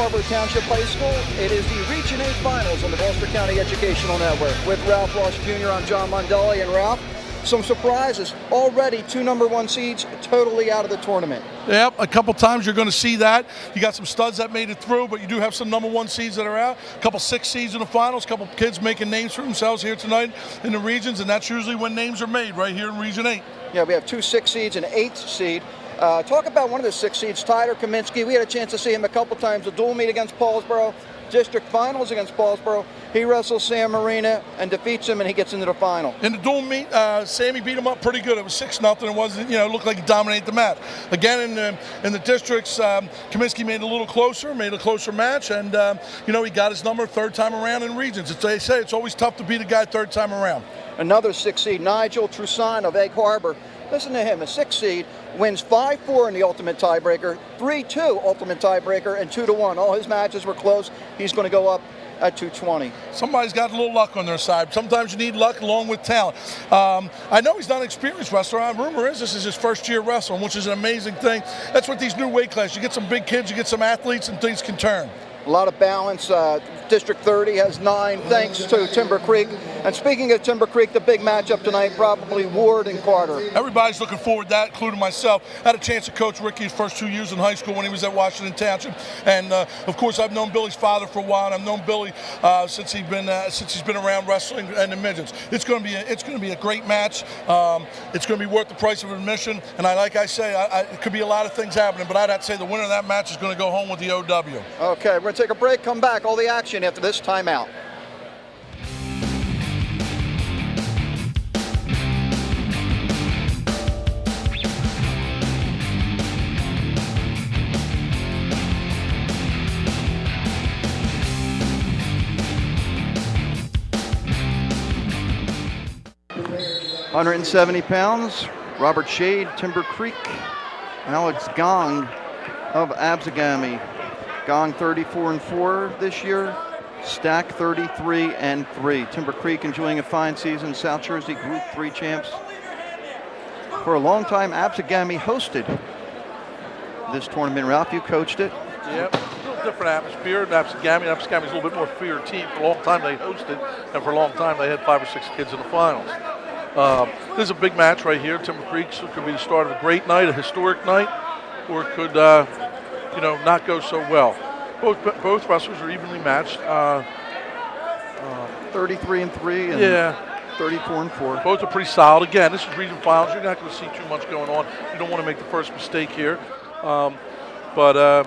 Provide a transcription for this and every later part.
Harbor Township High School. It is the Region 8 Finals on the Gloucester County Educational Network. With Ralph Walsh Jr., I'm John Mondelli, and Ralph, some surprises. Already 2 number 1 seeds totally out of the tournament. Yep, a couple times you're going to see that. You got some studs that made it through, but you do have some number 1 seeds that are out. A couple 6 seeds in the finals, a couple kids making names for themselves here tonight in the regions, and that's usually when names are made, right here in Region 8. Yeah, we have 2 6 seeds and 8 seed. Talk about one of the 6 seeds, Tyler Kaminsky. We had a chance to see him a couple times. A dual meet against Paulsboro, district finals against Paulsboro. He wrestles Sam Marina and defeats him, and he gets into the final. In the dual meet, Sammy beat him up pretty good. It was 6-0. It wasn't, it looked like he dominated the match. Again, in the districts, Kaminsky made it a little closer, made a closer match, and he got his number 3rd time around in regions. They say it's always tough to beat a guy 3rd time around. Another 6 seed, Nigel Trusan of Egg Harbor. Listen to him, a 6 seed, wins 5-4 in the ultimate tiebreaker, 3-2 ultimate tiebreaker, and 2-1. All his matches were close. He's going to go up at 220. Somebody's got a little luck on their side. Sometimes you need luck along with talent. I know he's not an experienced wrestler. Rumor is this is his 1st year wrestling, which is an amazing thing. That's what these new weight classes, you get some big kids, you get some athletes, and things can turn. A lot of balance. District 30 has 9 thanks to Timber Creek. And speaking of Timber Creek, the big matchup tonight, probably Ward and Carter. Everybody's looking forward to that, including myself. I had a chance to coach Ricky his first 2 years in high school when he was at Washington Township. And of course, I've known Billy's father for a while, and I've known Billy since he's been around wrestling and the midgets. It's going to be a great match. It's going to be worth the price of admission. And I say, it could be a lot of things happening, but I'd have to say the winner of that match is going to go home with the OW. Okay, we're going to take a break, come back, all the action after this timeout. £170, Robert Shade, Timber Creek, Alex Gong of Absegami. Gong 34-4 this year, Stack 33-3. Timber Creek enjoying a fine season. South Jersey Group 3 champs. For a long time, Absegami hosted this tournament. Ralph, you coached it. Yep, a little different atmosphere. Absegami is a little bit more feared team. For a long time they hosted, and for a long time they had 5 or 6 kids in the finals. This is a big match right here. Timber Creek could be the start of a great night, a historic night, or it could not go so well. Both wrestlers are evenly matched. 33-3 and yeah. 34-4. Both are pretty solid. Again, this is region finals. You're not going to see too much going on. You don't want to make the first mistake here. But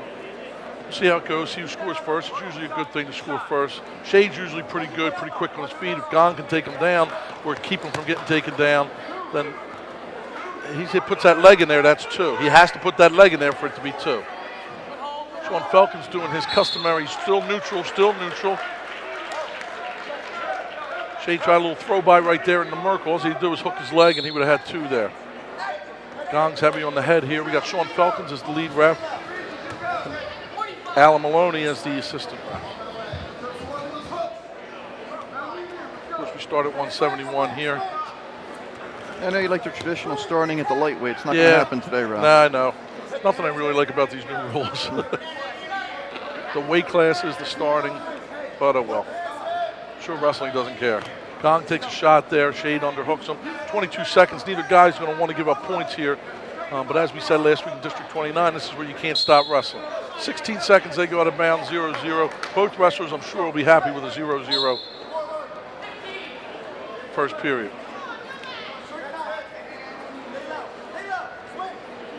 see how it goes. See who scores first. It's usually a good thing to score first. Shade's usually pretty good, pretty quick on his feet. If Gong can take him down or keep him from getting taken down, then he puts that leg in there, that's 2. He has to put that leg in there for it to be 2. Sean Falcon's doing his customary still neutral. Shade tried a little throw by right there in the Merkle. All he'd do was hook his leg and he would have had 2 there. Gong's heavy on the head here. We got Sean Falcons as the lead ref. Alan Maloney as the assistant ref. Of course, we start at 171 here. I know you like the traditional starting at the lightweight. It's not going to happen today, Ralph. Nah, I know. Nothing I really like about these new rules. The weight class is the starting, but oh well. I'm sure wrestling doesn't care. Gong takes a shot there. Shade underhooks him. 22 seconds. Neither guy's going to want to give up points here. But as we said last week in District 29, this is where you can't stop wrestling. 16 seconds, they go out of bounds, 0-0. Both wrestlers, I'm sure, will be happy with a 0-0 first period.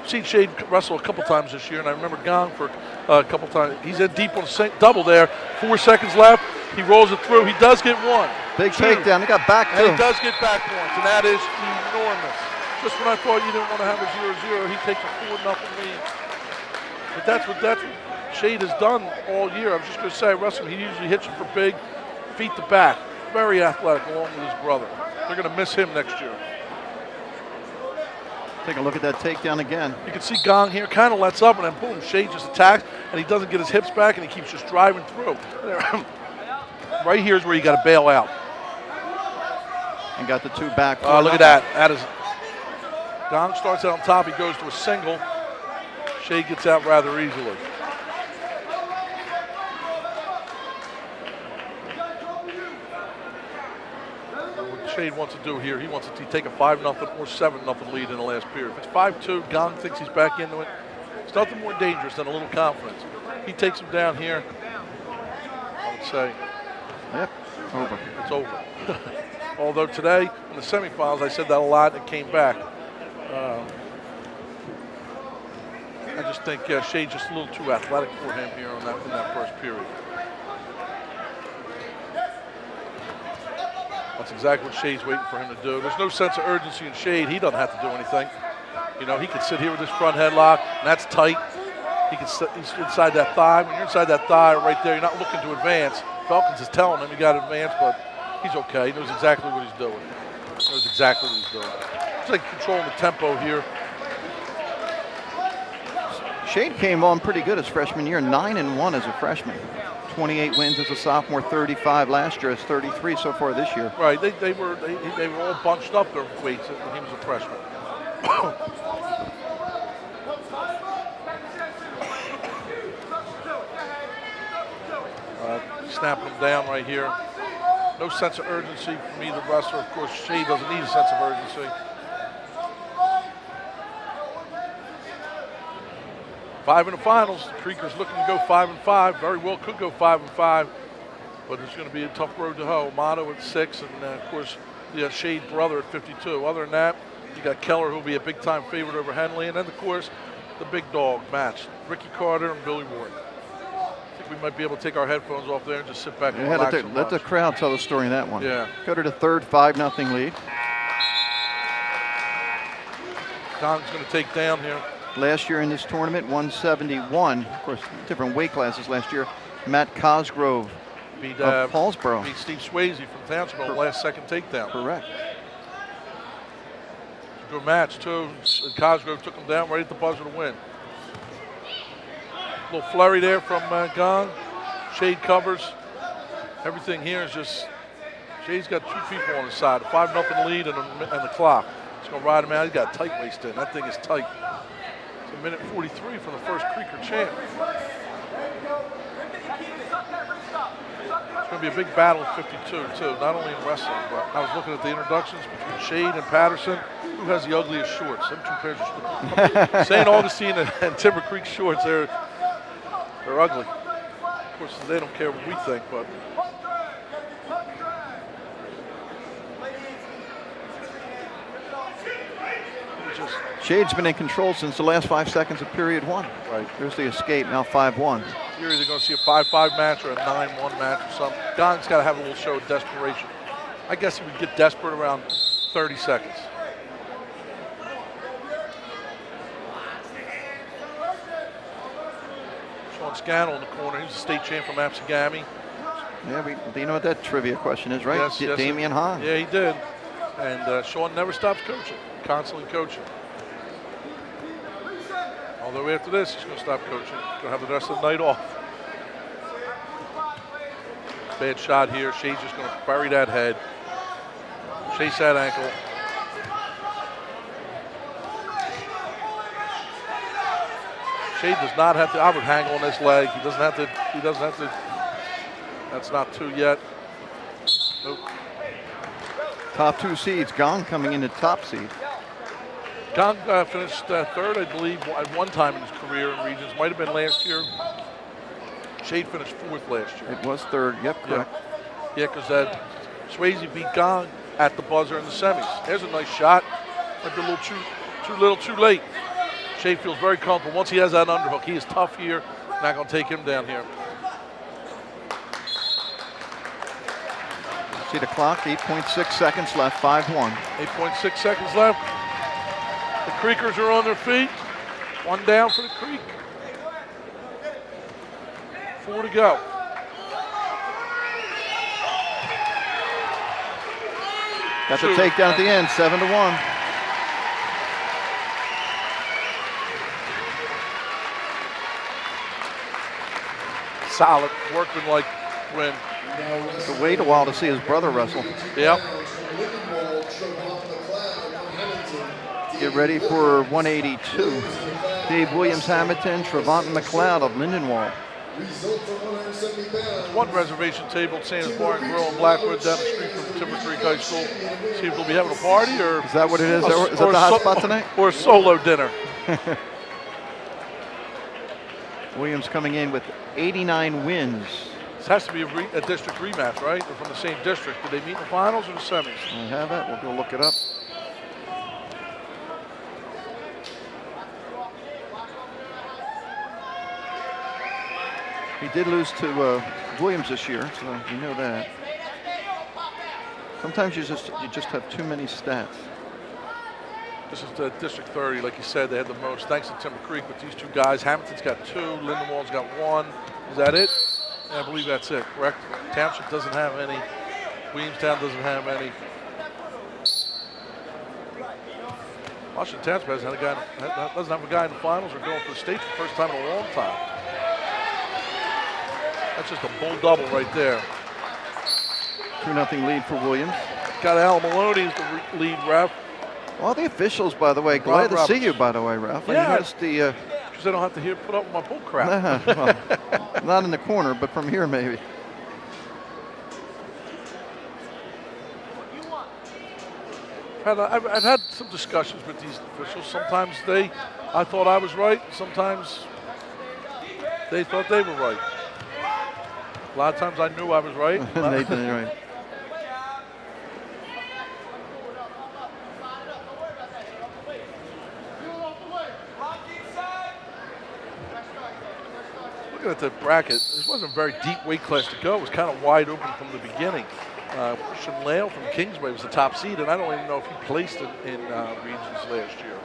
Seen Shade wrestle a couple times this year, and I remember Gong for a couple times. He's in deep on a double there. 4 seconds left. He rolls it through. He does get 1. Big takedown. He got back to him. He does get back points, and that is enormous. Just when I thought you didn't want to have a 0-0, he takes a 4-0 lead. But that's what Shade has done all year. I was just going to say, wrestling, he usually hits him for big, feet to back. Very athletic, along with his brother. They're going to miss him next year. Take a look at that takedown again. You can see Gong here kind of lets up, and then boom, Shade just attacks, and he doesn't get his hips back, and he keeps just driving through. Right here is where you got to bail out. And got the 2 back. Look at that. That is. Gong starts out on top. He goes to a single. Shade gets out rather easily. Shade wants to do here. He wants to take a 5-0 or 7-0 lead in the last period. If it's 5-2, Gong thinks he's back into it. It's nothing more dangerous than a little confidence. He takes him down here, I would say. Yep, over. It's over. Although today, in the semifinals, I said that a lot and it came back. I just think Shade's just a little too athletic for him here in that first period. That's exactly what Shade's waiting for him to do. There's no sense of urgency in Shade. He doesn't have to do anything. You know, he can sit here with his front headlock, and that's tight. He's inside that thigh. When you're inside that thigh right there, you're not looking to advance. Falcons is telling him you got to advance, but he's okay. He knows exactly what he's doing. He knows exactly what he's doing. It's like controlling the tempo here. Shade came on pretty good his freshman year, 9-1 as a freshman. 28 wins as a sophomore, 35 last year, as 33 so far this year. Right, they were all bunched up their weights when he was a freshman. Snapping him down right here. No sense of urgency from either wrestler. Of course, Shade doesn't need a sense of urgency. 5 in the finals. The Creekers looking to go 5-5. Very well could go 5-5, but it's going to be a tough road to hoe. Motto at 6, and of course the Shade brother at 52. Other than that, you got Keller, who'll be a big-time favorite over Henley, and then of course the big dog match, Ricky Carter and Billy Ward. I think we might be able to take our headphones off there and just sit back and relax. Let the crowd tell the story in that one. Yeah. Go to the third, 5-0 lead. Gong's going to take down here. Last year in this tournament, 171. Of course, different weight classes last year. Matt Cosgrove beat of Paulsboro. Beat Steve Swayze from Township on the last second takedown. Correct. Good match, too. Cosgrove took him down right at the buzzer to win. A little flurry there from Gong. Shade covers. Everything here is just, Shade's got 2 people on his side. A 5-0 lead and the clock. He's going to ride him out. He's got a tight waist in. That thing is tight. It's a minute 43 from the first Creeker champ. It's going to be a big battle at 52, too. Not only in wrestling, but I was looking at the introductions between Shade and Patterson. Who has the ugliest shorts? Them 2 pairs of shorts. St. Augustine and Timber Creek shorts, they're ugly. Of course, they don't care what we think, but Shade's been in control since the last 5 seconds of period 1. Right. There's the escape, now 5-1. You're either going to see a 5-5 match or a 9-1 match or something. Gong's got to have a little show of desperation. I guess he would get desperate around 30 seconds. Sean Scannell in the corner. He's a state champ from Absegami. Yeah, you know what that trivia question is, right? Yes, Damian Hahn. Yeah, he did. And Sean never stops coaching, constantly coaching. Although after this, he's going to stop coaching. He's going to have the rest of the night off. Bad shot here. Shade's just going to bury that head. Chase that ankle. Shade does not have to. I would hang on this leg. He doesn't have to. That's not 2 yet. Nope. Top 2 seeds. Gong coming in the top seed. Gong finished 3rd, I believe, at one time in his career in regions. Might have been last year. Shade finished 4th last year. It was 3rd. Yep, correct. Yeah, because Swayze beat Gong at the buzzer in the semis. There's a nice shot. Might be a little too late. Shade feels very comfortable. Once he has that underhook, he is tough here. Not going to take him down here. See the clock, 8.6 seconds left, 5-1. 8.6 seconds left. The Creekers are on their feet. 1 down for the Creek. 4 to go. Got the takedown at the end, 7-1. Solid workmanlike win. To wait a while to see his brother wrestle. Yep. Get ready for 182. Dave Williams-Hamilton, Trevant McLeod of Lindenwald. One reservation table at Santa's Bar and Grill in Blackwood down the street from Timber Creek High School. See if they'll be having a party or Is that what it is? Is that the hot spot tonight? Or a solo dinner. Williams coming in with 89 wins. This has to be a district rematch, right? They're from the same district. Did they meet in the finals or the semis? We have that. We'll go look it up. He did lose to Williams this year, so you know that. Sometimes you just have too many stats. This is the District 30, like you said, they had the most, thanks to Timber Creek, but these two guys, Hamilton's got 2, Lindenwold's got 1. Is that it? Yeah, I believe that's it, correct? Township doesn't have any. Williamstown doesn't have any. Washington Township doesn't have a guy in the finals or going for the state for the first time in a long time. That's just a bull double right there. 2-0 lead for Williams. Got Al Maloney as the lead ref. All the officials, by the way, glad to see you, by the way, Ralph. Yeah. I noticed the... Because I don't have to put up with my bull crap. well, not in the corner, but from here maybe. I've had some discussions with these officials. Sometimes I thought I was right. Sometimes they thought they were right. A lot of times I knew I was right. Nathan, you're right. Looking at the bracket, this wasn't a very deep weight class to go. It was kind of wide open from the beginning. Christian Lale from Kingsway was the top seed, and I don't even know if he placed in regions last year.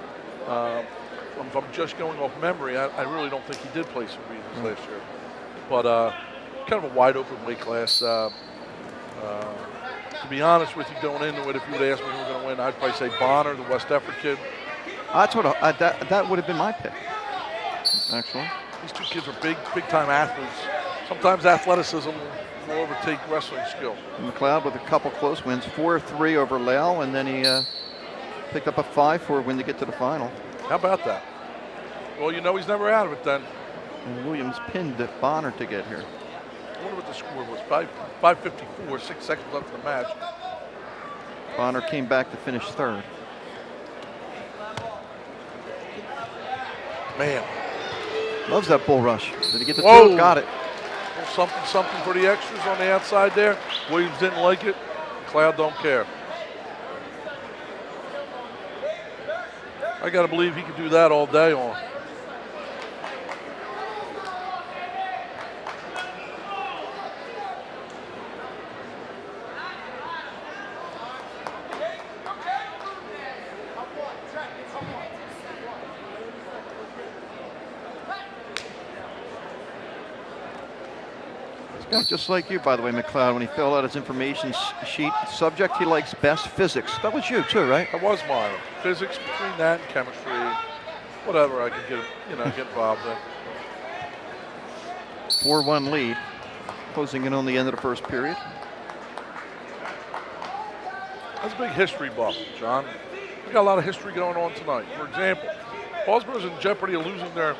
If I'm just going off memory, I really don't think he did place in regions last year. But kind of a wide open weight class. To be honest with you, going into it, if you would ask me who we're going to win, I'd probably say Bonner, the West Effort kid. That's what that would have been my pick, actually. These two kids are big time athletes. Sometimes athleticism will overtake wrestling skill. McLeod with a couple close wins, 4-3 over Lale, and then he picked up a 5-4 win to get to the final. How about that? Well, you know he's never out of it then. And Williams pinned Bonner to get here. I wonder what the score was. 5:54, 6 seconds left in the match. Bonner came back to finish third. Man. Loves that bull rush. Did he get the Whoa. two? Got it. Something for the extras on the outside there. Williams didn't like it. Cloud don't care. I got to believe he could do that all day on. Just like you, by the way, McLeod, when he filled out his information sheet, subject he likes best, physics. That was you too, right? That was mine. Physics, between that and chemistry, whatever I could get involved in. 4-1 lead, closing in on the end of the first period. That's a big history buff, John. We got a lot of history going on tonight. For example, Paulsborough's in jeopardy of losing their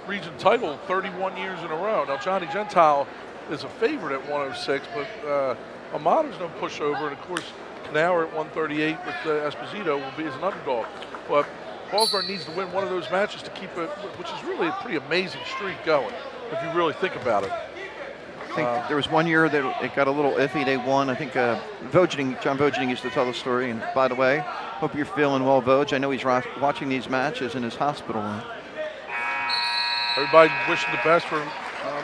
region title 31 years in a row. Now, Johnny Gentile is a favorite at 106, but Amato's no pushover, and of course, Knauer at 138 with Esposito will be as an underdog. But Paulsborough needs to win one of those matches to keep it, which is really a pretty amazing streak going, if you really think about it. I think there was one year that it got a little iffy. They won. I think John Vogening used to tell the story. And by the way, hope you're feeling well, Voge. I know he's watching these matches in his hospital room. Everybody wishing the best for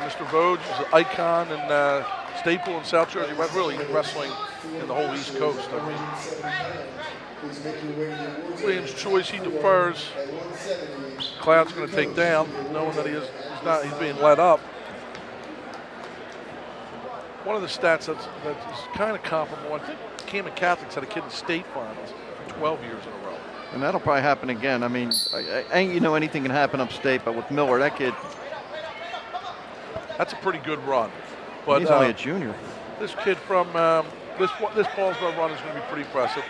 Mr. Voge. He's an icon and staple in South Jersey, really wrestling in the whole East Coast. I mean, Williams' choice, he defers. Cloud's going to take down, knowing that he's being let up. One of the stats that's kind of comparable, I think Camden Catholics had a kid in the state finals for 12 years in a row. And that'll probably happen again. I mean, anything can happen upstate, but with Miller, that kid. That's a pretty good run. But he's only a junior. This kid from this Paulsborough run is going to be pretty impressive.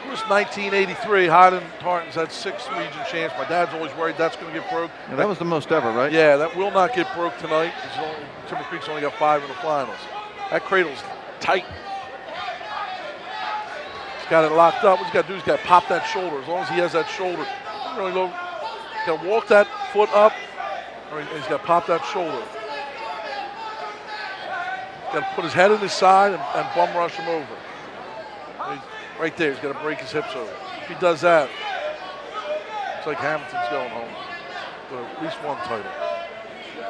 It was 1983. Highland Tartans had 6 region champs. My dad's always worried that's going to get broke. Yeah, that was the most ever, right? Yeah, that will not get broke tonight. Timber Creek's only got 5 in the finals. That cradle's tight. got it locked up. What he's got to do is got to pop that shoulder. As long as he has that shoulder, he's got to walk that foot up, or he's got to pop that shoulder. Got to put his head in his side and bum rush him over. Right there, he's got to break his hips over. If he does that, it's like Hamilton's going home with at least one title.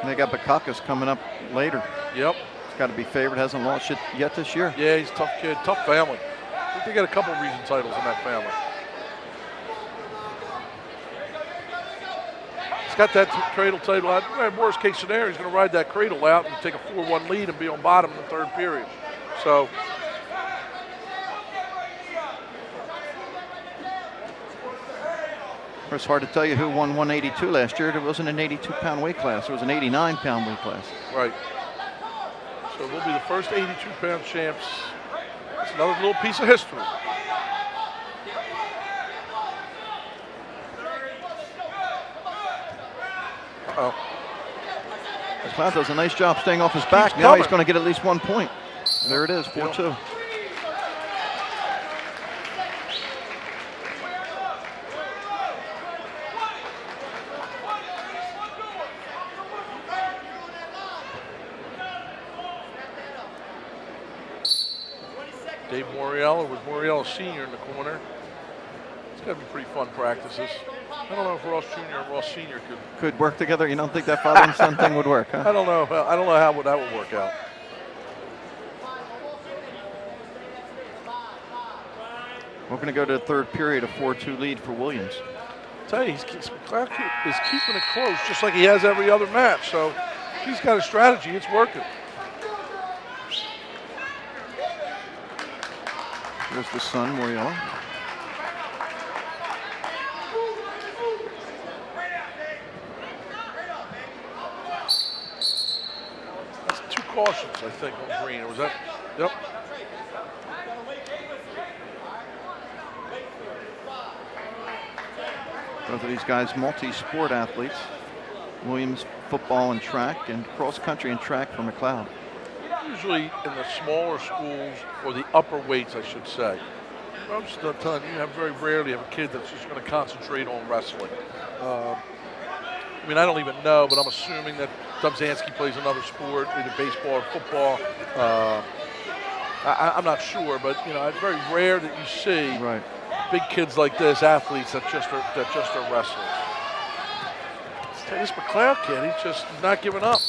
And they got Bukakis coming up later. Yep. He's got to be favored. Hasn't lost it yet this year. Yeah, he's a tough kid, tough family. I think they got a couple of region titles in that family. He's got that cradle title out. Worst case scenario, he's going to ride that cradle out and take a 4-1 lead and be on bottom in the third period. So. It's hard to tell you who won 182 last year. There wasn't an 82-pound weight class. It was an 89-pound weight class. Right. So we'll be the first 82-pound champs. It's another little piece of history. Uh-oh. McLeod does a nice job staying off his back. Now he's going to get at least 1 point. There it is, 4-2. Dave Moriello with Moriello Sr. in the corner. It's got to be pretty fun practices. I don't know if Ross Jr. and Ross Sr. could work together. You don't think that father and son thing would work, huh? I don't know. I don't know how that would work out. We're going to go to the third period, a 4-2 lead for Williams. I tell you, McLeod is keeping it close, just like he has every other match. So he's got a strategy. It's working. There's the son, Moriello. That's 2 cautions, I think, on green. Or was that? Yep. Both of these guys multi-sport athletes. Williams football and track, and cross country and track for McLeod. Usually in the smaller schools, or the upper weights, I should say. I'm just telling you, very rarely have a kid that's just going to concentrate on wrestling. I mean, I don't even know, but I'm assuming that Dubzansky plays another sport, either baseball or football. I'm not sure, but it's very rare that you see big kids like this, athletes that just are wrestlers. This McLeod kid, he's just not giving up.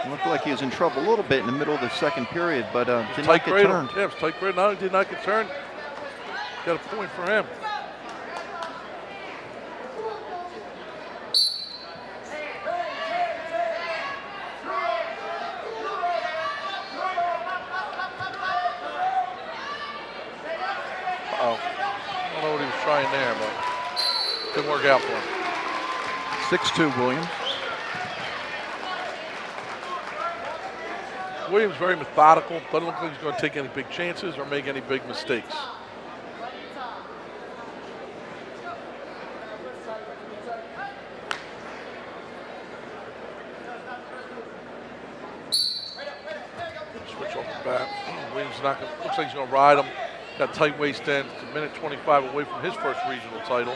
Looked like he was in trouble a little bit in the middle of the second period, but did not get turned. Yeah, it was tight cradle. Not only did not get turned, got a point for him. Uh-oh. I don't know what he was trying there, but didn't work out for him. 6-2 Williams. Williams very methodical. Doesn't look like he's going to take any big chances or make any big mistakes. Switch off the bat. Williams not going. Looks like he's going to ride him. Got tight waist in. It's a minute 25 away from his first regional title.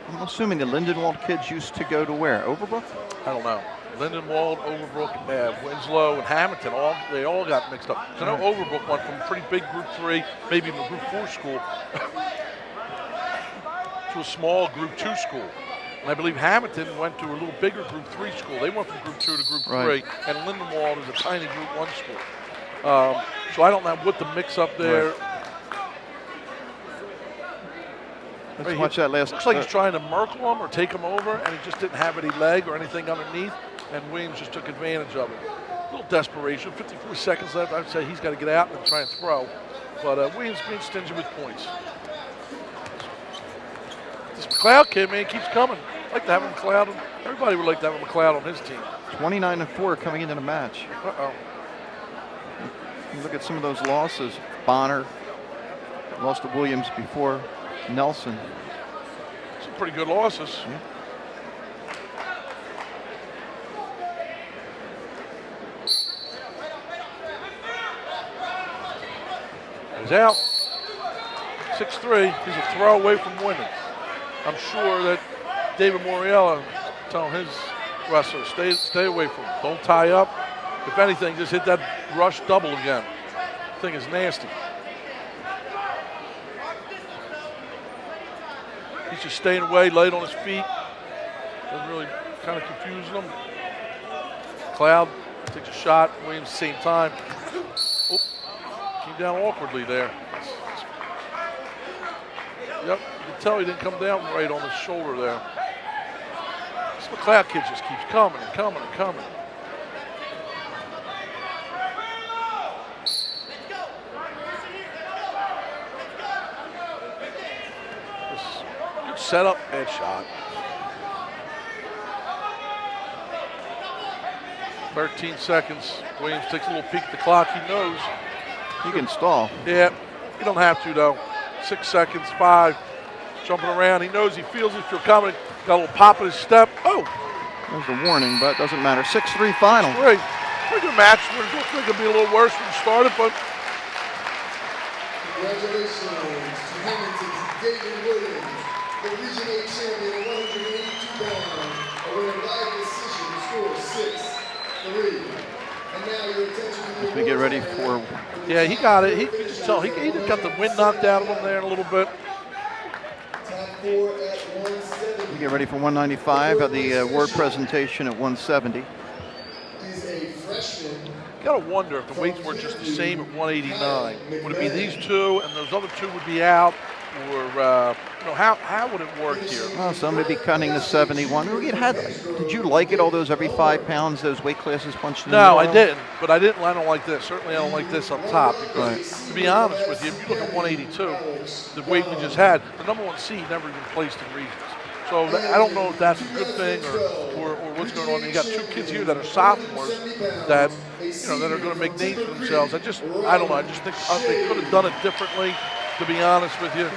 I'm assuming the Lindenwold kids used to go to where? Overbrook? I don't know. Lindenwold, Overbrook, Winslow, and Hamilton, they all got mixed up. So I know Overbrook went from a pretty big Group 3, maybe even a Group 4 school, to a small Group 2 school. And I believe Hamilton went to a little bigger Group 3 school. They went from Group 2 to Group 3, and Lindenwold is a tiny Group 1 school. So I don't know what the mix-up there. Let's watch that last. Looks like he's trying to Merkle him or take him over, and he just didn't have any leg or anything underneath, and Williams just took advantage of it. A little desperation, 54 seconds left. I'd say he's got to get out and try and throw. But Williams being stingy with points. This McLeod kid, man, keeps coming. I'd like to have a McLeod. Everybody would like to have a McLeod on his team. 29-4 coming into the match. Uh-oh. You look at some of those losses. Bonner lost to Williams before. Nelson. Some pretty good losses. Yeah. He's out. 6-3. He's a throw away from winning. I'm sure that David Moriello telling his wrestlers, stay away from him. Don't tie up. If anything, just hit that rush double again. Thing is nasty. He's just staying away, light on his feet. Doesn't really kind of confuse them. Cloud takes a shot. Williams same time. Oh, came down awkwardly there. Yep, you can tell he didn't come down right on his shoulder there. This McLeod kid just keeps coming and coming and coming. Good setup and shot. 13 seconds. Williams takes a little peek at the clock. He knows. He can stall. Yeah, you don't have to though. 6 seconds, 5. Jumping around. He knows, he feels it if you're coming. Got a little pop in his step. Oh! There's a warning, but it doesn't matter. 6-3 final. Great. Pretty good match. We're going to be a little worse when we started, but. Congratulations to Hamilton's David Williams, the Region 8 champion at 182 pounds, a winner live decision, the score of 6-3. And now your attention to the As we get ready for. Yeah, he got it. You can just tell. He just got the wind knocked out of him there in a little bit. top 4 at 170. We get ready for 195 at the award presentation at 170. He's a freshman. You gotta wonder if the weights were just the same at 189. Would it be these two and those other two would be out? Or, how would it work here? Well, some would be cutting to 71. Did you like it, all those every 5 pounds, those weight classes punched in the No, I middle? didn't. But I don't like this. Certainly I don't like this up top. Because, to be honest with you, if you look at 182, the weight we just had, the number 1 seed never even placed in regions. So I don't know if that's a good thing or what's going on. You got 2 kids here that are sophomores that that are going to make names for themselves. I don't know. I just think they could have done it differently. To be honest with you.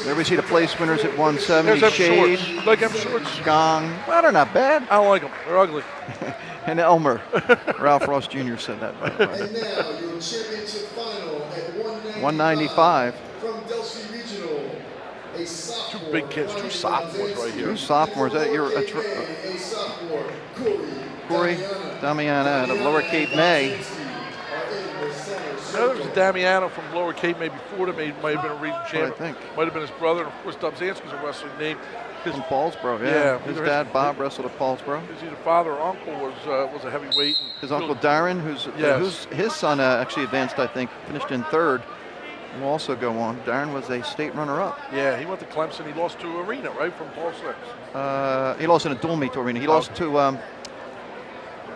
There we see the place winners at 170. There's them Shade, shorts. Like them shorts. Gong. Well, they're not bad. I don't like them. They're ugly. And Elmer. Ralph Ross Jr. said that. By the way. And now your championship final at 195. from Delphi Regional, a sophomore. 2 big kids, 2 sophomores right here. 2 sophomores. You're A sophomore, Corey Damiana out of Lower Cape May. There was a Damiano from Lower Cape maybe before that might have been a region champion. I think. Might have been his brother. And of course, Dubzanski's a wrestling name. From Paulsboro, yeah. Yeah, His either dad, Bob, wrestled at Paulsboro. His either father or uncle was a heavyweight. And His uncle Darren, who's his son actually advanced, I think, finished in 3rd, will also go on. Darren was a state runner-up. Yeah, he went to Clemson. He lost to Arena, right, from Paul Six. He lost in a dual meet to Arena. He lost to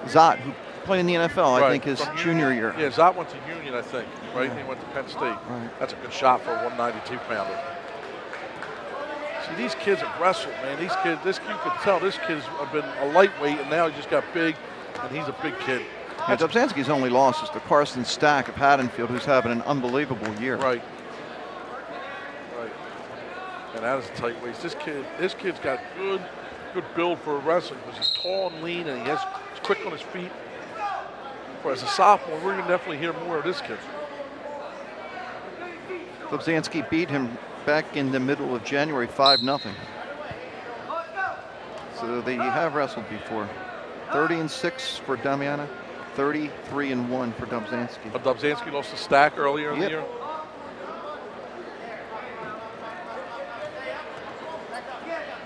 Zott, who played in the NFL, I think, his from junior Union. year. Yeah, Zott went to Union, I think, right? Yeah. And he went to Penn State. Right. That's a good shot for a 192-pounder. See, these kids have wrestled, man. These kids, you could tell this kid's been a lightweight, and now he just got big, and he's a big kid. Yeah, Dubzanski's only loss is to Carson Stack of Haddonfield, who's having an unbelievable year. Right. And that is a tight waist. This kid's got good build for wrestling because he's tall and lean, and he's quick on his feet. For as a sophomore, we're going to definitely hear more of this kid. Dubzanski beat him back in the middle of January, 5-0. So they have wrestled before. 30-6 for Damiana, 33-1 for Dubzanski. Dubzanski lost to Stack earlier in the year.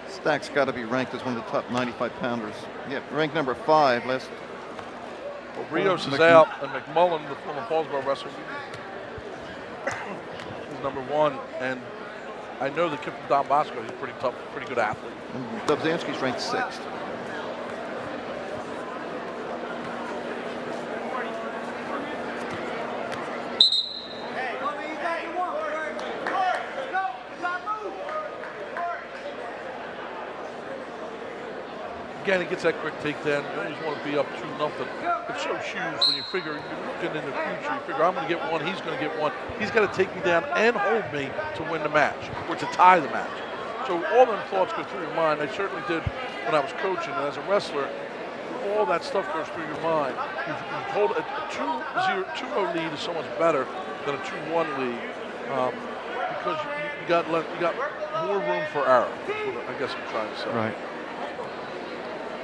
Stack's got to be ranked as one of the top 95-pounders. Yeah, ranked number 5 last. Well, Rios is out, and McMullen, the former Paulsboro wrestler, is number 1. And I know the kid from Don Bosco, he's a pretty tough, pretty good athlete. And Dubzanski's ranked 6th. Again, he gets that quick takedown. You always want to be up 2-0. It's so huge when you figure you're looking in the future. You figure I'm going to get one, he's going to get one. He's got to take me down and hold me to win the match or to tie the match. So all them thoughts go through your mind. I certainly did when I was coaching. And as a wrestler, all that stuff goes through your mind. You've told a 2-0 lead is so much better than a 2-1 lead. because you got more room for error. Is what I guess I'm trying to say. Right.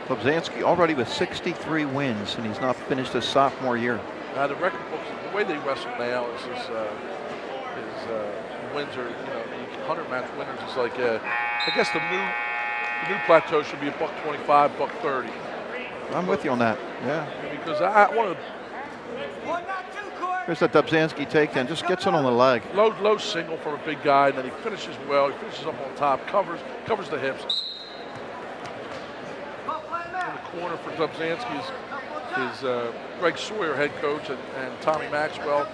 Dobzhansky already with 63 wins, and he's not finished his sophomore year. The record books, the way they wrestle now is wins are, 100 match winners is like, I guess the new plateau should be a $125, $130. I'm with you on that. Yeah. Because I want to. Here's that Dobzhansky takedown. Just gets it on the leg. Low single from a big guy, and then he finishes well. He finishes up on top, covers the hips. In the corner for Dobzhansky is Greg Sawyer, head coach, and Tommy Maxwell,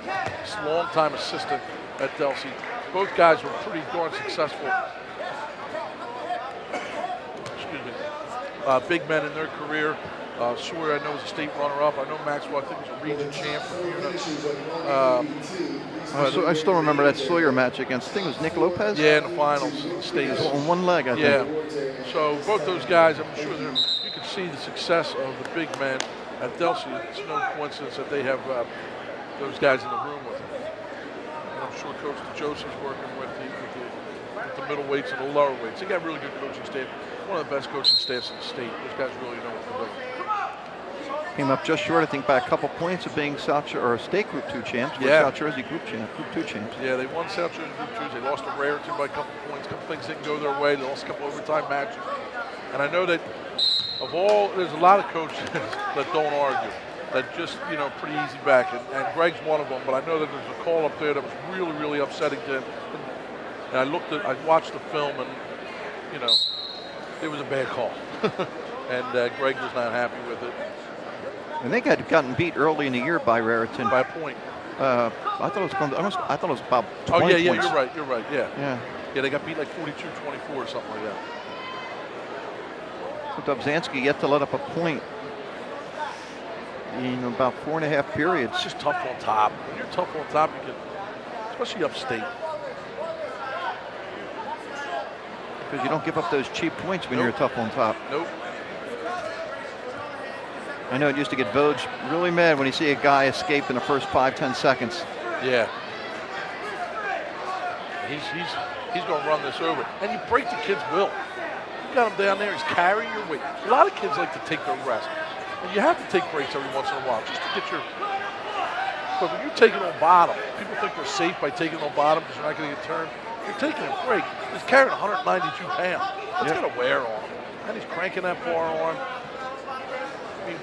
longtime assistant at Delsey. Both guys were pretty darn successful. Excuse me. Big men in their career. Sawyer, I know, was a state runner-up. I know Maxwell, I think, was a region champ. I still remember that Sawyer match against, I think it was Nick Lopez? Yeah, in the finals, state. On one leg, I think. Yeah. So both those guys, I'm sure you can see the success of the big men at Delsey. It's no coincidence that they have those guys in the room with them. And I'm sure Coach Joseph's working with the middleweights and the lower weights. They got really good coaching staff. One of the best coaching staffs in the state. Those guys really know what they're doing. Came up just short, I think, by a couple points of being State Group 2 champs. Yeah. South Jersey Group 2 champs. Yeah, they won South Jersey Group 2s. They lost to Raritan by a couple points. A couple things didn't go their way. They lost a couple overtime matches. And I know that there's a lot of coaches that don't argue. That just, pretty easy back. And Greg's one of them. But I know that there's a call up there that was really, really upsetting to him. And I watched the film, and, it was a bad call. And Greg was not happy with it. And they had gotten beat early in the year by Raritan. By a point. I thought it was about 20 Oh, yeah, points. you're right, yeah. Yeah, they got beat like 42-24 or something like that. So Dobzhansky yet to let up a point in about 4.5 periods. It's just tough on top. When you're tough on top, you can, especially upstate. Because you don't give up those cheap points when you're tough on top. Nope. I know it used to get Vogue really mad when you see a guy escape in the first 5-10 seconds. Yeah. He's going to run this over. And you break the kid's will. You got him down there, he's carrying your weight. A lot of kids like to take their rest. And you have to take breaks every once in a while just to get your... But when you're taking on bottom, people think they're safe by taking on bottom because you're not going to get turned. You're taking a break. He's carrying 192 pounds. That's going to wear on him. And he's cranking that bar on. I mean,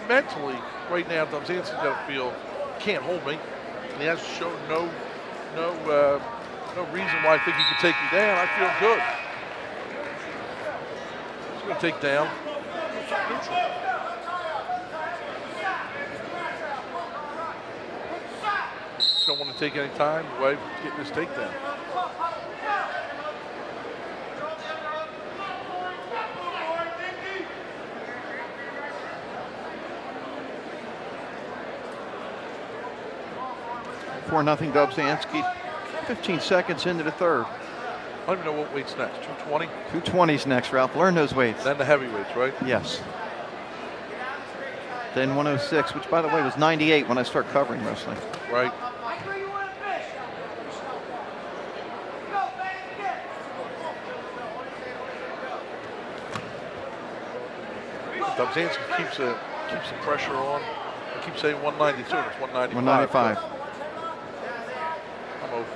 mentally, right now, Dobzhansky's got to feel, can't hold me. And he has shown no reason why I think he can take me down. I feel good. He's going to take down. Neutral. Just don't want to take any time away from getting this takedown. For nothing, Dobzhansky. 15 seconds into the third. I don't even know what weight's next. 220? 220's next, Ralph. Learn those weights. Then the heavyweights, right? Yes. Then 106, which, by the way, was 98 when I started covering wrestling. Right. Dobzhansky keeps the pressure on. I keep saying 192, and it's 195. 195. I'm over.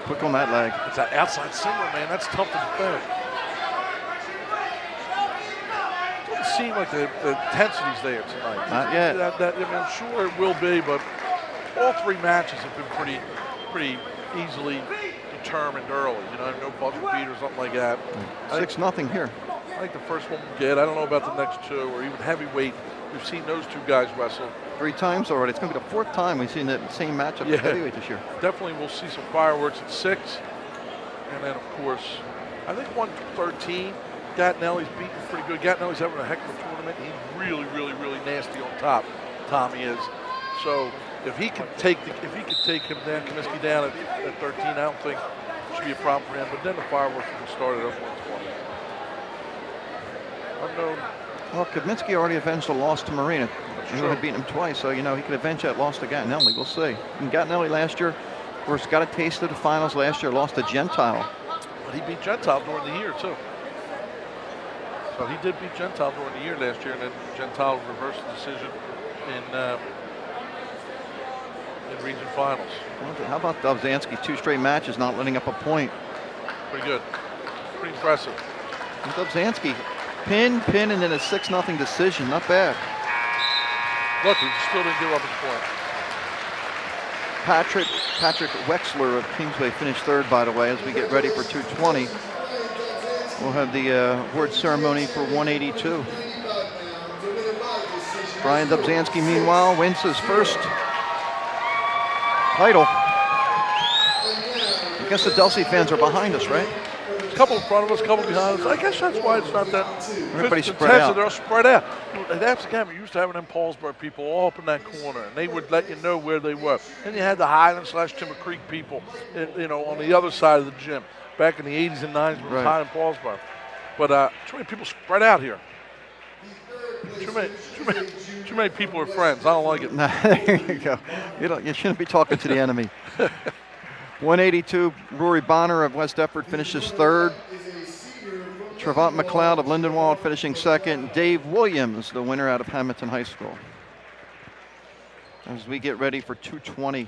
Quick on that leg. It's that outside single, man. That's tough to defend. It doesn't seem like the intensity's there tonight. Not yet. I mean, I'm sure it will be, but all three matches have been pretty easily determined early. No bucket beat or something like that. 6-0 here. I think the first one we'll get. I don't know about the next two, or even heavyweight. We've seen those two guys wrestle 3 times already. It's going to be the 4th time we've seen the same matchup at heavyweight this year. Definitely we'll see some fireworks at 6. And then, of course, I think 113, Gattinelli's beating pretty good. Gattinelli's having a heck of a tournament. He's really, really, really nasty on top. Tommy is. So if he can take him down, Comiskey down at 13, I don't think it should be a problem for him. But then the fireworks will start at 120. Unknown Well, Kaminsky already avenged a loss to Marina. He had beaten him twice, so, he could avenge that loss to Gattinelli. We'll see. And Gattinelli last year, of course, got a taste of the finals last year, lost to Gentile. But he beat Gentile during the year, too. So he did beat Gentile during the year last year, and then Gentile reversed the decision in region finals. How about Dobzhansky? 2 straight matches, not letting up a point. Pretty good. Pretty impressive. And Dobzhansky, pin, and then a 6-0 decision. Not bad. Look, he still didn't give up his point. Patrick Wexler of Kingsway finished 3rd, by the way, as we get ready for 220. We'll have the award ceremony for 182. Brian Dobzhansky, meanwhile, wins his first title. I guess the Delsey fans are behind us, right? A couple in front of us, a couple behind us. I guess that's why it's not that. Everybody's spread out. They're spread out. That's the game. We used to having them Paulsboro people all up in that corner, and they would let you know where they were. Then you had the Highland/Timber Creek people, on the other side of the gym. Back in the 80s and 90s, when it was Highland Paulsboro. But too many people spread out here. Too many people are friends. I don't like it. There you go. You shouldn't be talking to the enemy. 182, Rory Bonner of West Deptford finishes 3rd. Trevant McLeod of Lindenwold finishing 2nd. Dave Williams, the winner out of Hamilton High School. As we get ready for 220.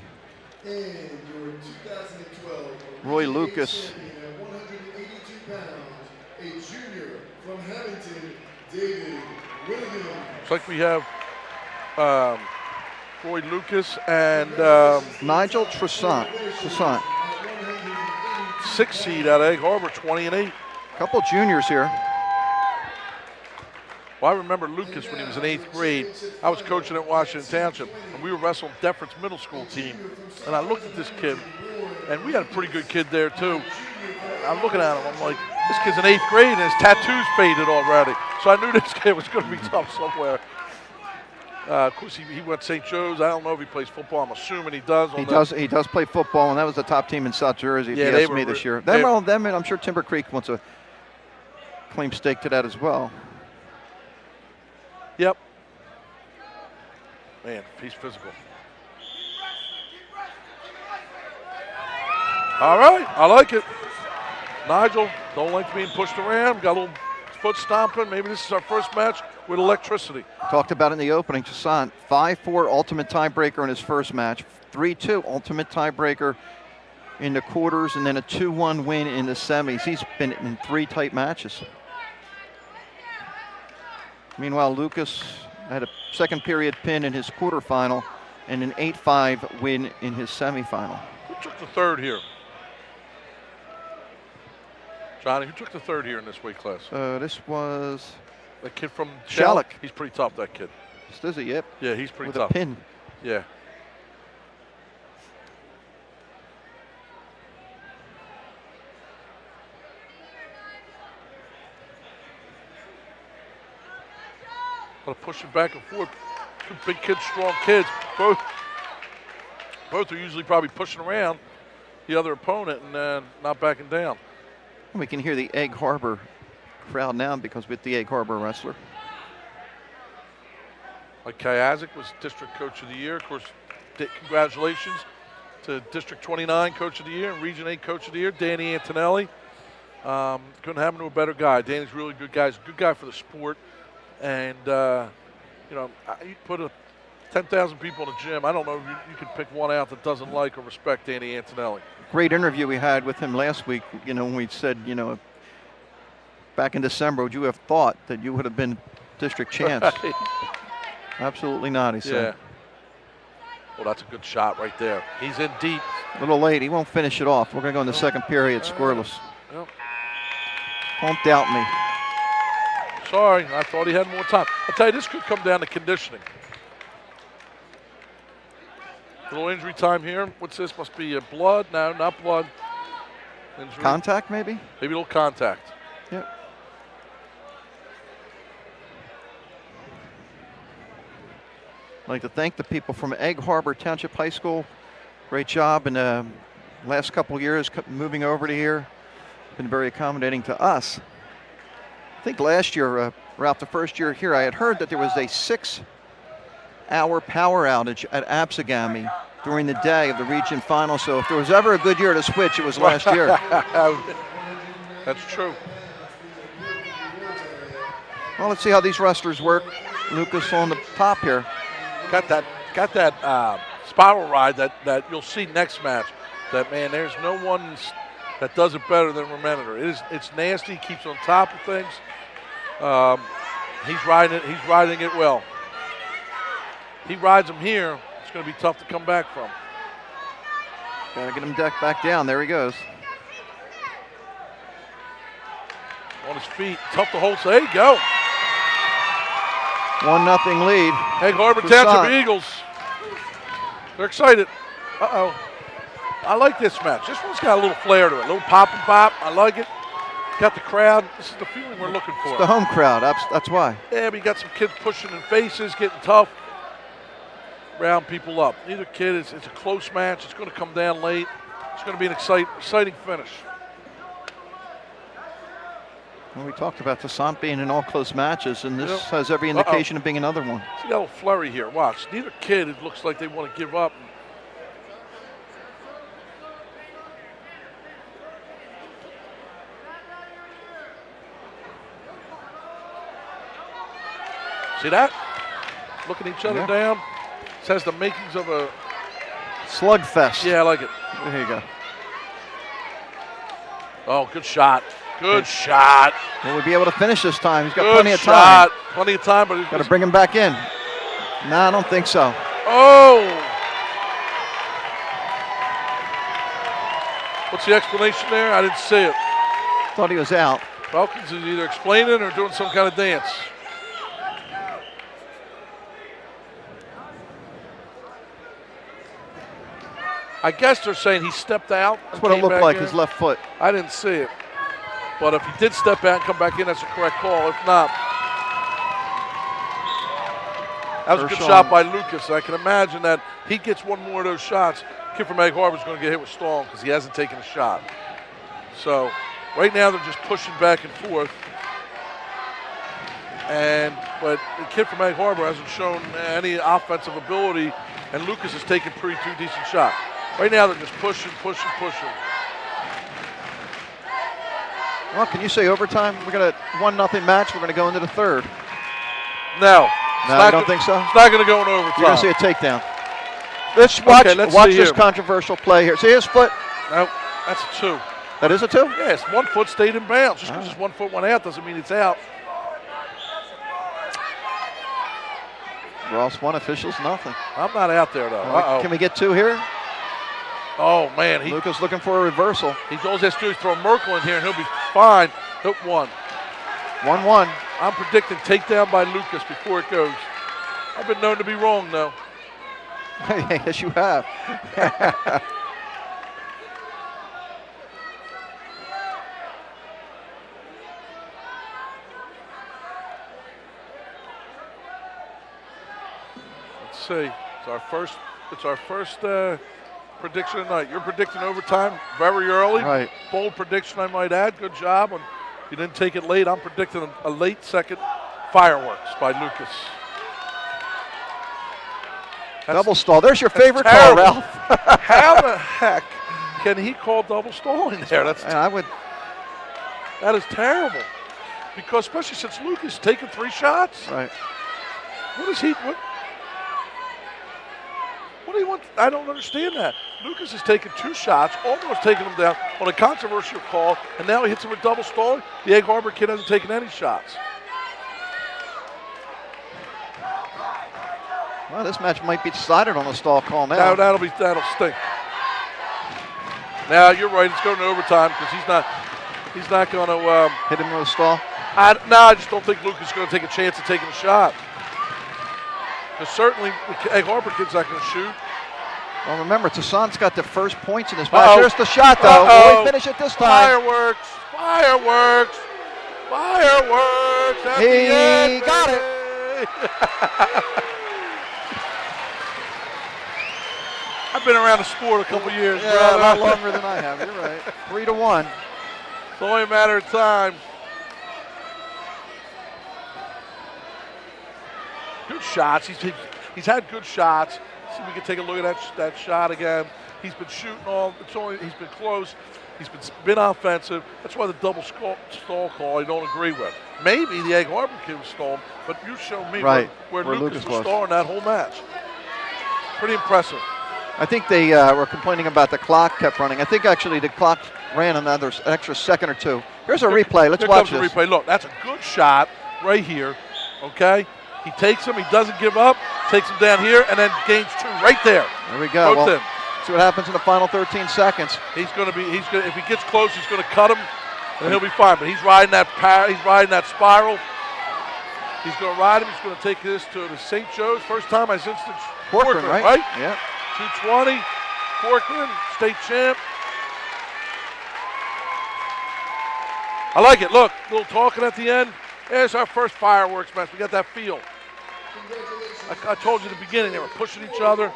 And your 2012 Roy Lucas. 182 pounds, a junior from Hamilton, David Williams. Looks like we have Roy Lucas and Nigel Tressant. 6th seed out of Egg Harbor, 20-8. Couple juniors here. Well, I remember Lucas when he was in 8th grade. I was coaching at Washington Township, and we were wrestling Deptford's middle school team. And I looked at this kid, and we had a pretty good kid there, too. I'm looking at him, I'm like, this kid's in 8th grade, and his tattoo's faded already. So I knew this kid was going to be tough somewhere. Of course, he went to St. Joe's. I don't know if he plays football. I'm assuming he does. He does play football, and that was the top team in South Jersey, if you ask me, this year. Them, and I'm sure Timber Creek wants a claim stake to that as well. Yep. Man, he's physical. All right, I like it. Nigel, don't like being pushed around. Got a little foot stomping. Maybe this is our first match with electricity. Talked about it in the opening. Toussaint, 5-4 ultimate tiebreaker in his first match. 3-2 ultimate tiebreaker in the quarters, and then a 2-1 win in the semis. He's been in 3 tight matches. Meanwhile, Lucas had a second period pin in his quarterfinal and an 8-5 win in his semifinal. Who took the 3rd here? Johnny, who took the 3rd here in this weight class? This was the kid from Shalleck. He's pretty tough, that kid. Does he? Yep. Yeah, he's pretty with tough. With a pin. Yeah. Pushing back and forth. 2 big kids, strong kids. Both are usually probably pushing around the other opponent and not backing down. We can hear the Egg Harbor crowd now because with the Egg Harbor wrestler. Like Kayazik was District Coach of the Year. Of course, congratulations to District 29 Coach of the Year and Region 8 Coach of the Year, Danny Antonelli. Couldn't happen to a better guy. Danny's a really good guy. He's a good guy for the sport. And, you put 10,000 people in a gym. I don't know if you could pick one out that doesn't like or respect Danny Antonelli. Great interview we had with him last week, when we said, back in December, would you have thought that you would have been district champs? Right. Absolutely not, he said. Yeah. Well, that's a good shot right there. He's in deep. A little late. He won't finish it off. We're going to go in the second period scoreless. Yep. Don't doubt me. Sorry, I thought he had more time. I'll tell you, this could come down to conditioning. A little injury time here. What's this? Must be a blood? No, not blood. Injury. Contact, maybe? Maybe a little contact. Yep. I'd like to thank the people from Egg Harbor Township High School. Great job in the last couple of years moving over to here. Been very accommodating to us. I think last year, Ralph, the first year here, I had heard that there was a 6-hour power outage at Absegami during the day of the region final. So if there was ever a good year to switch, it was last year. That's true. Well, let's see how these wrestlers work. Lucas on the top here. Got that spiral ride that you'll see next match. That, man, there's no one that does it better than Remender. It's nasty. He keeps on top of things. He's riding it well. He rides them here. It's going to be tough to come back from. Got to get him decked back down. There he goes. On his feet. Tough to hold. So there you go. 1-0 lead. Egg Harbor Township Eagles. They're excited. Uh-oh. I like this match. This one's got a little flair to it. A little pop and pop. I like it. Got the crowd. This is the feeling we're looking for. It's the home crowd. That's why. Yeah, but you got some kids pushing in faces, getting tough. Round people up. Neither kid, it's a close match. It's going to come down late. It's going to be an exciting finish. Well, we talked about the Sant being in all close matches, and this has every indication of being another one. See that little flurry here. Watch. Neither kid, it looks like they want to give up. See that? Looking each other down. This has the makings of a slugfest. Yeah, I like it. There you go. Oh, good shot. Good shot. Will we be able to finish this time? He's got good plenty of shot. time. Plenty of time, but he's got to bring him back in. No, I don't think so. Oh! What's the explanation there? I didn't see it. Thought he was out. Falcons is either explaining or doing some kind of dance. I guess they're saying he stepped out. That's what it looked like, his left foot. I didn't see it. But if he did step out and come back in, that's a correct call. If not, that was a good shot by Lucas. I can imagine that he gets one more of those shots. Kid from Egg Harbor is going to get hit with Stallings because he hasn't taken a shot. So right now they're just pushing back and forth. But the kid from Egg Harbor hasn't shown any offensive ability, and Lucas has taken two decent shots. Right now they're just pushing. Well, can you say overtime? We're going to 1-0 match. We're going to go into the third. No. I don't think so? It's not going to go in overtime. You're going to see a takedown. Let's watch this controversial play here. See his foot? No, that's a 2. That is a 2? Yes, 1 foot stayed in bounds. Just because it's 1 foot went out doesn't mean it's out. Ross 1, officials nothing. I'm not out there, though. Can we get 2 here? Oh, man. Lucas looking for a reversal. He goes has to do is throw Merkel in here, and he'll be fine. Hook 1. 1-1. I'm predicting takedown by Lucas before it goes. I've been known to be wrong, though. Yes, you have. Let's see. It's our first prediction tonight. You're predicting overtime very early. Right. Bold prediction, I might add. Good job. And you didn't take it late. I'm predicting a late second fireworks by Lucas. Double stall. There's your favorite call, Ralph. How the heck can he call double stalling there? That is terrible. Because especially since Lucas taken 3 shots. Right. What do you want? I don't understand that. Lucas has taken 2 shots, almost taken him down on a controversial call, and now he hits him with double stalling. The Egg Harbor kid hasn't taken any shots. Well, this match might be decided on a stall call now. That'll stink. Now you're right. It's going to overtime because he's not going to hit him with a stall. I just don't think Lucas is going to take a chance of taking a shot. Because certainly the Egg Harbor kid's not going to shoot. Well, remember, Toussaint's got the first points in this match. Here's the shot, though. Will he finish it this time? Fireworks. He got it. I've been around the sport a couple years, yeah, brother. A lot longer than I have. You're right. 3-1. It's only a matter of time. good shots. He's had good shots. See if we can take a look at that shot again. He's been shooting he's been close. He's been offensive. That's why the double stall call I don't agree with. Maybe the Egg Harbor kid was stolen, but you show me where Lucas was stalling that whole match. Pretty impressive. I think they were complaining about the clock kept running. I think actually the clock ran another extra second or two. Here's a replay. Let's watch this. Replay. Look, that's a good shot right here. Okay, he takes him. He doesn't give up. Takes him down here and then gains 2 right there. There we go. Well, see what happens in the final 13 seconds. If he gets close, he's going to cut him, and he'll be fine. But he's riding that spiral. He's going to ride him. He's going to take this to the St. Joe's. First time I sensed it. Corcoran, right? Yeah. 220. Corcoran, state champ. I like it. Look, a little talking at the end. There's our first fireworks match. We got that feel. I told you at the beginning, they were pushing each other.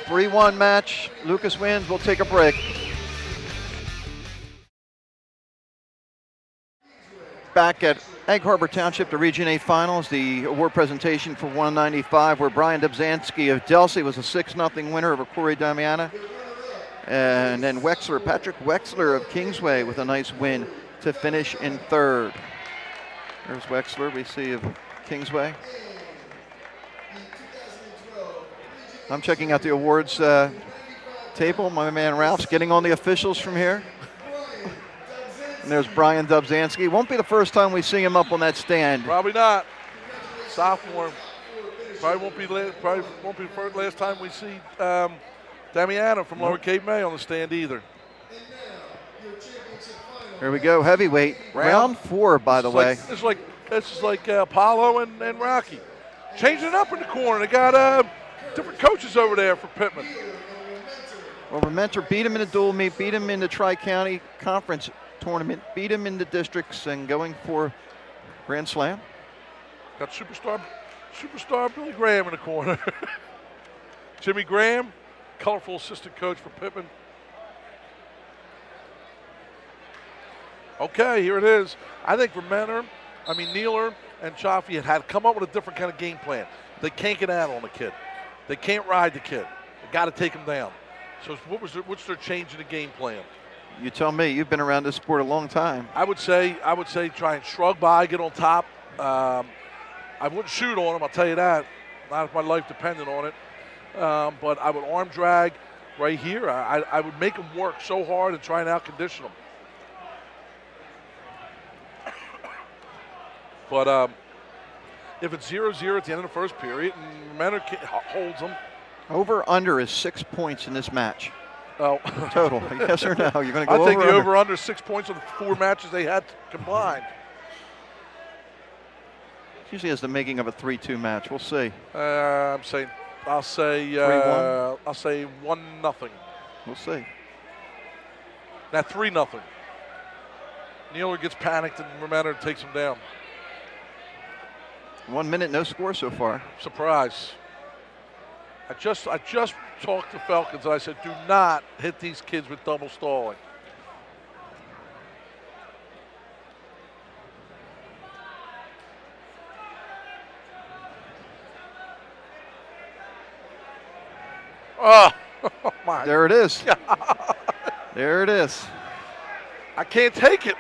3-1 match. Lucas wins. We'll take a break. Back at Egg Harbor Township, the Region 8 Finals, the award presentation for 195, where Brian Dobzanski of Delsey was a 6-0 winner over Corey Damiana. And then Patrick Wexler of Kingsway with a nice win to finish in 3rd. There's Wexler, we see of Kingsway. I'm checking out the awards table. My man Ralph's getting on the officials from here. And there's Brian Dobzanski. Won't be the first time we see him up on that stand. Probably not. Sophomore. Probably won't be the last time we see Damiano from Lower Cape May on the stand either. Here we go, heavyweight. Round 4, by the way. This is like Apollo and Rocky. Changing it up in the corner. They got different coaches over there for Pittman. Well, Mentor beat him in the dual meet, beat him in the Tri-County Conference tournament, beat him in the districts, and going for Grand Slam. Got superstar Billy Graham in the corner. Jimmy Graham, colorful assistant coach for Pittman. Okay, here it is. I think Nealer and Chaffee had come up with a different kind of game plan. They can't get out on the kid. They can't ride the kid. They got to take him down. So what's their change in the game plan? You tell me. You've been around this sport a long time. I would say try and shrug by, get on top. I wouldn't shoot on him, I'll tell you that. Not if my life depended on it. But I would arm drag right here. I would make him work so hard and try and out-condition him. But if it's 0-0 at the end of the first period and Mentor holds them. Over-under is 6 points in this match. Oh. Total, yes or no? You're going to go over? I think the over-under 6 points on the 4 matches they had combined. It usually has the making of a 3-2 match. We'll see. I'll say 3-1. I'll say 1-0. We'll see. Now 3-0. Nealer gets panicked and Mentor takes him down. 1 minute, no score so far. Surprise. I just talked to Falcons and I said, do not hit these kids with double stalling. Oh my. There it is. God. There it is. I can't take it.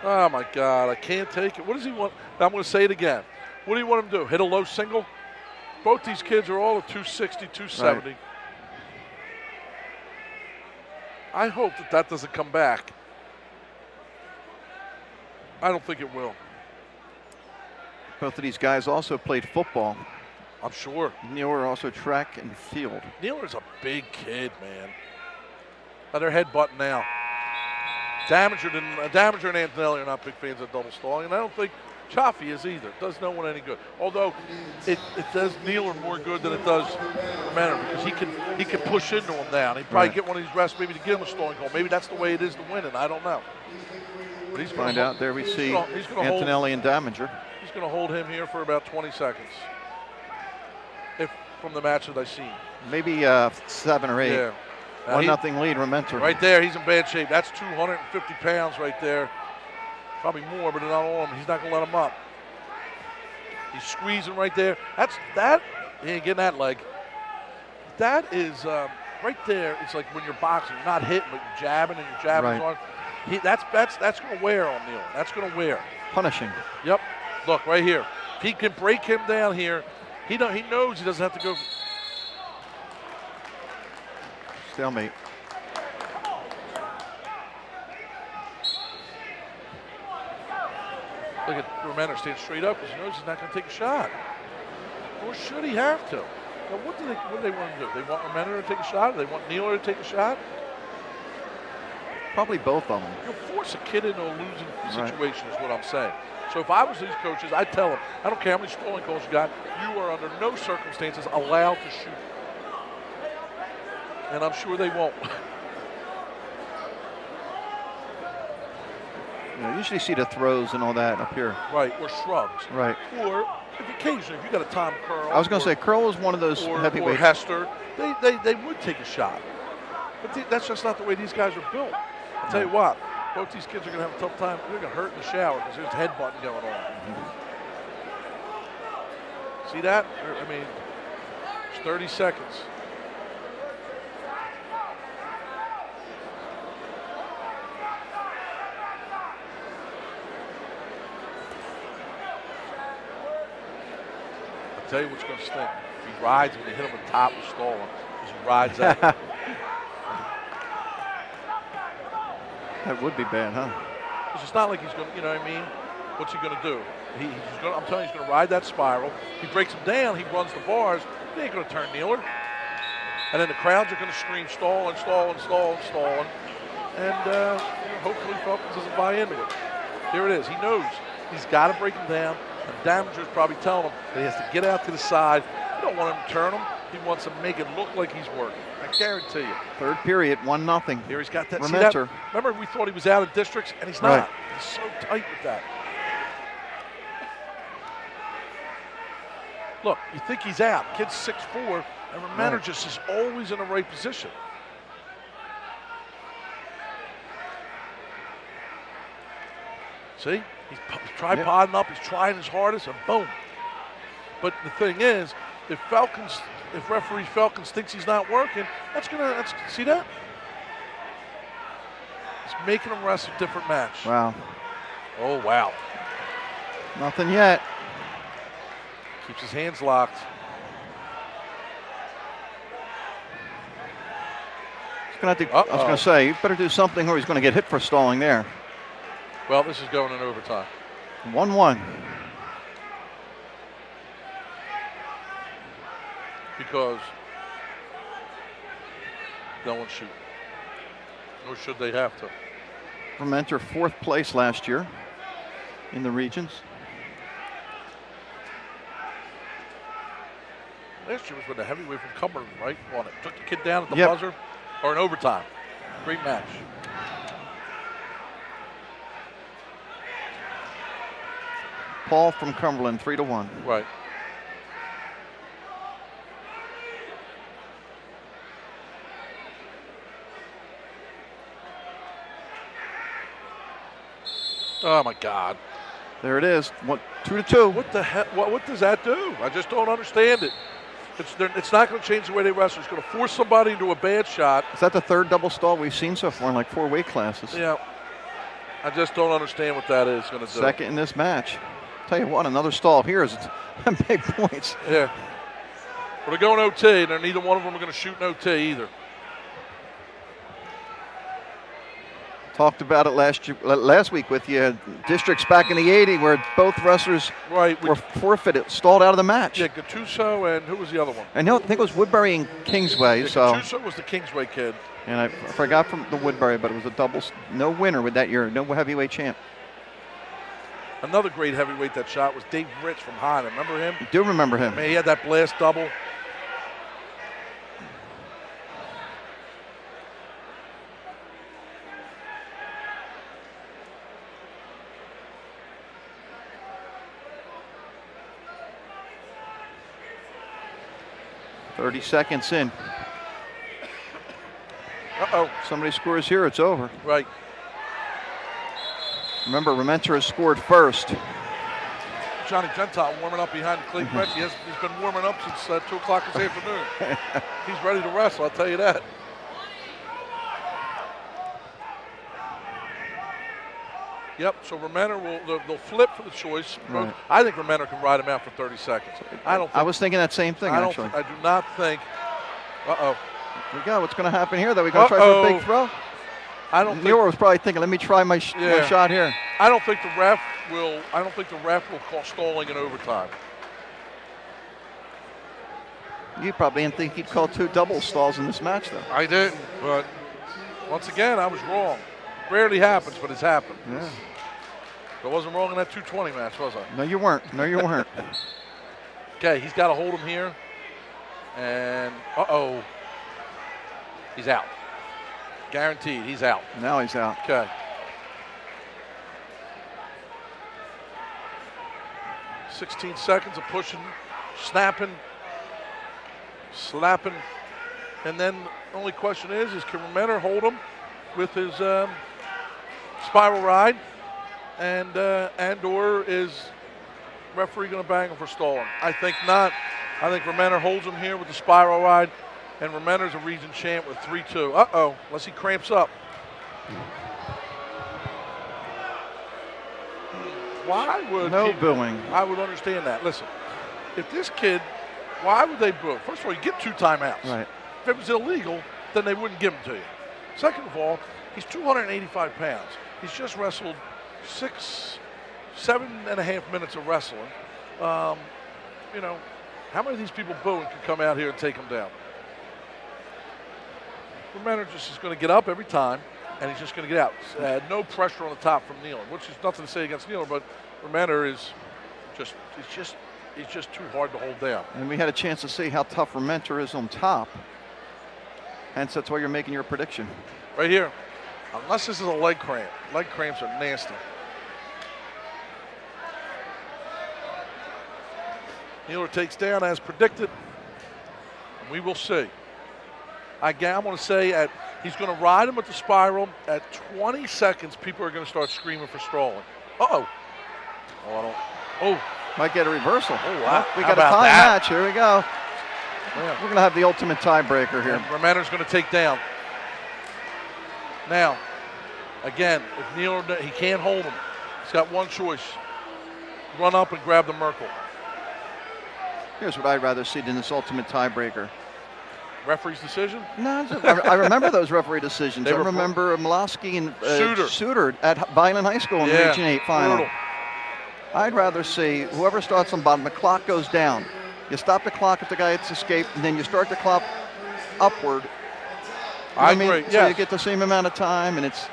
Oh, my God, I can't take it. What does he want? I'm going to say it again. What do you want him to do, hit a low single? Both these kids are all at 260, 270. Right. I hope that doesn't come back. I don't think it will. Both of these guys also played football. I'm sure. Nealer also track and field. Nealer's a big kid, man. They're headbutting now. Damager and Antonelli are not big fans of double stalling, and I don't think Chaffee is either. It does no one any good. Although it does Nealer more good than it does Mentor because he can push into him now. He'd probably get one of these refs maybe to give him a stalling call. Maybe that's the way it is to win it. I don't know. But he's find out. There we see Antonelli and Damager. He's going to hold him here for about 20 seconds. If from the match that I've seen. Maybe 7 or 8. Yeah. Now 1-0 lead, Rementer. Right there, he's in bad shape. That's 250 pounds right there. Probably more, but not all of him. He's not going to let him up. He's squeezing right there. He ain't getting that leg. That is right there. It's like when you're boxing, you're not hitting, but you're jabbing and you're jabbing. Right. That's going to wear on Neal. That's going to wear. Punishing. Yep. Look right here. If he can break him down here, he knows he doesn't have to go. Stalemate. Look at Remender stand straight up because he knows he's not going to take a shot. Or should he have to? Now, what do they want to do? They want Remender to take a shot? Or they want Neal to take a shot? Probably both of them. You'll force a kid into a losing situation is what I'm saying. So if I was these coaches, I'd tell them, I don't care how many stalling calls you got, you are under no circumstances allowed to shoot. And I'm sure they won't. You usually see the throws and all that up here. Right, or shrugs. Right. Or occasionally, if you got a Tom Curl. I was going to say, Curl was one of those heavyweights. Or Hester, they would take a shot. But that's just not the way these guys are built. I'll tell you what, both these kids are going to have a tough time. They're going to hurt in the shower because there's headbutting going on. See that? I mean, it's 30 seconds. I'll tell you what's going to stink. If he rides, when you hit him with the top of stalling, because he rides out. That would be bad, huh? Because it's not like he's going to, you know what I mean? What's he going to do? I'm telling you, he's going to ride that spiral. He breaks him down. He runs the bars. He ain't going to turn Nealer. And then the crowds are going to scream, stalling. And hopefully Falcons doesn't buy into it. Here it is. He knows he's got to break him down. And the damager's probably telling him that he has to get out to the side. You don't want him to turn him. He wants to make it look like he's working. I guarantee you. Third period, 1-0. Here he's got that. Rementer. See that? Remember we thought he was out of districts, and he's not. Right. He's so tight with that. Look, you think he's out. Kid's 6'4", and Remender just is always in the right position. See? He's tripoding up. He's trying his hardest, and boom. But the thing is, if referee Falcons thinks he's not working, see that? It's making him rest a different match. Wow. Oh, wow. Nothing yet. Keeps his hands locked. He's gonna have to, I was going to say, you better do something or he's going to get hit for stalling there. Well, this is going in overtime. 1-1. Because no one's shooting. Nor should they have to. Rementer 4th place last year in the regions. Last year was with the heavyweight from Cumberland, right? Won it. Took the kid down at the Yep. buzzer or in overtime. Great match. Paul from Cumberland, 3-1. Right. Oh my God! There it is. 2-2. What the heck? What does that do? I just don't understand it. It's not going to change the way they wrestle. It's going to force somebody into a bad shot. Is that the third double stall we've seen so far in like 4 weight classes? Yeah. I just don't understand what that is going to do. Second in this match. Tell you what, another stall here is big points. Yeah. But they're going OT, and neither one of them are going to shoot an OT either. Talked about it last week with you. Districts back in the 80 where both wrestlers were forfeited, stalled out of the match. Yeah, Gattuso and who was the other one? I know, I think it was Woodbury and Kingsway. Yeah, so Gattuso was the Kingsway kid. And I forgot from the Woodbury, but it was a double, no winner with that year, no heavyweight champ. Another great heavyweight that shot was Dave Rich from Hyden. Remember him? I do remember him. I mean, he had that blast double. .30 seconds in. Somebody scores here, it's over. Right. Remember, Rementer has scored first. Johnny Gentile warming up behind Clay Bretz. He's been warming up since 2 o'clock this afternoon. He's ready to wrestle, I'll tell you that. Yep, so Rementer they'll flip for the choice. Right. I think Rementer can ride him out for 30 seconds. I was thinking that same thing, actually. I do not think. Uh-oh. Here we go. What's going to happen here? That we going to try for a big throw? I don't think. Newer was probably thinking, let me try my shot here. I don't think the ref will call stalling in overtime. You probably didn't think he'd call 2 double stalls in this match, though. I didn't, but once again, I was wrong. Rarely happens, but it's happened. Yeah. I wasn't wrong in that 220 match, was I? No, you weren't. No, you weren't. Okay, he's got to hold him here. And, he's out. Guaranteed, he's out. Now he's out. Okay. 16 seconds of pushing, snapping, slapping. And then the only question is can Rementer hold him with his spiral ride? And or is referee going to bang him for stalling? I think not. I think Rementer holds him here with the spiral ride, and Rementer's a region champ with 3-2. Unless he cramps up. Why would booing? I would understand that. Listen, if this kid, why would they boo? First of all, you get 2 timeouts. Right. If it was illegal, then they wouldn't give them to you. Second of all, he's 285 pounds. He's just wrestled 7.5 minutes of wrestling. How many of these people booing can come out here and take him down? Rementer just is going to get up every time, and he's just going to get out. No pressure on the top from Nealon, which is nothing to say against Nealon, but Rementer is he's just too hard to hold down. And we had a chance to see how tough Rementer is on top. Hence, that's why you're making your prediction. Right here. Unless this is a leg cramp. Leg cramps are nasty. Nealon takes down as predicted. And we will see. I'm going to say he's going to ride him with the spiral. At 20 seconds, people are going to start screaming for stalling. Might get a reversal. Oh, wow. We got a tie match. Here we go. Yeah. We're going to have the ultimate tiebreaker here. And Rementer's going to take down. Now, again, if Nealon, he can't hold him. He's got one choice. Run up and grab the Merkle. Here's what I'd rather see than this ultimate tiebreaker. Referee's decision? No, I remember those referee decisions. I remember Molosky and Suter at Violin High School in the Region 8 final. Brutal. I'd rather see whoever starts on bottom, the clock goes down. You stop the clock if the guy hits escape, and then you start the clock upward. I agree. So you get the same amount of time, and it's.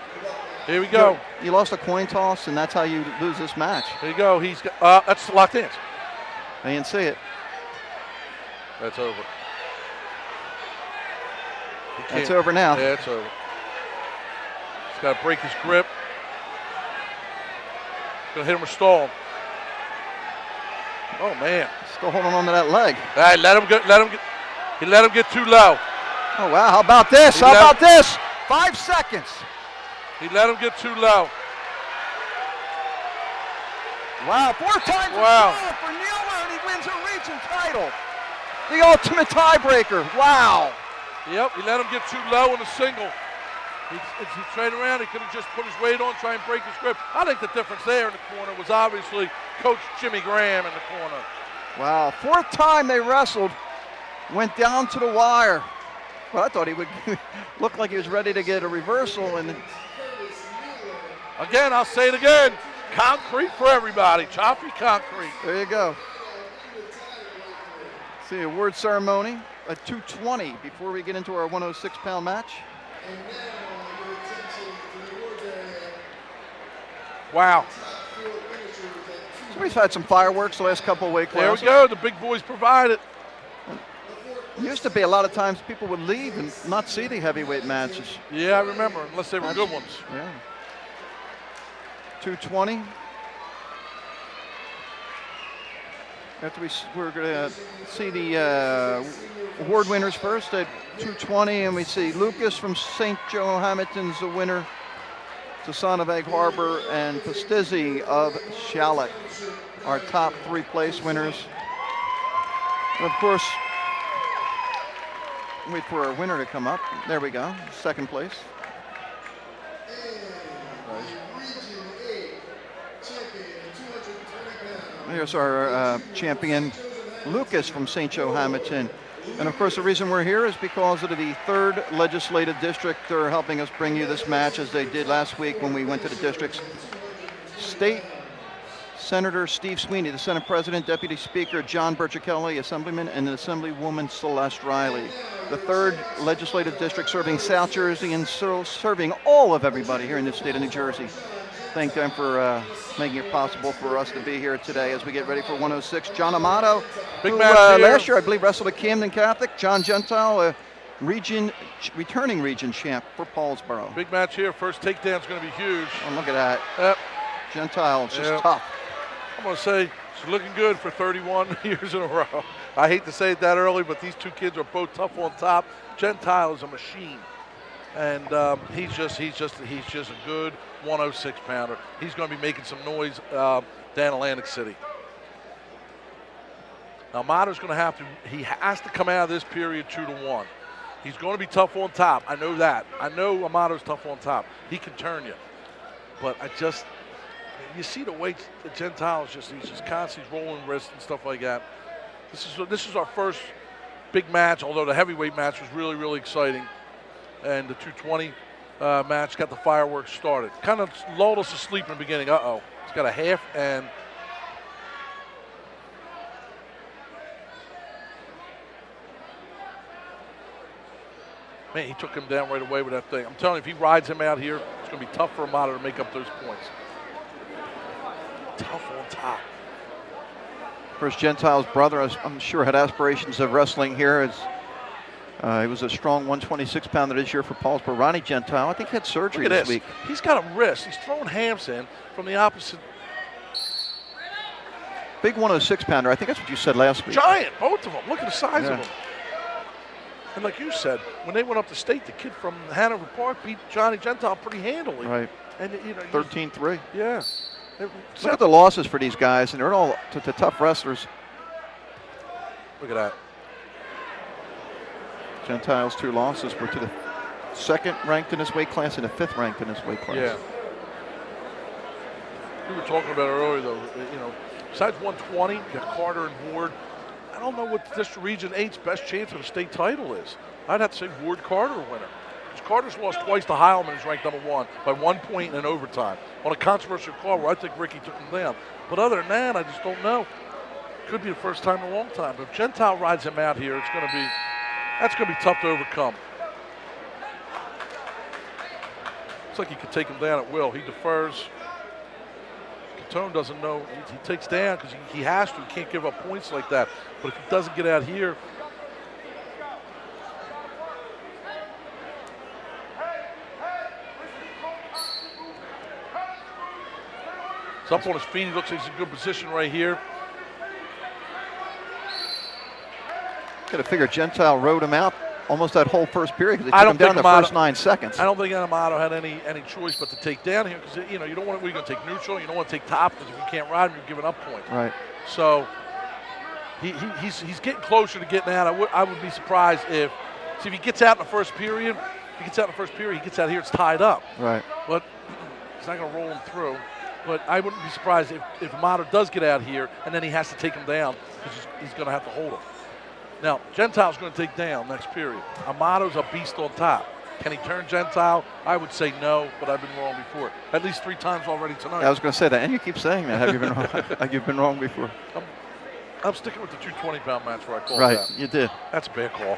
Here we go. You lost a coin toss, and that's how you lose this match. Here you go. He's got. That's the locked hands. I didn't see it. That's over. That's over now. Yeah, it's over. He's got to break his grip. Gonna hit him with stall. Oh man. Still holding on to that leg. All right, he let him get too low. Oh wow, how about this? How about this? 5 seconds. He let him get too low. Wow, 4 times for Nealon, and he wins a region title. The ultimate tiebreaker. Wow. Yep, he let him get too low in the single. He tried around, he could have just put his weight on, try and break his grip. I think the difference there in the corner was obviously Coach Jimmy Graham in the corner. Wow, 4th time they wrestled, went down to the wire. Well, I thought he would look like he was ready to get a reversal. And again, I'll say it again, concrete for everybody, choppy concrete. There you go. See, award ceremony at 220 before we get into our 106-pound match. Wow. So we've had some fireworks the last couple of weight classes. There we go, the big boys provided. It used to be a lot of times people would leave and not see the heavyweight matches. Yeah, I remember, unless they were good ones. Yeah. 220. We're going to see the award winners first at 220, and we see Lucas from St. Joe Hamilton's the winner. Sasan of Egg Harbor and Pastizzi of Shallot, our top 3 place winners. And of course, wait for our winner to come up. There we go, second place. Here's our champion, Lucas from St. Joe Hamilton. And of course, the reason we're here is because of the 3rd Legislative District. They're helping us bring you this match as they did last week when we went to the districts. State Senator Steve Sweeney, the Senate President, Deputy Speaker John Berchichelli, Assemblyman, and the Assemblywoman Celeste Riley. The 3rd Legislative District serving South Jersey and serving all of everybody here in the state of New Jersey. Thank them for making it possible for us to be here today as we get ready for 106. John Amato, Big who match last year I believe wrestled at Camden Catholic. John Gentile, returning region champ for Paulsboro. Big match here. First takedown's going to be huge. Oh, look at that. Yep. Gentile, it's just tough. I'm going to say she's looking good for 31 years in a row. I hate to say it that early, but these 2 kids are both tough on top. Gentile is a machine. And he's just a good 106 pounder. He's going to be making some noise down Atlantic City. Now Amato's going to he has to come out of this period 2-1. He's going to be tough on top. I know that. I know Amato's tough on top. He can turn you. But you see the weight that Gentile is he's just constantly rolling wrists and stuff like that. This is our first big match, although the heavyweight match was really, really exciting. And the 220 match got the fireworks started. Kind of lulled us asleep in the beginning. It's got a half and man, he took him down right away with that thing. I'm telling you, if he rides him out here, it's going to be tough for Amato to make up those points. Tough on top. Of course, Gentile's brother, I'm sure, had aspirations of wrestling here. He was a strong 126 pounder this year for Paulsboro. Ronnie Gentile, I think he had surgery this week. He's got a wrist. He's throwing hams in from the opposite. Big 106 pounder. I think that's what you said last week. Giant, both of them. Look at the size of them. And like you said, when they went up to state, the kid from Hanover Park beat Johnny Gentile pretty handily. Right. And 13-3. Yeah. Look at the losses for these guys, and they're all to tough wrestlers. Look at that. Gentile's 2 losses were to the 2nd ranked in this weight class and the 5th ranked in this weight class. Yeah. We were talking about it earlier, though. Besides 120, you got Carter and Ward. I don't know what District Region 8's best chance of a state title is. I'd have to say Ward Carter winner. Because Carter's lost twice to Heilman, who's ranked number 1, by 1 point in overtime on a controversial call where I think Ricky took him down. But other than that, I just don't know. Could be the first time in a long time. But if Gentile rides him out here, that's going to be tough to overcome. Looks like he could take him down at will. He defers. Catone doesn't know. He takes down because he has to. He can't give up points like that. But if he doesn't get out here, he's up on his feet. He looks like he's in good position right here. Got to figure Gentile rode him out almost that whole first period because they took him down the first 9 seconds. I don't think Amato had any choice but to take down here because you don't want to. We're going to take neutral. You don't want to take top because if you can't ride him, you're giving up points. Right. So he's getting closer to getting out. I would be surprised if he gets out in the first period. He gets out here. It's tied up. Right. But he's not going to roll him through. But I wouldn't be surprised if Amato does get out here and then he has to take him down because he's going to have to hold him. Now, Gentile's going to take down next period. Amato's a beast on top. Can he turn Gentile? I would say no, but I've been wrong before. At least 3 times already tonight. I was going to say that, and you keep saying that. Have you been wrong? You've been wrong before. I'm sticking with the 220-pound match where I called that. Right, you did. That's a bad call.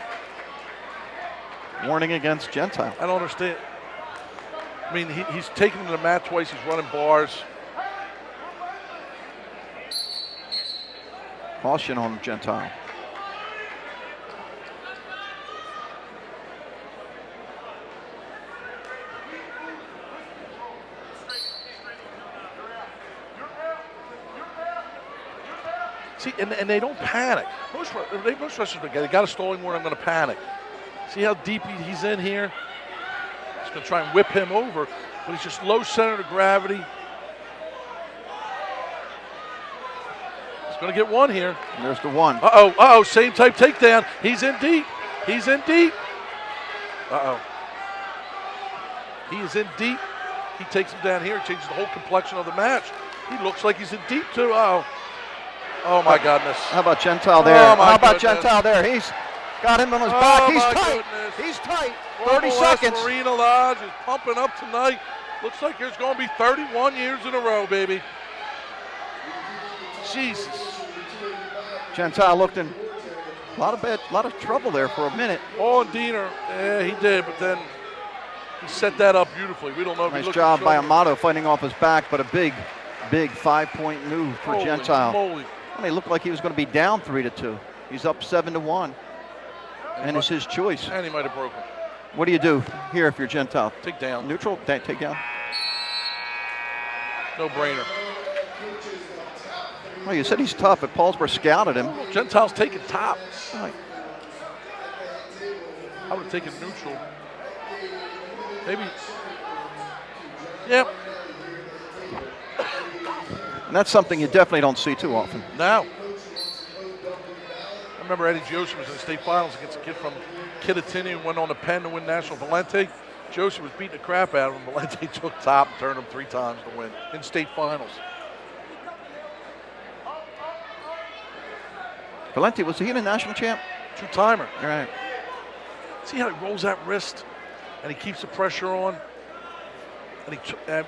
Warning against Gentile. I don't understand. I mean, he's taken him to the mat twice. He's running bars. Caution on Gentile. See, and they don't panic. Most wrestlers, they got a stalling warning, I'm going to panic. See how deep he's in here? He's going to try and whip him over, but he's just low center of gravity. He's going to get one here. And there's the one. Uh-oh, same type takedown. He's in deep. He's in deep. Uh-oh. He is in deep. He takes him down here, changes the whole complexion of the match. He looks like he's in deep too. Uh-oh. Oh my goodness. How about Gentile there? How about Gentile there? He's got him on his back. He's tight. He's tight. 30 seconds. Marina Lodge is pumping up tonight. Looks like there's going to be 31 years in a row, baby. Jesus. Gentile looked in a lot of trouble there for a minute. Oh, and Diener, yeah, he did, but then he set that up beautifully. We don't know if nice he looked job by shoulder. Amato fighting off his back, but a big 5-point move for Holy Gentile. moly. He looked like he was going to be down 3-2. He's up 7-1, and it's his choice. And he might have broken. What do you do here if you're Gentile? Take down. Neutral, take down. No brainer. Well, you said he's tough, but Paulsboro scouted him. Gentile's taking top. Right. I would have taken neutral. Maybe. Yep. And that's something you definitely don't see too often. Now. I remember Eddie Joshi was in the state finals against a kid from Kittatinny and went on a pen to win National. Valente. Joshi was beating the crap out of him. Valente took top and turned him 3 times to win in state finals. Valente, was he a national champ? 2-timer. All right. See how he rolls that wrist and he keeps the pressure on? And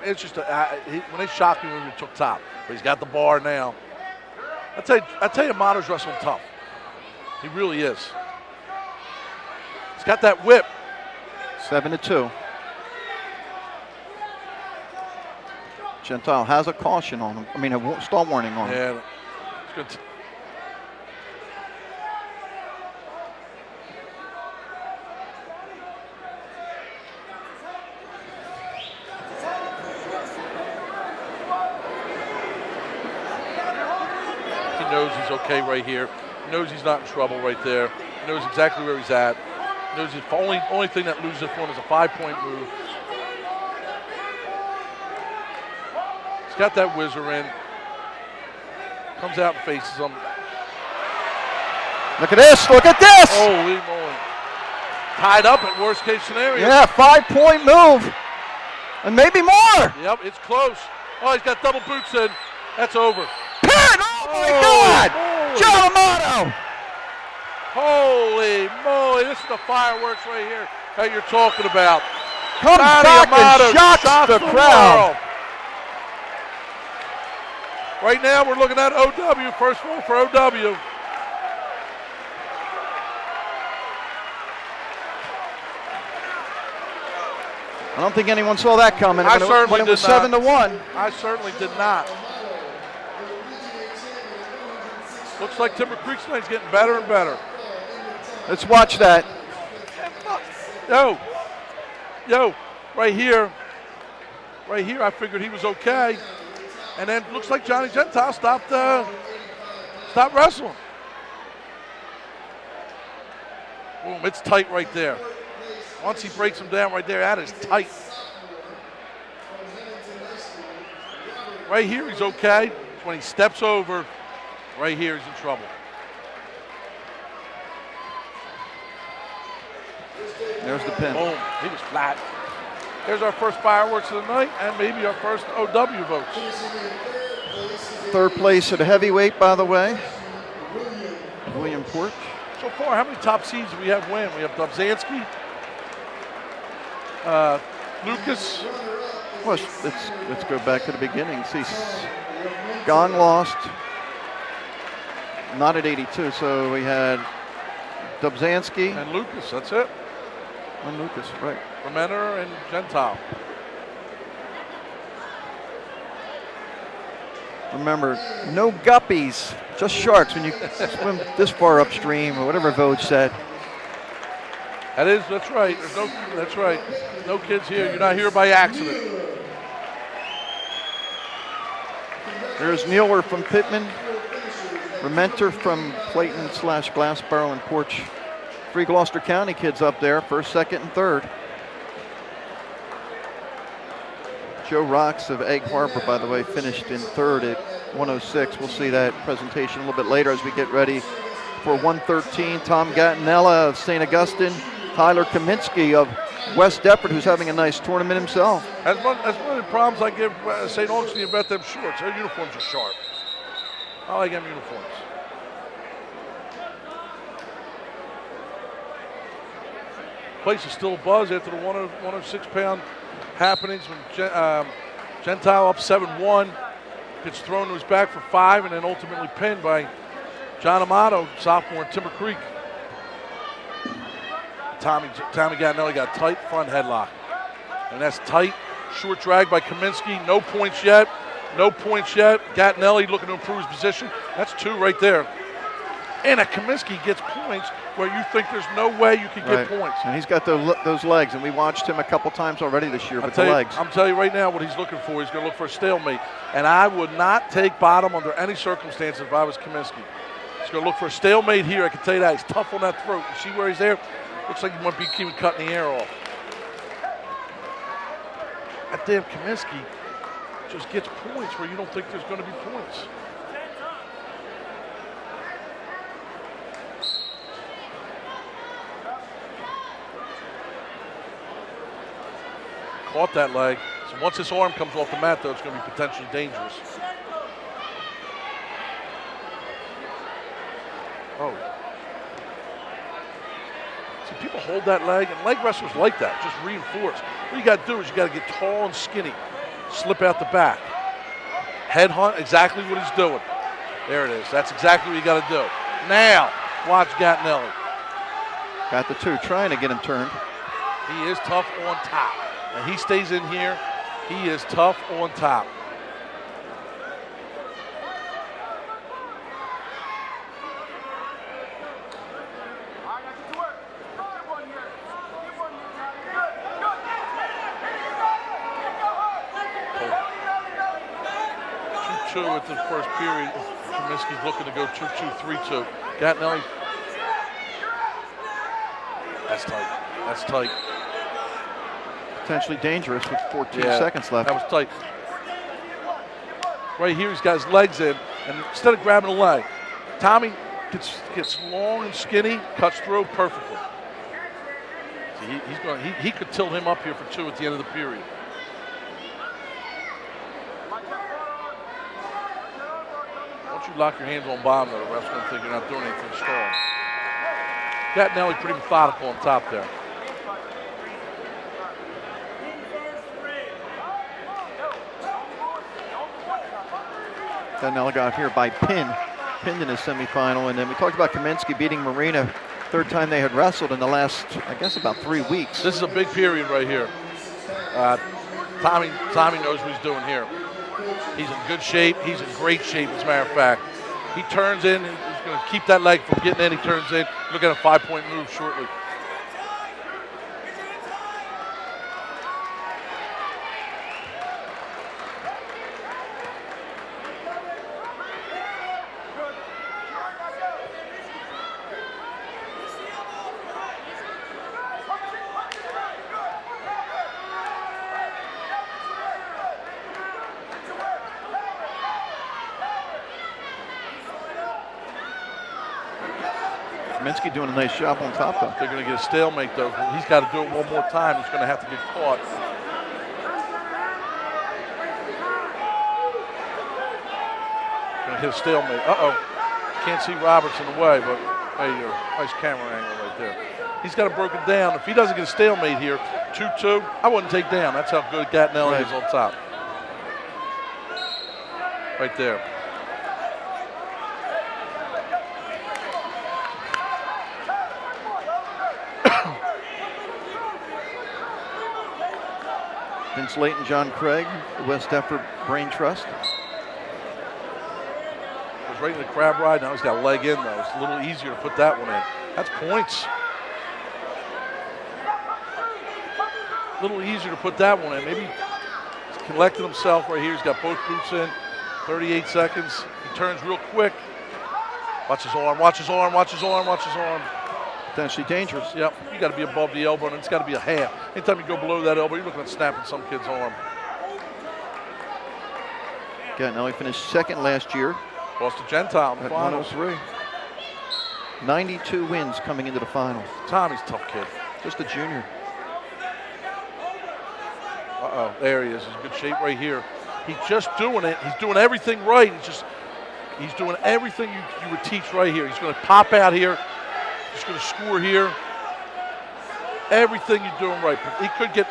it's just when they shocked me when he took top, but he's got the bar now. I tell you, Amato's wrestling tough. He really is. He's got that whip. 7-2. Gentile has a caution on him. I mean, a stall warning on him. Yeah, it's good. He knows he's okay right here. He knows he's not in trouble right there. He knows exactly where he's at. He knows the only thing that loses for him is a 5-point move. He's got that whizzer in. Comes out and faces him. Look at this. Look at this. Holy moly. Tied up at worst case scenario. Yeah, 5-point move. And maybe more. Yep, it's close. Oh, he's got double boots in. That's over. Pin! Oh my God! Holy. John Amato! Holy moly, this is the fireworks right here that you're talking about. Comes back and shocks the crowd. World. Right now we're looking at OW, first one for OW. I don't think anyone saw that coming I when certainly it was did not. 7-1. I certainly did not. Looks like Timber Creek tonight's getting better and better. Let's watch that. Yo, right here, I figured he was okay. And then looks like Johnny Gentile stopped wrestling. Boom, it's tight right there. Once he breaks him down right there, that is tight. Right here, he's okay. When he steps over, right here, he's in trouble. There's the pin. Boom, he was flat. There's our first fireworks of the night and maybe our first OW votes. Third place at heavyweight, by the way. William Porch. So far, how many top seeds do we have win? We have Dobzhansky, Lucas. Well, let's go back to the beginning. See, Gong lost, not at 82, so we had Dobzhansky. And Lucas, that's it. And Lucas, right. Remender and Gentile. Remember, no guppies, just sharks when you swim this far upstream or whatever Vogue said. That's right. That's right. No kids here. You're not here by accident. There's Mueller from Pittman Rementer from Clayton / Glass Barrel and Porch. 3 Gloucester County kids up there, first, second, and third. Joe Rocks of Egg Harbor, by the way, finished in third at 106. We'll see that presentation a little bit later as we get ready for 113. Tom Gattinella of St. Augustine. Tyler Kaminsky of West Deptford, who's having a nice tournament himself. That's one of the problems I give St. Augustine about them shorts. Their uniforms are sharp. I like them uniforms. Place is still buzz after the 106-pound happenings when Gentile up 7-1. Gets thrown to his back for 5 and then ultimately pinned by John Amato, sophomore in Timber Creek. Tommy Gattinelli got tight front headlock. And that's tight. Short drag by Kaminsky. No points yet. No points yet. Gattinelli looking to improve his position. That's 2 right there. And Kaminsky gets points where you think there's no way you can get points. And he's got those legs, and we watched him a couple times already this year with the legs. I'm telling you right now what he's looking for. He's going to look for a stalemate. And I would not take bottom under any circumstances if I was Kaminsky. He's going to look for a stalemate here. I can tell you that. He's tough on that throat. You see where he's there? Looks like he might be even cutting the air off. That damn Kaminsky just gets points where you don't think there's going to be points. Caught that leg. So once this arm comes off the mat, though, it's going to be potentially dangerous. Oh. See, people hold that leg, and leg wrestlers like that, just reinforce. What you got to do is you got to get tall and skinny, slip out the back. Head hunt, exactly what he's doing. There it is. That's exactly what you got to do. Now, watch Gattinelli. Got the 2, trying to get him turned. He is tough on top. And he stays in here. He is tough on top. At the first period, Kaminsky's looking to go 2-2, 3-2. Gattinelli. That's tight. That's tight. Potentially dangerous with 14 seconds left. That was tight. Right here, he's got his legs in, and instead of grabbing the leg, Tommy gets long and skinny, cuts through perfectly. See, he could tilt him up here for 2 at the end of the period. Once you lock your hands on bottom, though, the ref's going to think you're not doing anything strong. Gattinelli pretty methodical on top there. Gattinelli got here by pinned in his semifinal, and then we talked about Kaminsky beating Marina, 3rd time they had wrestled in the last, I guess, about 3 weeks. This is a big period right here. Tommy knows what he's doing here. He's in good shape. He's in great shape, as a matter of fact. He turns in. He's going to keep that leg from getting in. He turns in. Look at a 5-point move shortly. Kaminsky doing a nice job on top, though. They're going to get a stalemate, though. He's got to do it one more time. He's going to have to get caught. Going to hit a stalemate. Uh-oh. Can't see Roberts in the way, but there you go. Nice camera angle right there. He's got it broken down. If he doesn't get a stalemate here, 2-2, I wouldn't take down. That's how good Gattinelli is on top. Right there. Vince Layton, John Craig, the West Deptford Brain Trust. Was right in the crab ride. Now he's got a leg in, though. It's a little easier to put that one in. That's points. A little easier to put that one in. Maybe he's collected himself right here. He's got both boots in. 38 seconds. He turns real quick. Watch his arm, watch his arm, watch his arm, watch his arm. Potentially dangerous. Yep, you got to be above the elbow, and it's got to be a half. Anytime you go below that elbow, you're looking at snapping some kid's arm. Gattinelli finished second last year Lost to Gentile in the at finals. 103. 92 wins coming into the finals. Tommy's a tough kid. Just a junior. Uh-oh, there he is. He's in good shape right here. He's just doing it. He's doing everything right. He's doing everything you would teach right here. He's going to pop out here. He's going to score here. Everything you're doing right. He could get...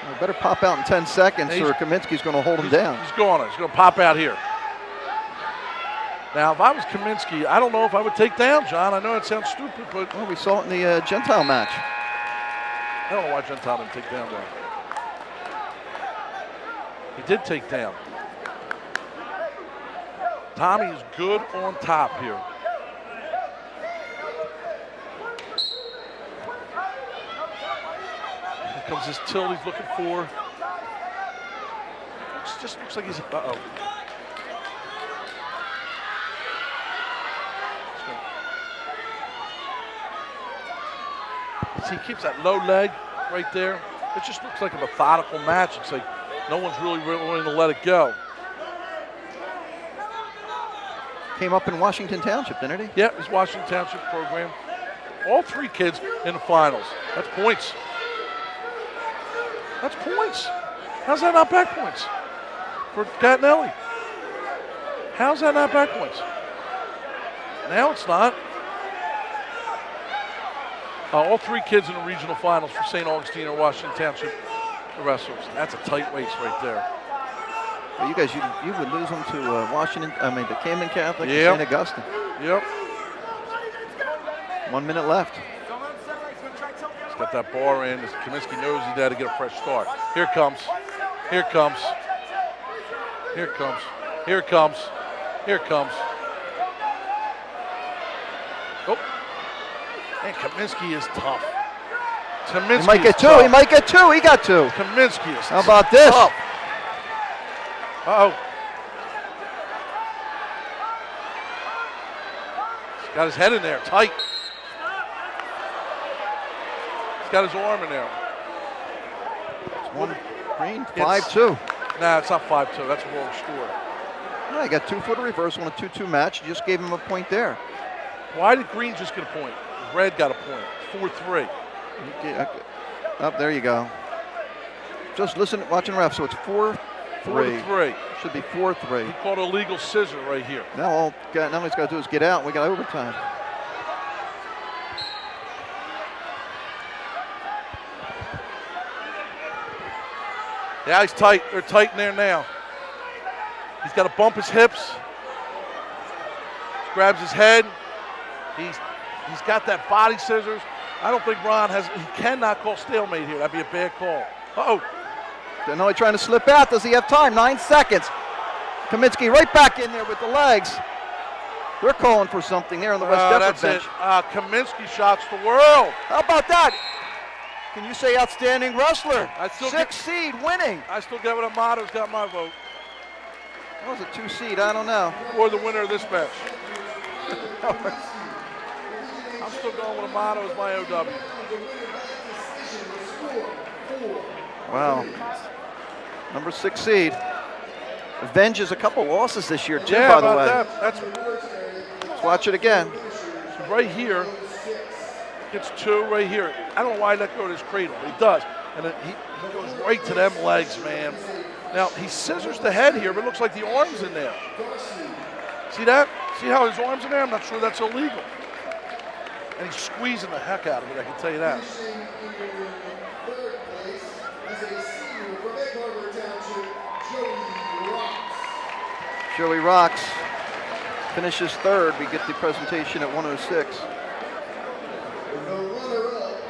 Well, better pop out in 10 seconds or Kaminsky's going to hold him down. He's going to pop out here. Now, if I was Kaminsky, I don't know if I would take down John. I know it sounds stupid, but... Well, we saw it in the Gentile match. I don't know why Gentile didn't take down there. He did take down. Tommy is good on top here. Here comes his tilt he's looking for. It just looks like he's... Uh-oh. See, he keeps that low leg right there. It just looks like a methodical match. It's like no one's really willing to let it go. Came up in Washington Township, didn't he? Yeah, his Washington Township program. All three kids in the finals. That's points. That's points. How's that not back points for Gattinelli? How's that not back points? Now it's not. All three kids in the regional finals for St. Augustine or Washington Township wrestlers. That's a tight waist right there. Well, you guys, you would lose them to the Camden Catholic Yep. and St. Augustine. Yep. 1 minute left. He's got that bar in. Kaminsky knows he's got to get a fresh start. Here it comes. Here it comes. Here it comes. Here it comes. Here it comes. Oh. And Kaminsky is tough. Kaminsky He might get two. tough. He might get two. He got two. Kaminsky is How about this? tough. Uh-oh. He's got his head in there, tight. He's got his arm in there. One green, 5-2. Nah, it's not 5-2. That's a wrong score. Yeah, he got 2 for the reversal in a 2-2 match. You just gave him a point there. Why did Green just get a point? Red got a point. 4-3. Up there you go. Just listen, watching ref. So it's 4-3. 4-3. Should be 4-3. He called a legal scissor right here. Now all he's got to do is get out, and we got overtime. Yeah, he's tight. They're tight in there now. He's got to bump his hips. Grabs his head. He's got that body scissors. I don't think Ron he cannot call stalemate here. That'd be a bad call. Uh-oh. Gattinelli trying to slip out. Does he have time? 9 seconds. Kaminsky right back in there with the legs. They're calling for something there on the West Deptford That's bench. it. Kaminsky shocks the world. How about that? Can you say outstanding wrestler? I still 6 seed winning. I still get what Amato's got my vote. That was a 2 seed. I don't know. Or the winner of this match. I'm still going with Amato as my OW. Wow. Number 6 seed. Avenges a couple losses this year, too, Yeah, by the about way. that. That's Let's watch it again. so right here. Gets 2 right here. I don't know why he let go of his cradle, but he does. And then he goes right to them legs, man. Now, he scissors the head here, but it looks like the arm's in there. See that? See how his arm's in there? I'm not sure that's illegal. And he's squeezing the heck out of it, I can tell you that. Joey Rocks finishes 3rd. We get the presentation at 106. The runner-up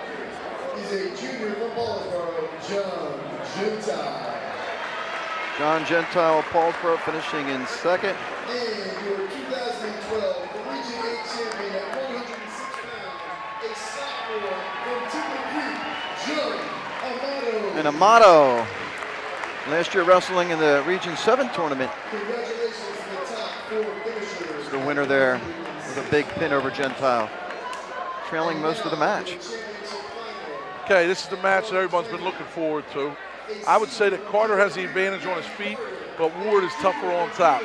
is a junior from Paulsboro, John Gentile. John Gentile of Paulsboro finishing in 2nd. And your 2012 Region 8 champion at 106 pounds, a sophomore from Timber Creek, Joey Amato. And Amato, last year wrestling in the Region 7 tournament. Congratulations to the top The winner there with a big pin over Gentile, trailing most of the match. Okay, this is the match that everyone's been looking forward to. I would say that Carter has the advantage on his feet, but Ward is tougher on top.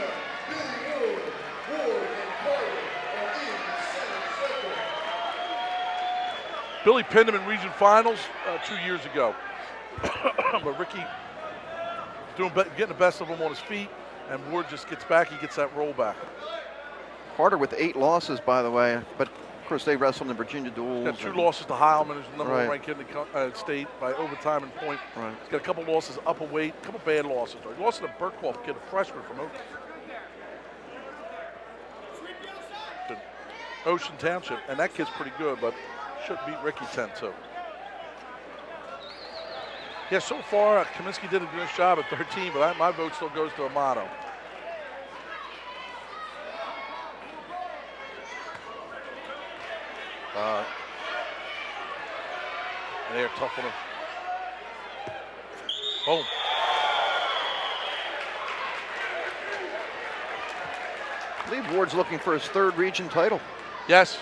Billy pinned him in region finals 2 years ago. But Ricky getting the best of him on his feet, and Ward just gets back, he gets that roll back. Carter with 8 losses, by the way, but of course they wrestled in Virginia duels. He's got 2 losses to Heilman, who's the number Right. one ranked in the state by overtime and point. Right. He's got a couple losses up a weight, a couple bad losses. He lost to the Burkhoff kid, a freshman from Ocean Township, and that kid's pretty good, but should beat Ricky 10-2. Yeah, so far, Kaminsky did a good job at 13, but my vote still goes to Amato. And they're tough on him. Boom. I believe Ward's looking for his 3rd region title. Yes.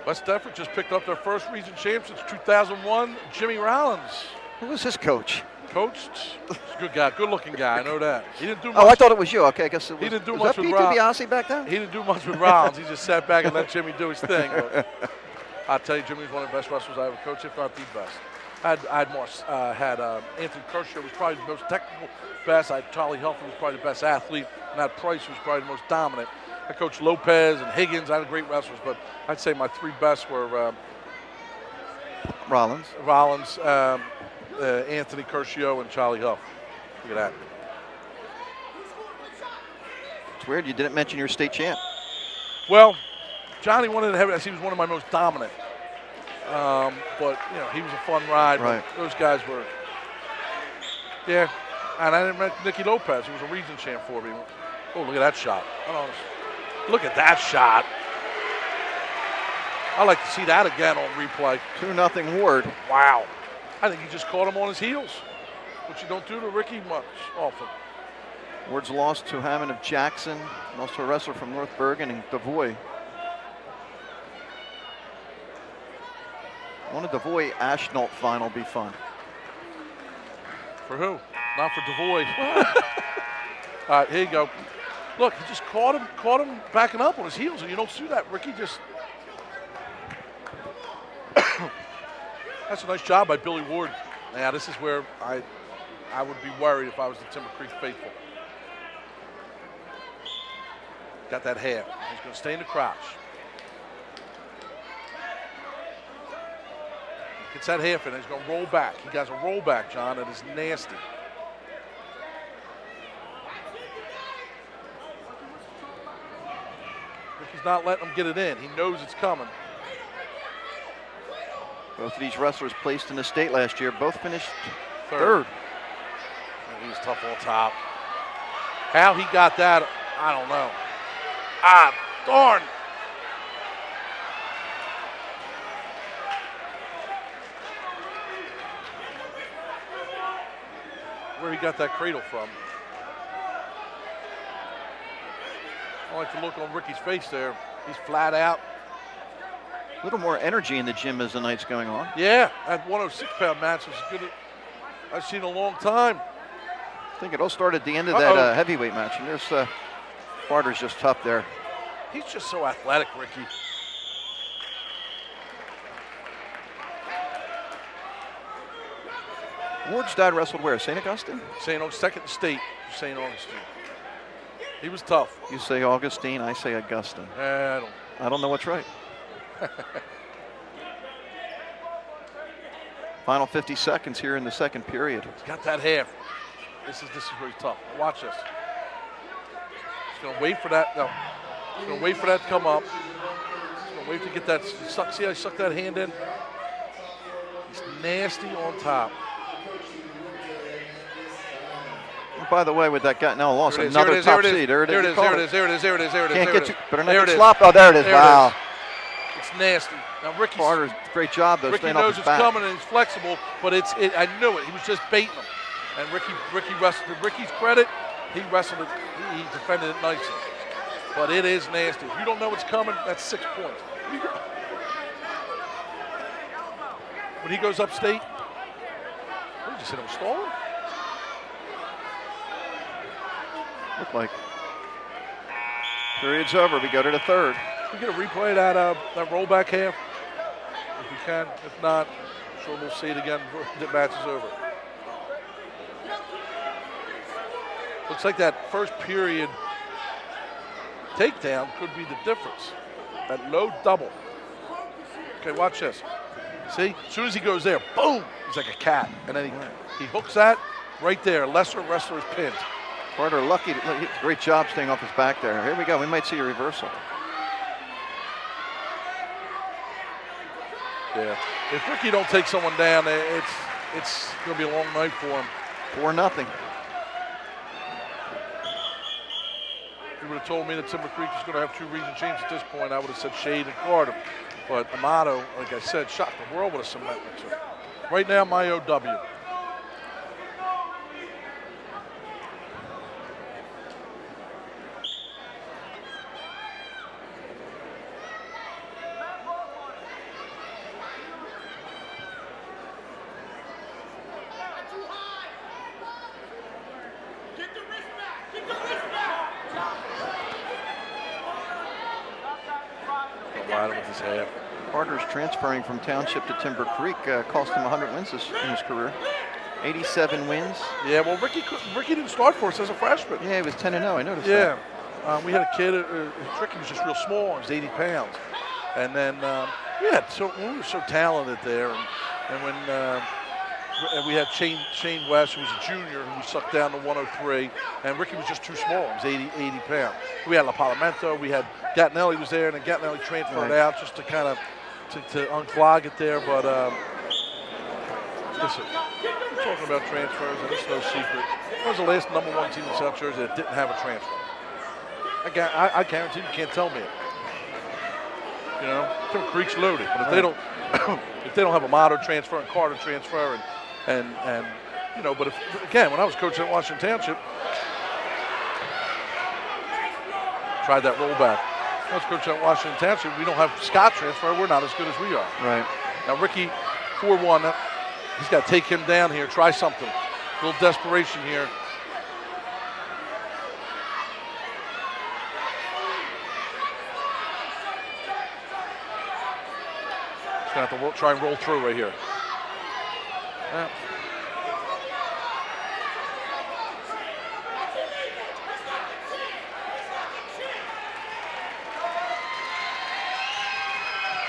West Deptford just picked up their first region champ since 2001. Jimmy Rollins Who was his coach? coached. He's a good guy, good-looking guy. I know that. He didn't do much. Oh, I thought it was you. Okay, I guess it was. He didn't do was much that with Pete Rob. DiBiase back then? He didn't do much with Rollins. He just sat back and let Jimmy do his thing. But I'll tell you, Jimmy's one of the best wrestlers I ever coached, if not the best. I had Anthony Kershaw, was probably the most technical best. I had Charlie Huffman, was probably the best athlete. And that Price was probably the most dominant. I coached Lopez and Higgins. I had great wrestlers, but I'd say my 3 best were Rollins. Anthony Kershaw, and Charlie Huff. Look at that. It's weird you didn't mention your state champ. Well, Johnny wanted to have it as he was one of my most dominant. But, you know, he was a fun ride. Right. But those guys were, yeah. And I didn't mention Nicky Lopez, who was a region champ for me. Oh, look at that shot. Look at that shot. I'd like to see that again on replay. 2-0 Ward. Wow. I think he just caught him on his heels, which you don't do to Ricky much often. Ward's lost to Hammond of Jackson, lost to a wrestler from North Bergen and Devoy. Won a Devoy Ashnault final be fun. For who? Not for Devoy. All right, here you go. Look, he just caught him backing up on his heels, and you don't see that. Ricky just. That's a nice job by Billy Ward. Now, this is where I would be worried if I was the Timber Creek faithful. Got that half. He's going to stay in the crouch. Gets that half in. He's going to roll back. He got a roll back, John. That is nasty. Ricky's not letting him get it in. He knows it's coming. Both of these wrestlers placed in the state last year, both finished Third. third. And he's tough on top. How he got that, I don't know. Ah, darn. Where he got that cradle from. I like the look on Ricky's face there. He's flat out. A little more energy in the gym as the night's going on. Yeah, that 106-pound match was as good as I've seen in a long time. I think it all started at the end of that heavyweight match. And there's Barter's just tough there. He's just so athletic, Ricky. Ward's dad wrestled where? St. Augustine? Second state, St. Augustine. He was tough. You say Augustine, I say Augustine. I don't know what's right. Final 50 seconds here in the second period. He's got that half. This is where he's tough. Watch this. He's going to wait for that. No. He's going to wait for that to come up. He's going to wait to get that. See how he sucked that hand in? He's nasty on top. And by the way, with that guy now lost another top seed. There it is. Can't get you. Better not get slopped. Oh, there it is. Wow. It's nasty. Now Ricky's Barter's great job though. Ricky staying knows off his it's back. coming and he's flexible, but I knew it. He was just baiting him. And Ricky wrestled. To Ricky's credit, He wrestled it, he defended it nicely. But it is nasty. If you don't know what's coming, that's 6 points. When he goes upstate, what did you say, him stolen? Looked like. Period's over. We go to the third. We get a replay of that rollback half, if we can. If not, I'm sure we'll see it again before the match is over. Looks like that first period takedown could be the difference. That low double. Okay, watch this. See, as soon as he goes there, boom, he's like a cat. And then he hooks that right there. Lesser wrestler is pinned. Carter lucky. Great job staying off his back there. Here we go. We might see a reversal. Yeah. If Ricky don't take someone down, it's going to be a long night for him. 4-0. If you would have told me that Timber Creek was going to have 2 region champs at this point, I would have said Shade and Carter. But Amato, like I said, shocked the world with a cement mixer. Right now, my OW. Carter's transferring from Township to Timber Creek cost him 100 wins in his career. 87 wins. Yeah, well, Ricky didn't start for us as a freshman. Yeah, he was 10-0. I noticed that. Yeah, we had a kid. Ricky was just real small. He was 80 pounds, and then we were so talented there, and when we had Shane West, who was a junior, who sucked down to 103, and Ricky was just too small. He was 80 pounds. We had La Parlamento. We had Gattinelli was there, and then Gattinelli transferred out just to kind of to unclog it there. But listen, we're talking about transfers, and it's no secret. That was the last #1 team in South Jersey that didn't have a transfer. I guarantee you can't tell me it. You know, Timber Creek's loaded, but if they don't, if they don't have a Amato transfer and Carter transfer, and you know, but if again, when I was coaching at Washington Township, tried that rollback. I was coaching at Washington Township. We don't have Scott transfer. We're not as good as we are. Right. Now Ricky, 4-1. He's got to take him down here. Try something. A little desperation here. He's going to have to try and roll through right here. Yeah.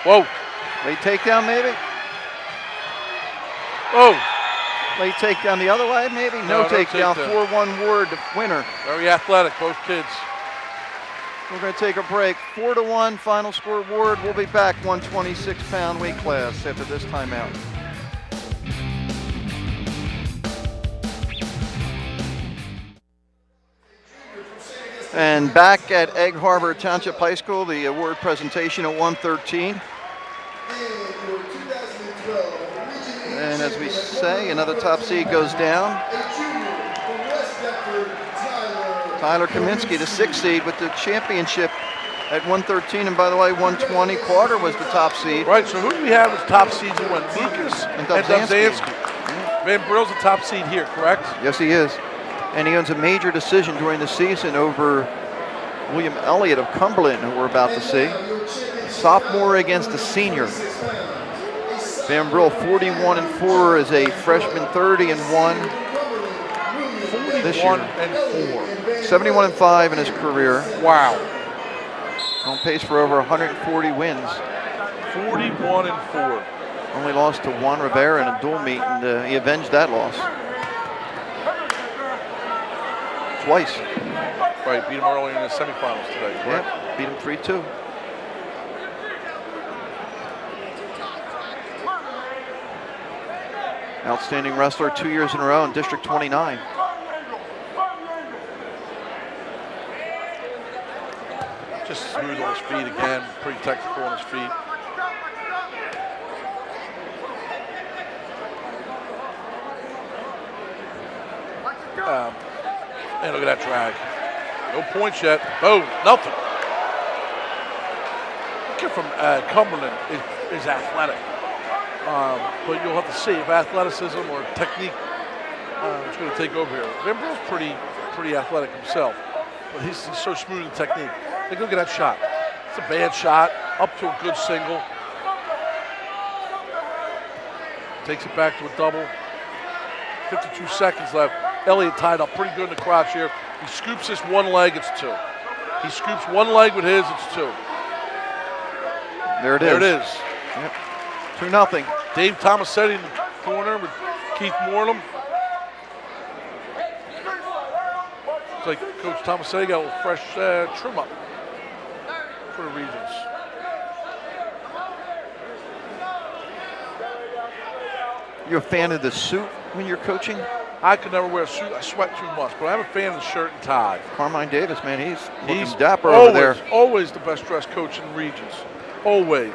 Whoa. Late takedown, maybe? Oh. Late takedown the other way, maybe? No takedown. 4-1 Ward, the winner. Very athletic, both kids. We're going to take a break. 4-1 final score Ward. We'll be back 126-pound weight class after this timeout. And back at Egg Harbor Township High School, the award presentation at 1:13. And as we say, another top seed goes down. Tyler Kaminsky, the 6th seed, with the championship at 1:13. And by the way, 1:20, Carter was the top seed. Right, so who do we have as top seeds and when? Lucas and Dubzansky. Van Brill's the top seed here, correct? Yes, he is. And he owns a major decision during the season over William Elliott of Cumberland, who we're about to see. Sophomore against a senior. Van Brill 41-4 as a freshman, 30-1 this year. 41-4. 71-5 in his career. Wow. On pace for over 140 wins. 41-4. Only lost to Juan Rivera in a dual meet, and he avenged that loss. Twice. Right, beat him earlier in the semifinals today. Correct? Yeah, beat him 3-2. Outstanding wrestler 2 years in a row in District 29. Just smooth on his feet again, pretty technical on his feet. And look at that drag. No points yet. Boom, nothing. The kid from Cumberland is athletic. But you'll have to see if athleticism or technique is going to take over here. Van Brill's pretty athletic himself, but he's so smooth in technique. Take a look at that shot. It's a bad shot, up to a good single. Takes it back to a double. 52 seconds left. Elliott tied up pretty good in the crotch here. He scoops this one leg, it's 2. He scoops one leg with his, it's 2. There it is. There it is. Yep. 2-0. Dave Tomasetti in the corner with Keith Morlam. Looks like Coach Tomasetti got a little fresh trim up for the Regents. You a fan of the suit when you're coaching? I could never wear a suit. I sweat too much, but I'm a fan of the shirt and tie. Carmine Davis, man, he's looking dapper over there. Always the best dressed coach in the Regents. Always.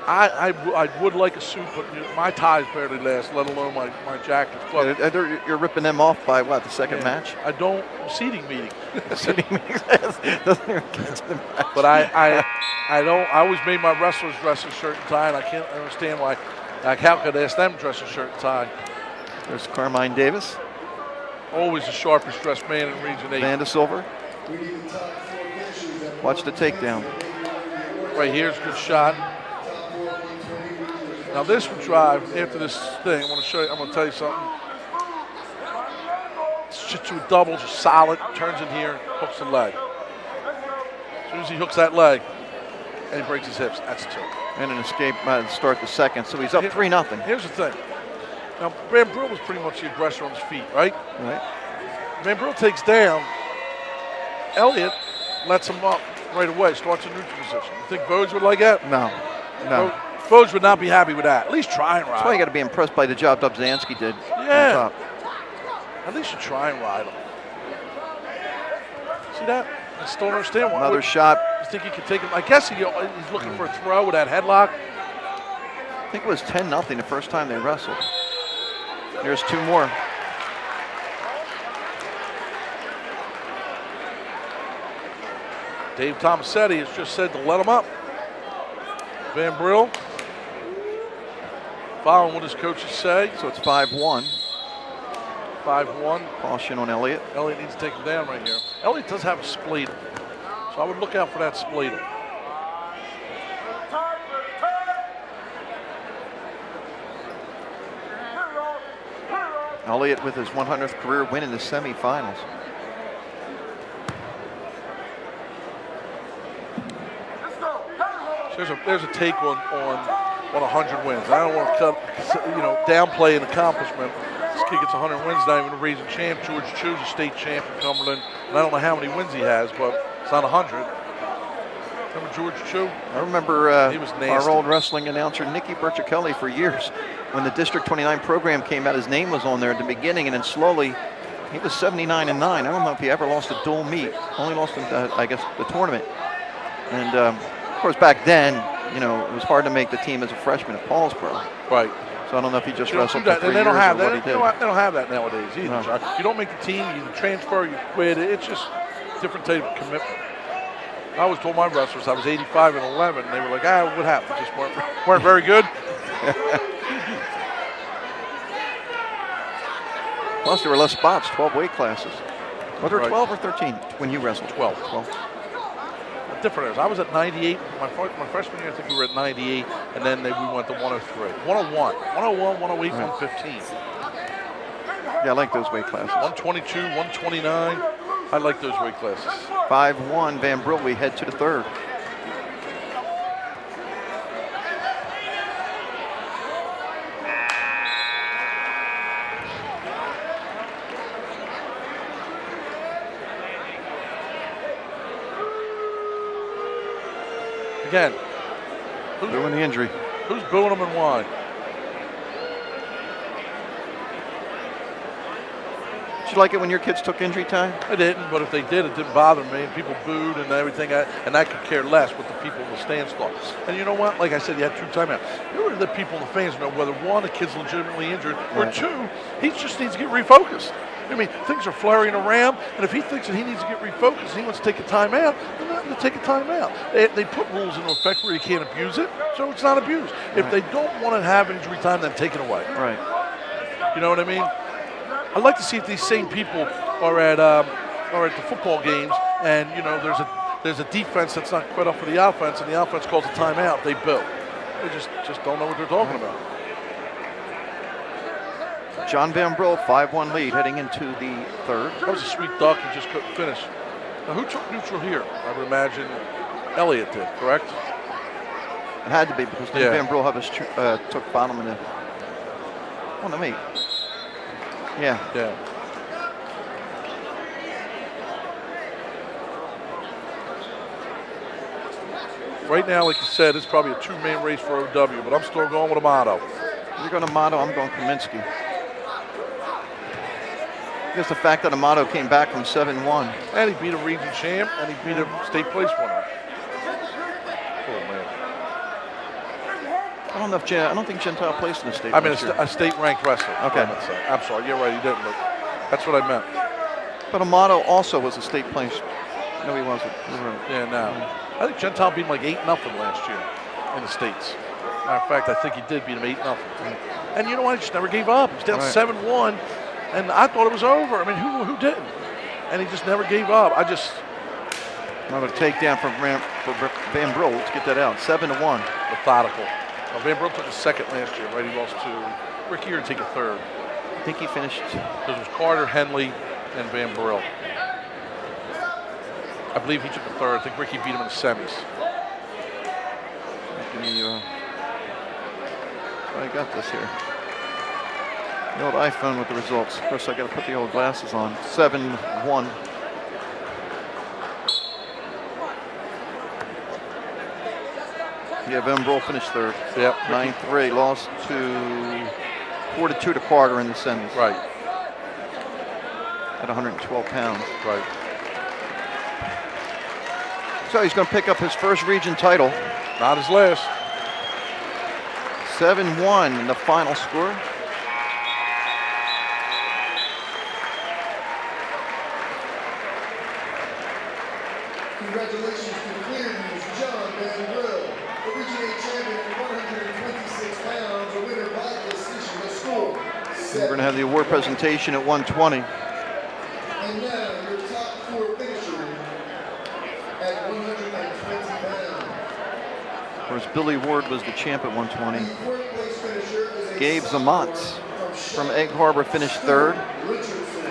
I would like a suit, but my ties barely last, let alone my jackets. But You're ripping them off by what, the second match? I don't. Seating meeting. Seating meeting doesn't even get to the match. But I don't. I always made my wrestlers dress in shirt and tie, and I can't understand why. Like, how could I ask them to dress in shirt and tie? There's Carmine Davis. Always the sharpest dressed man in Region 8. Vanda Silver. Watch the takedown. Right here's a good shot. Now this would drive after this thing. I want to show you. I'm going to tell you something. It's just to a double, just solid. Turns in here, hooks the leg. As soon as he hooks that leg, and he breaks his hips, that's 2. And an escape to start the second, so he's up 3-0. Here's the thing. Now, Van Brill was pretty much the aggressor on his feet, right? Right. Van Brill takes down. Elliott lets him up right away, starts in neutral position. You think Voges would like that? No. Voges would not be happy with that. At least try and ride. That's why you got to be impressed by the job Dubzansky did. Yeah. At least you try and ride him. See that? I still don't understand why. Another shot. You think he could take him? I guess he's looking for a throw with that headlock. I think it was 10-0 the first time they wrestled. Here's 2 more. Dave Tomasetti has just said to let him up. Van Brill following what his coaches say. So it's 5-1. 5-1. Caution on Elliott. Elliott needs to take him down right here. Elliott does have a spleen, so I would look out for that spleen. Elliott with his 100th career win in the semifinals. There's a take on 100 wins. I don't want to downplay an accomplishment. This kid gets 100 wins, not even a region champ. George Chu's a state champ in Cumberland, and I don't know how many wins he has, but it's not 100. Remember George Chu? I remember he was nasty. Our old wrestling announcer, Nicky Berchichelli, for years. When the District 29 program came out, his name was on there at the beginning, and then slowly, he was 79-9. I don't know if he ever lost a dual meet. Only lost in, I guess, the tournament. And of course, back then, it was hard to make the team as a freshman at Paulsboro. Right. So I don't know if he just You don't wrestled do for that, 3 and they years don't have or that. what he did. They don't have that nowadays either. No. Chuck. You don't make the team, you transfer, you quit. It's just a different type of commitment. I always told my wrestlers I was 85-11, and they were like, what happened? Just weren't very good. Plus, there were less spots, 12 weight classes. Was there Right. 12 or 13 when you wrestled? 12. Different areas. I was at 98. My freshman year, I think we were at 98, and then we went to 103. 101, 108, 115. Yeah, I like those weight classes. 122, 129. I like those weight classes. 5-1, Van Brill, we head to the third. Again, Doing the injury. who's booing them and why? Did you like it when your kids took injury time? I didn't, but if they did, it didn't bother me. And people booed and everything, and I could care less what the people in the stands thought. And you know what? Like I said, you had 2 timeouts. You were the people in the fans know whether 1, the kid's legitimately injured, or Right. 2, he just needs to get refocused. I mean, things are flaring around, and if he thinks that he needs to get refocused, he wants to take a timeout, then let him to take a timeout. They put rules into effect where you can't abuse it, so it's not abused. Right. If they don't want to have injury time, then take it away. Right. You know what I mean? I'd like to see if these same people are at the football games, and you know, there's a defense that's not quite up for the offense, and the offense calls a timeout. They bill. They just don't know what they're talking about. John Van Brill, 5-1 lead heading into the third. That was a sweet duck. He just couldn't finish. Now, who took neutral here? I would imagine Elliott did, correct? It had to be because Van Brill took bottom in the. Oh, no, wait. Yeah. Yeah. Right now, like you said, it's probably a two-man race for OW, but I'm still going with Amato. You're going Amato, I'm going Kaminsky. Just the fact that Amato came back from 7-1. And he beat a region champ, and he beat a state place winner. Oh, man. I don't think Gentile placed in the state. I mean, a state-ranked wrestler. Okay. I'm sorry, you're right, he didn't, but that's what I meant. But Amato also was a state place. No, he wasn't. Yeah, no. I think Gentile beat him like 8-0 last year in the States. Matter of fact, I think he did beat him 8-0. And you know what? He just never gave up. He was down 7-1, and I thought it was over. I mean, who didn't? And he just never gave up. Another takedown for Van Brill. Let's get that out. 7-1. Methodical. Well, Van Brill took a second last year, right? He lost to Ricky or take a third. I think he finished. Because it was Carter, Henley, and Van Brill. I believe he took a third. I think Ricky beat him in the semis. I got this here. The old iPhone with the results. Of course, I got to put the old glasses on. 7-1. Yeah, Van Brill finished third. Yep. 9-3. Lost to 4-2 to Carter in the semis. Right. At 112 pounds. Right. So he's going to pick up his first region title. Not his last. 7-1 in the final score. Congratulations to Clearview's John Van Brill, the Region 8 champion at 126 pounds, a winner by decision. The score. We're going to have the award presentation at 120. And now your top four finisher at 120 pounds. Of course, Billy Ward was the champ at 120. Gabe Zamont from Egg Harbor finished third with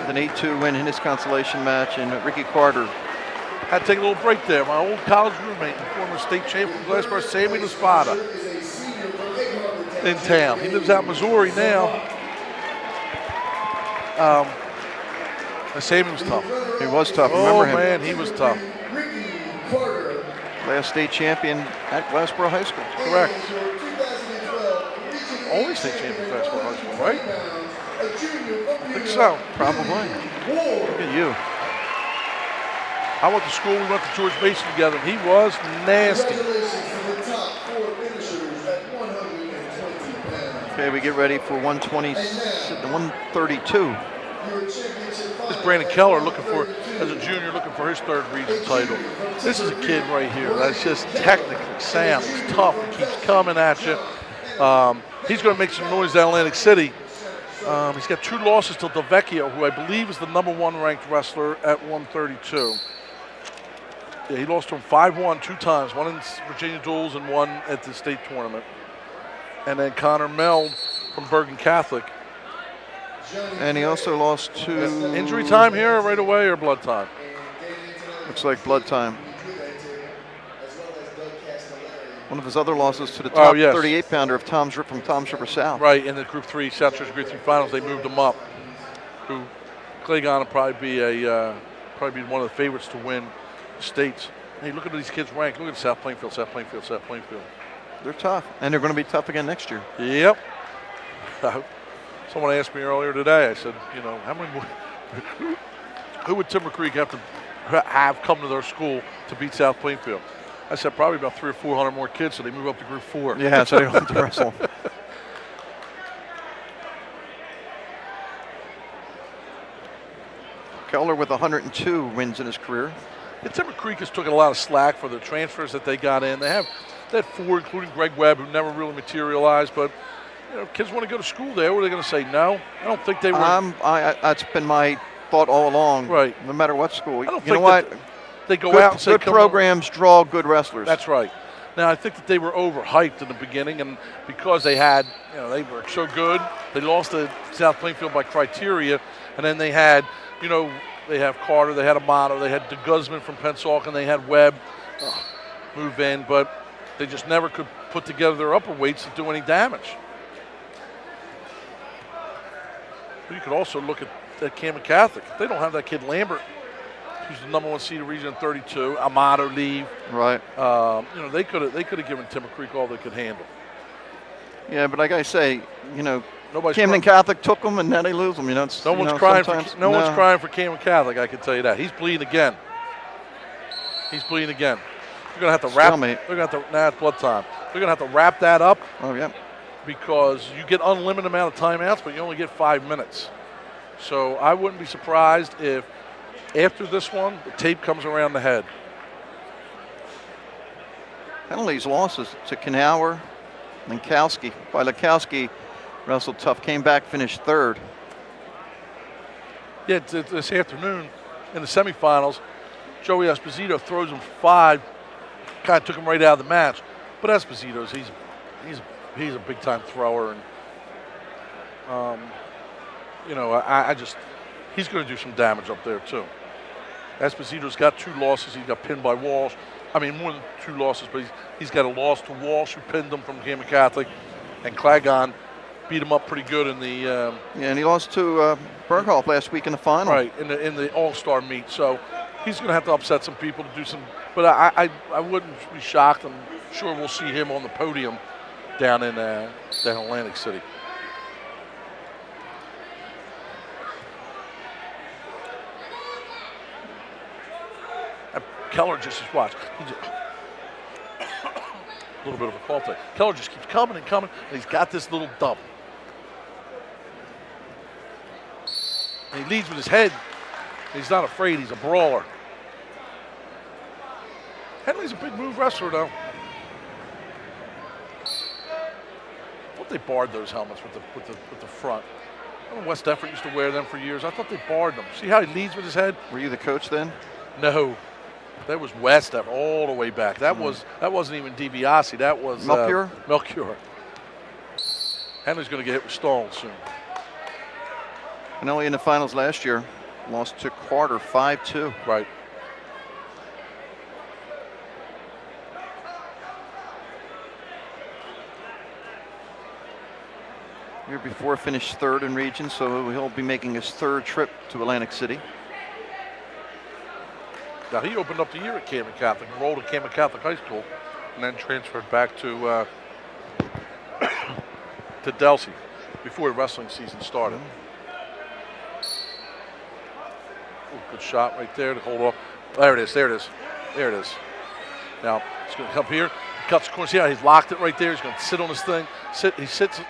an 8-2 win in his consolation match, and Ricky Carter. Had to take a little break there. My old college roommate and former state champ from Glassboro, Sammy Espada, in town. He lives out in Missouri now. Sammy was tough. He was tough. Remember him? Oh, man, he was tough. Last state champion at Glassboro High School. Correct. Only state champion at Glassboro High School, right? I think so. Probably. Look at you. I went to school, we went to George Mason together, and he was nasty. Okay, we get ready for 132. This is Brandon Keller looking for, as a junior, looking for his third region title. This is a kid right here that's just technically sound. He's tough. He keeps coming at you. He's going to make some noise at Atlantic City. He's got 2 losses to DeVecchio, who I believe is the #1 ranked wrestler at 132. Yeah, he lost to him 5-1 2 times, one in Virginia Duels and one at the state tournament. And then Connor Meld from Bergen Catholic. And he also lost to... Injury time here right away or blood time? Looks like blood time. One of his other losses to the top 38-pounder from Tom's River South. Right, in the Group 3, South Jersey Group 3 finals, they moved him up. Who Claygon will probably be one of the favorites to win the states. Hey, look at these kids ranked. Look at South Plainfield. They're tough, and they're going to be tough again next year. Yep. Someone asked me earlier today. I said, you know, how many more? Who would Timber Creek have to have come to their school to beat South Plainfield? I said probably about 300 or 400 more kids, so they move up to Group 4. Yeah, so they don't have to wrestle. Keller with 102 wins in his career. Yeah, Timber Creek has taken a lot of slack for the transfers that they got in. They had 4, including Greg Webb, who never really materialized. But kids want to go to school there. What are they going to say? No, I don't think they were. That's been my thought all along. Right. No matter what school. I don't you know think what? They go Good, out and say, good "Come programs draw good wrestlers. That's right. Now I think that they were overhyped in the beginning, and because they had, they were so good, they lost to South Plainfield by criteria, and then they had, they have Carter, they had Amato, they had DeGuzman from Pensacola, and they had Webb move in, but they just never could put together their upper weights to do any damage. But you could also look at Cameron Catholic. They don't have that kid Lambert, who's the number 1 seed of Region 32. Amato leave. Right. They could have given Timber Creek all they could handle. Yeah, but like I say, Nobody's Camden Catholic took them, and now they lose them. one's crying for Cameron Catholic. I can tell you that. He's bleeding again. You're gonna have to wrap. Stalemate. It's blood time. They're gonna have to wrap that up. Oh yeah. Because you get unlimited amount of timeouts, but you only get 5 minutes. So I wouldn't be surprised if after this one, the tape comes around the head. Penalties, losses to Knauer, Lankowski. Lankowski wrestled tough, came back, finished third. Yeah, this afternoon in the semifinals, Joey Esposito throws him 5, kind of took him right out of the match. But Esposito's he's a big time thrower, and he's going to do some damage up there too. Esposito's got 2 losses. He got pinned by Walsh. I mean, more than 2 losses, but he's got a loss to Walsh, who pinned him from Cameron Catholic, and Clagon beat him up pretty good in the. And he lost to Berghoff last week in the final. Right, in the All-Star meet. So he's going to have to upset some people to do some. But I wouldn't be shocked. I'm sure we'll see him on the podium down in Atlantic City. Keller just watch. A little bit of a call play. Keller just keeps coming and coming, and he's got this little dump. And he leads with his head. He's not afraid. He's a brawler. Henley's a big move wrestler, though. I thought they barred those helmets with the front. I don't know, West Effort used to wear them for years. I thought they barred them. See how he leads with his head? Were you the coach then? No. That was West Effort all the way back. That wasn't even DiBiase. That was Melchior? Melchior. Henley's going to get hit with Stall soon. Finelli in the finals last year, lost to Carter 5-2. Right. Year before finished third in region, so he'll be making his 3rd trip to Atlantic City. Now, he opened up the year at Cameron Catholic, enrolled at Cameron Catholic High School, and then transferred back to Delsey before the wrestling season started. Ooh, good shot right there to hold off. There it is. Now, he's going to come here. He cuts the corner. See how he's locked it right there? He's going to sit on his thing. He sits,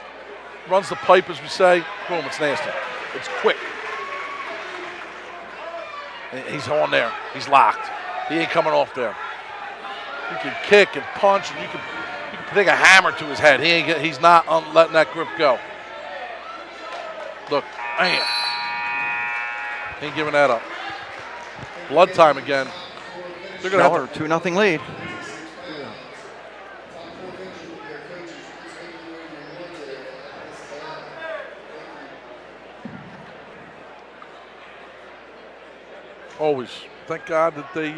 runs the pipe, as we say. Boom, it's nasty. It's quick. He's on there. He's locked. He ain't coming off there. You can kick and punch, and you can take a hammer to his head. He's not letting that grip go. Look, man. Ain't giving that up. Blood time again. They're going to have to 2-0 lead. always. Thank God that they,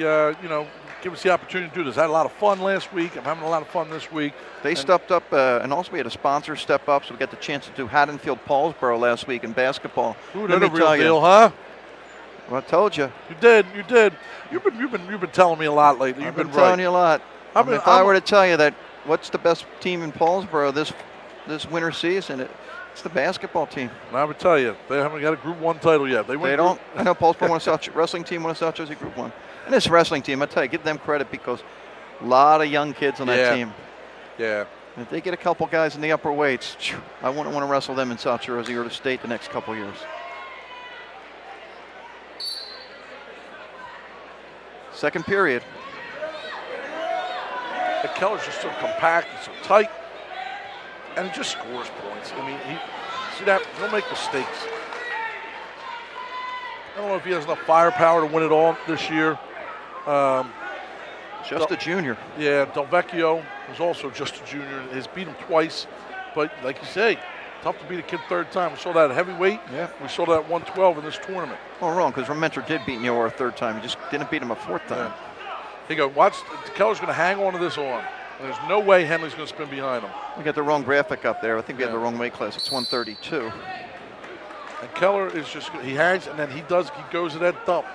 give us the opportunity to do this. I had a lot of fun last week. I'm having a lot of fun this week. They stepped up, and also we had a sponsor step up, so we got the chance to do Haddonfield-Paulsboro last week in basketball. Ooh, that's a real deal, huh? Well, I told you. You did. You've been telling me a lot lately. You've been telling you a lot. If I were to tell you that what's the best team in Paulsboro this winter season, it's the basketball team. And I would tell you, they haven't got a Group 1 title yet. They don't. I know Paulsboro won a South wrestling team won a South Jersey Group 1. And this wrestling team, I tell you, give them credit because a lot of young kids on that team. Yeah. And if they get a couple guys in the upper weights, I wouldn't want to wrestle them in South Jersey or the state the next couple years. Second period. And Keller's just so compact and so tight, and he just scores points. I mean, see that? He'll make mistakes. I don't know if he has enough firepower to win it all this year. Just a junior. Yeah, Del Vecchio was also just a junior. He's beat him twice, but like you say, tough to beat a kid third time. We saw that at heavyweight. Yeah. We saw that at 112 in this tournament. Oh, wrong, because Mentor did beat Neora a third time. He just didn't beat him a fourth time. Yeah. He go, watch, Keller's going to hang on to this arm. And there's no way Henley's going to spin behind him. We got the wrong graphic up there. I think we have the wrong weight class. It's 132. And Keller is just, he hangs, and then he goes to that dump.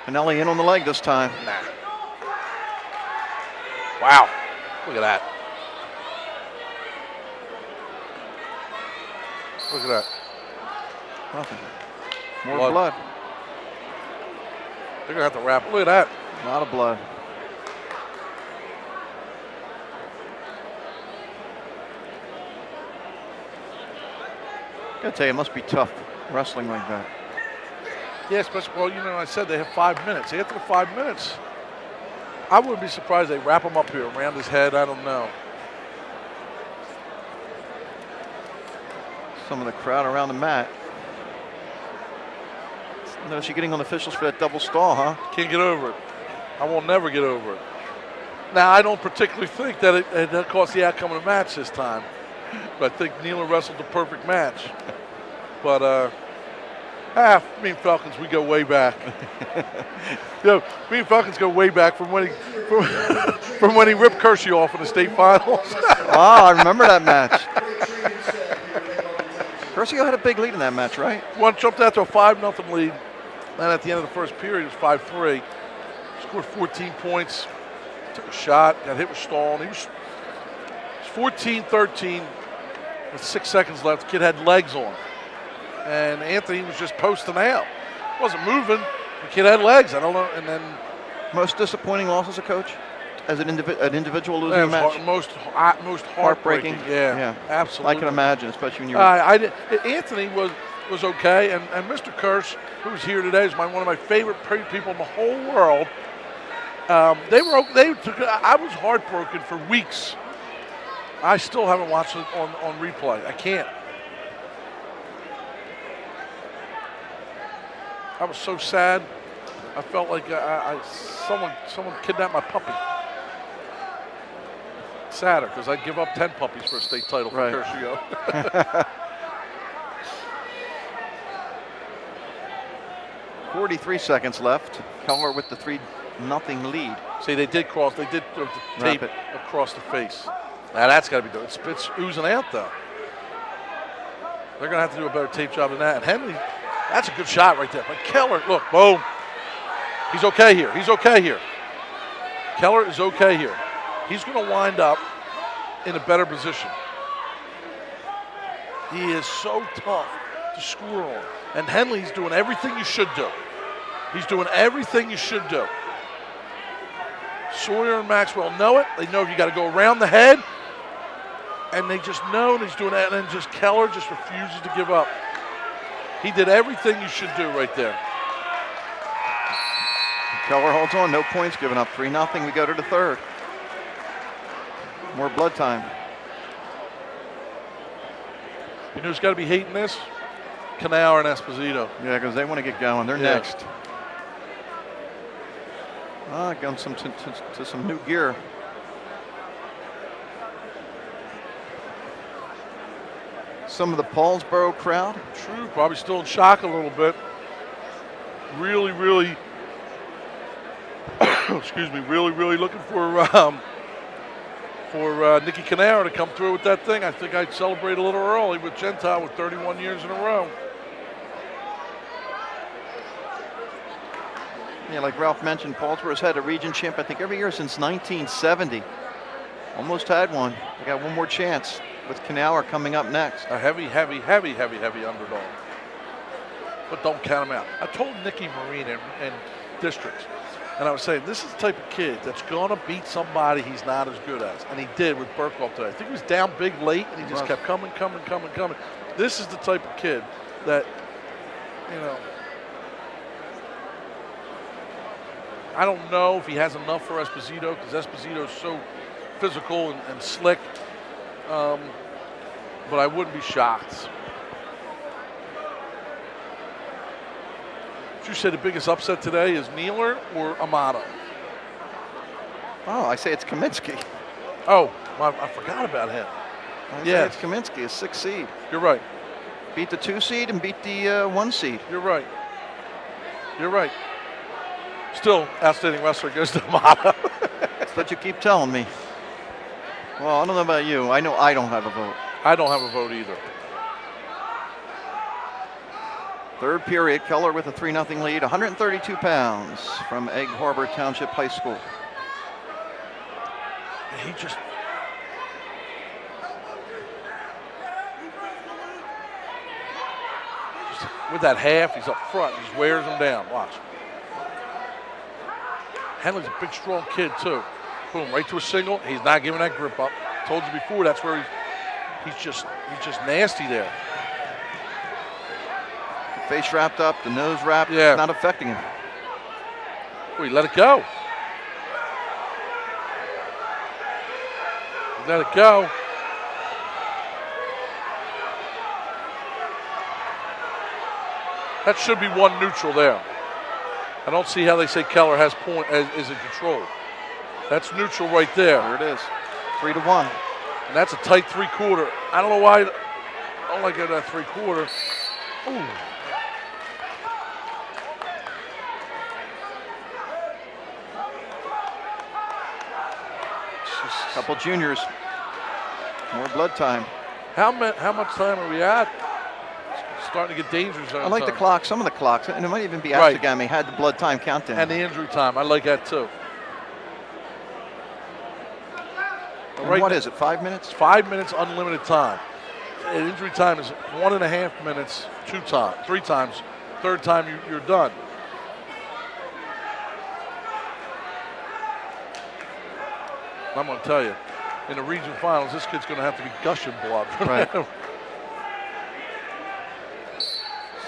Mondelli in on the leg this time. Nah. Wow. Look at that. Look at that. Nothing. More blood. They're going to have to wrap. Look at that. A lot of blood. I gotta tell you, it must be tough wrestling like that. Yeah, especially, well, you know, I said they have 5 minutes. After the 5 minutes, I wouldn't be surprised they wrap him up here around his head. I don't know. Some of the crowd around the mat. Notice you getting on the officials for that double stall, huh? Can't get over it. I will never get over it. Now, I don't particularly think that it cost the outcome of the match this time. But I think Neela wrestled the perfect match. But, me and Falcons, we go way back. Me and Falcons go way back from when he ripped Kershey off in the state finals. Wow, I remember that match. Curcio had a big lead in that match, right? One jumped out to a 5-0 lead. Then at the end of the first period, it was 5-3. Scored 14 points. Took a shot, got hit with Stall. He was 14-13 with 6 seconds left. The kid had legs on. And Anthony was just posting out. Wasn't moving. The kid had legs. I don't know. And then most disappointing loss as a coach, as an individual losing a match. Most heartbreaking. Yeah, absolutely. I can imagine, especially when you're. Anthony was okay, and Mr. Kirsch, who's here today, is one of my favorite people in the whole world. I was heartbroken for weeks. I still haven't watched it on replay. I can't. I was so sad. I felt like someone kidnapped my puppy. Sadder, because I'd give up 10 puppies for a state title for Curcio. 43 seconds left. Keller with the 3-0 lead. See, they did throw the tape across the face. Now that's got to be done. It's oozing out, though. They're going to have to do a better tape job than that. And Henley, that's a good shot right there. But Keller, look, boom. He's okay here. He's okay here. Keller is okay here. He's going to wind up in a better position. He is so tough to score on. And Henley's doing everything you should do. He's doing everything you should do. Sawyer and Maxwell know it. They know you got to go around the head. And they just know that he's doing that. And then just Keller just refuses to give up. He did everything you should do right there. Keller holds on. No points given up. 3-0. We go to the third. More blood time. You know who's got to be hating this? Canal and Esposito. Yeah, because they want to get going. They're next. Going to some new gear. Some of the Paulsboro crowd. True, probably still in shock a little bit. Really, excuse me, really looking for Nicky Canaro to come through with that thing. I think I'd celebrate a little early with Gentile with 31 years in a row. Yeah, like Ralph mentioned, Paulsboro's had a region champ, I think, every year since 1970. Almost had one. They got one more chance with Canauer coming up next. A heavy underdog. But don't count him out. I told Nicky Marine and Districts, And I was saying, this is the type of kid that's going to beat somebody he's not as good as. And he did with Burkholz today. I think he was down big late, and he just kept coming. This is the type of kid that, you know, I don't know if he has enough for Esposito, because Esposito is so physical and slick. But I wouldn't be shocked. Would you say the biggest upset today is Nealer or Amato? Oh, I say it's Kaminsky. Oh, I forgot about him. I say it's Kaminsky, a 6 seed. You're right. Beat the 2 seed and beat the 1 seed. You're right. Still, outstanding wrestler goes to Amato. That's what you keep telling me. Well, I don't know about you. I know I don't have a vote. I don't have a vote either. Third period, Keller with a 3-0 lead, 132 pounds from Egg Harbor Township High School. He just... with that half, he's up front. He just wears him down. Watch. Henley's a big, strong kid, too. Boom, right to a single. He's not giving that grip up. Told you before, that's where he's just nasty there. Face wrapped up, the nose wrapped, not affecting him. Oh, he let it go. Let it go. That should be 1 neutral there. I don't see how they say Keller has point is in control. That's neutral right there. There it is. 3-1. And that's a tight 3/4. I don't know why I don't like it at 3/4. Ooh. Couple juniors. More blood time. How much time are we at? It's starting to get dangerous. I like the clock, some of the clocks, and it might even be Right. Absagami had the blood time countdown. And the injury time. I like that too. And what is it, 5 minutes? 5 minutes unlimited time. And injury time is 1.5 minutes, 3 times. Third time you're done. I'm going to tell you, in the region finals, this kid's going to have to be gushing blood. Right.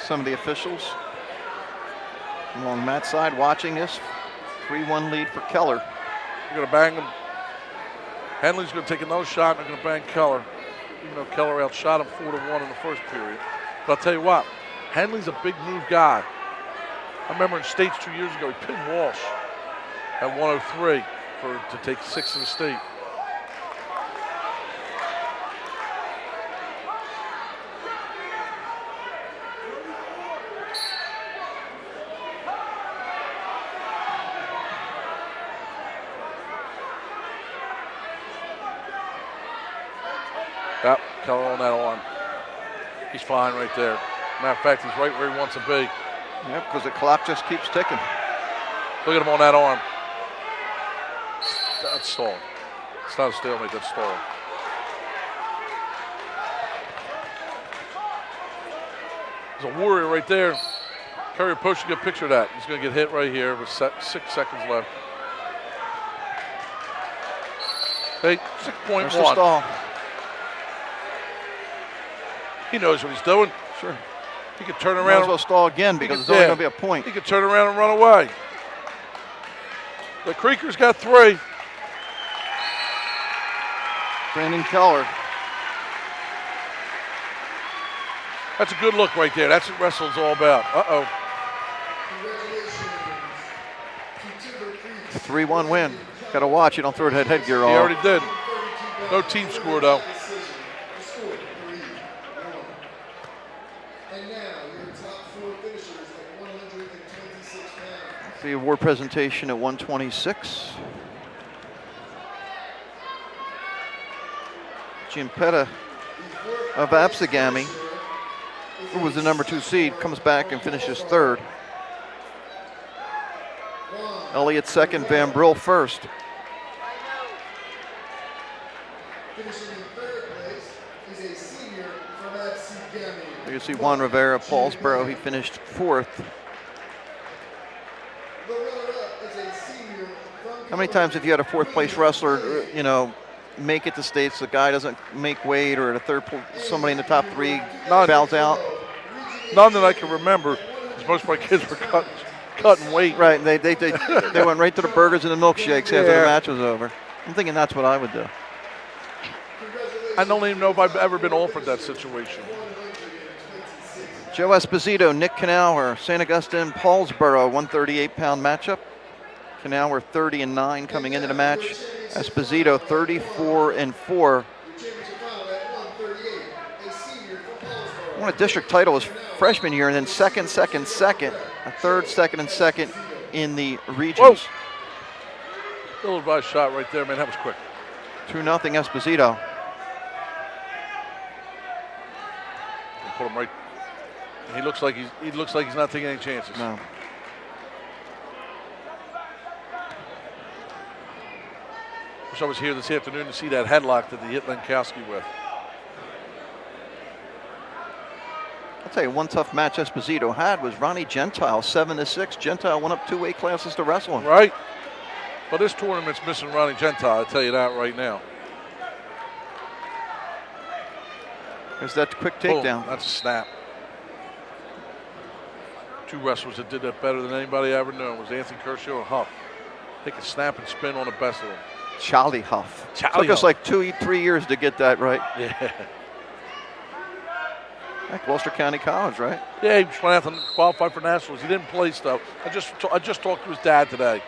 Some of the officials along Matt's side watching this. 3-1 lead for Keller. You're going to bang him. Henley's going to take another shot, and they're going to bang Keller, even though Keller outshot him 4-1 in the first period. But I'll tell you what, Henley's a big move guy. I remember in States 2 years ago, he pinned Walsh at 103 to take 6 in the state. Yep, Keller on that arm. He's fine right there. Matter of fact, he's right where he wants to be. Yep, because the clock just keeps ticking. Look at him on that arm. That's stalling. It's not a stalemate, that's stalling. There's a warrior right there. Curry Post, you get a picture of that. He's going to get hit right here with 6 seconds left. Okay, 6.1. There's the stall. He knows what he's doing. Sure. He could turn Might around. as well stall again because it's only going to be a point. He could turn around and run away. The Creekers got 3. Brandon Keller. That's a good look right there. That's what wrestling's all about. Uh-oh. A 3-1 win. Got to watch. You don't throw that headgear off. He already did. No team score, though. The award presentation at 126. Jim Petta of Absagami, who was the number 2 seed, comes back and finishes 3rd. Elliott 2nd, Van Brill 1st. Finishing in 3rd place is a senior from Absagami. You see Juan Rivera, Paulsboro, he finished 4th. The runner-up is a How many times have you had a fourth place wrestler, make it to states, the guy doesn't make weight, or somebody in the top 3 bows out? None that I can remember, because most of my kids were cutting weight. Right, and they went right to the burgers and the milkshakes after the Yeah. match was over. I'm thinking that's what I would do. I don't even know if I've ever been offered that situation. Joe Esposito, Nick Knauer, St. Augustine, Paulsboro, 138-pound matchup. Knauer 30-9 coming into the match. Esposito 34-4. Won a district title his freshman year, and then second, a third, second, and second in the regions. Ill-advised shot right there, man. That was quick. 2-0 Esposito. Put him right. He looks like he's not taking any chances. No. Wish I was here this afternoon to see that headlock that they hit Lenkowski with. I'll tell you, one tough match Esposito had was Ronnie Gentile, 7-6. Gentile went up 2 weight classes to wrestle him. Right. But this tournament's missing Ronnie Gentile, I'll tell you that right now. There's that quick Boom. takedown. That's a snap. 2 wrestlers that did that better than anybody I ever knew was Anthony Kershaw and Huff. They could snap and spin on the best of them. Charlie Huff. Charlie Took us Huff. like 2-3 years to get that right. Yeah. Like Gloucester County College, right? Yeah, he just went out to qualify for nationals. He didn't play stuff. I just talked to his dad today.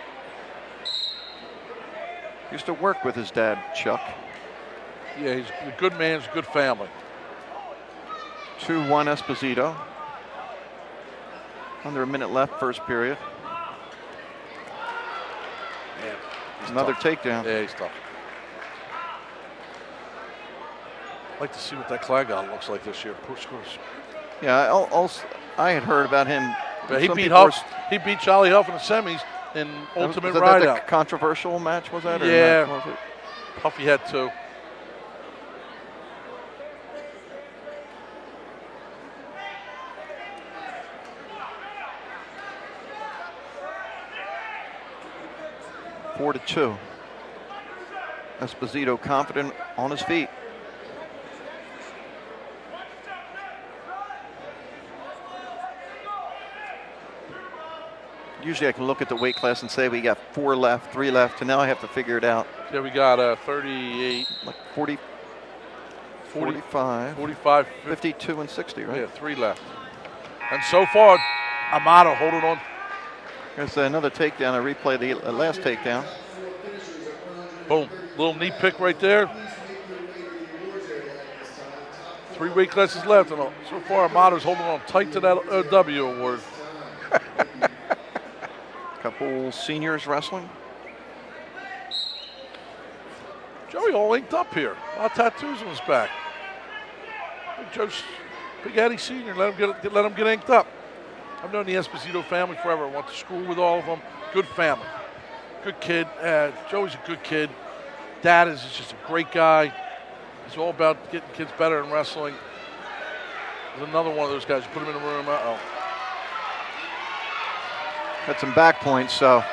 Used to work with his dad, Chuck. Yeah, he's a good man. He's a good family. 2-1 Esposito. Under a minute left, first period. Man, he's Another tough. takedown. Yeah, he's tough. I'd like to see what that Clagon looks like this year. Yeah, I had heard about him. But he Some beat people Huff. He beat Charlie Huff in the semis in Ultimate was that the Rideout. controversial match, was that? Yeah. Or was it? Huffy had 2. – 4-2. Esposito confident on his feet. Usually I can look at the weight class and say we got 4 left, 3 left, and now I have to figure it out. Yeah, we got 38, Like 40, 45, 45, 52, and 60, right? Yeah, 3 left. And so far, Amato holding on. There's another takedown. I replay the last takedown. Boom. Little knee pick right there. 3 weight classes left. And so far, Amato's holding on tight to that W award. Couple seniors wrestling. Joey all inked up here. A lot of tattoos on his back. Big Eddie Sr., let him get inked up. I've known the Esposito family forever. I went to school with all of them. Good family. Good kid. Joey's a good kid. Dad is just a great guy. He's all about getting kids better in wrestling. There's another one of those guys. You put him in the room. Uh-oh. Got some back points, so.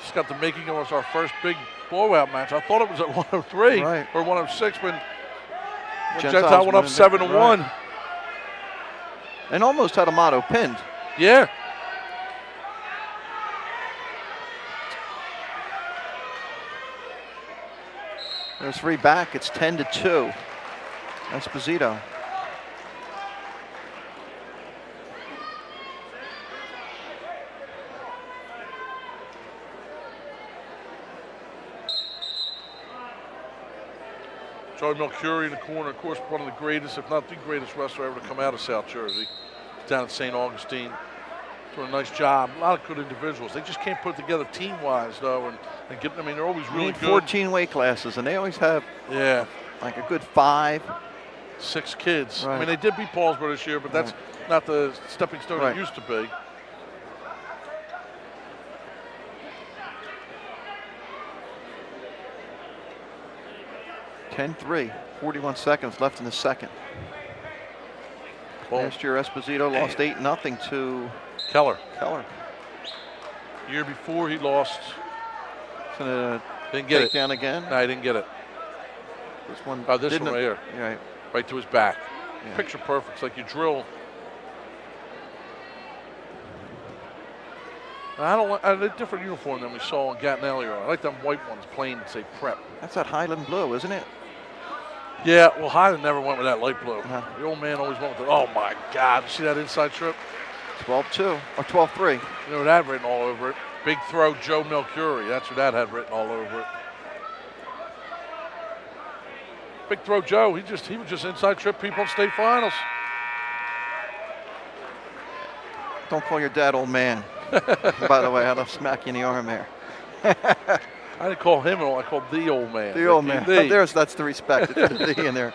Just got the making of us our first big blowout match. I thought it was at 103 Right. or 106 when Gentiles Gentile went up winning it. 7-1. Right. And almost had Amato pinned. Yeah. There's 3 back. It's 10-2. Esposito. Joey Melchiori in the corner, of course, one of the greatest, if not the greatest wrestler ever to come out of South Jersey. Down at St. Augustine. Doing a nice job. A lot of good individuals. They just can't put it together team-wise, though, and get. I mean, they're always You really need good. 14 weight classes, and they always have Yeah, like a good 5. 6 kids. I Right. mean, they did beat Paulsboro this year, but that's not the stepping stone Right. it used to be. (10-3). 41 seconds left in the second. Boom. Last year, Esposito lost 8-0 to Keller. Keller. Year before, he lost. Didn't get Take it. down again. No, he didn't get it. This one. Oh, this didn't one right here. Right. Right to his back. Yeah. Picture perfect. It's like you drill. And I don't want a different uniform than we saw in Gattinelli. I like them white ones, plain, and say prep. That's that Highland blue, isn't it? Yeah, well, Highland never went with that light blue. Uh-huh. The old man always went with it. Oh, my God. You see that inside trip? 12-2 or 12-3. You know that written all over it? Big throw, Joe Melchiori. That's what that had written all over it. Big throw, Joe. He would just inside trip people in state finals. Don't call your dad old man. By the way, I'll smack you in the arm there. I didn't call him at all. I called the old man. The old man. The. That's the respect. It's the D in there.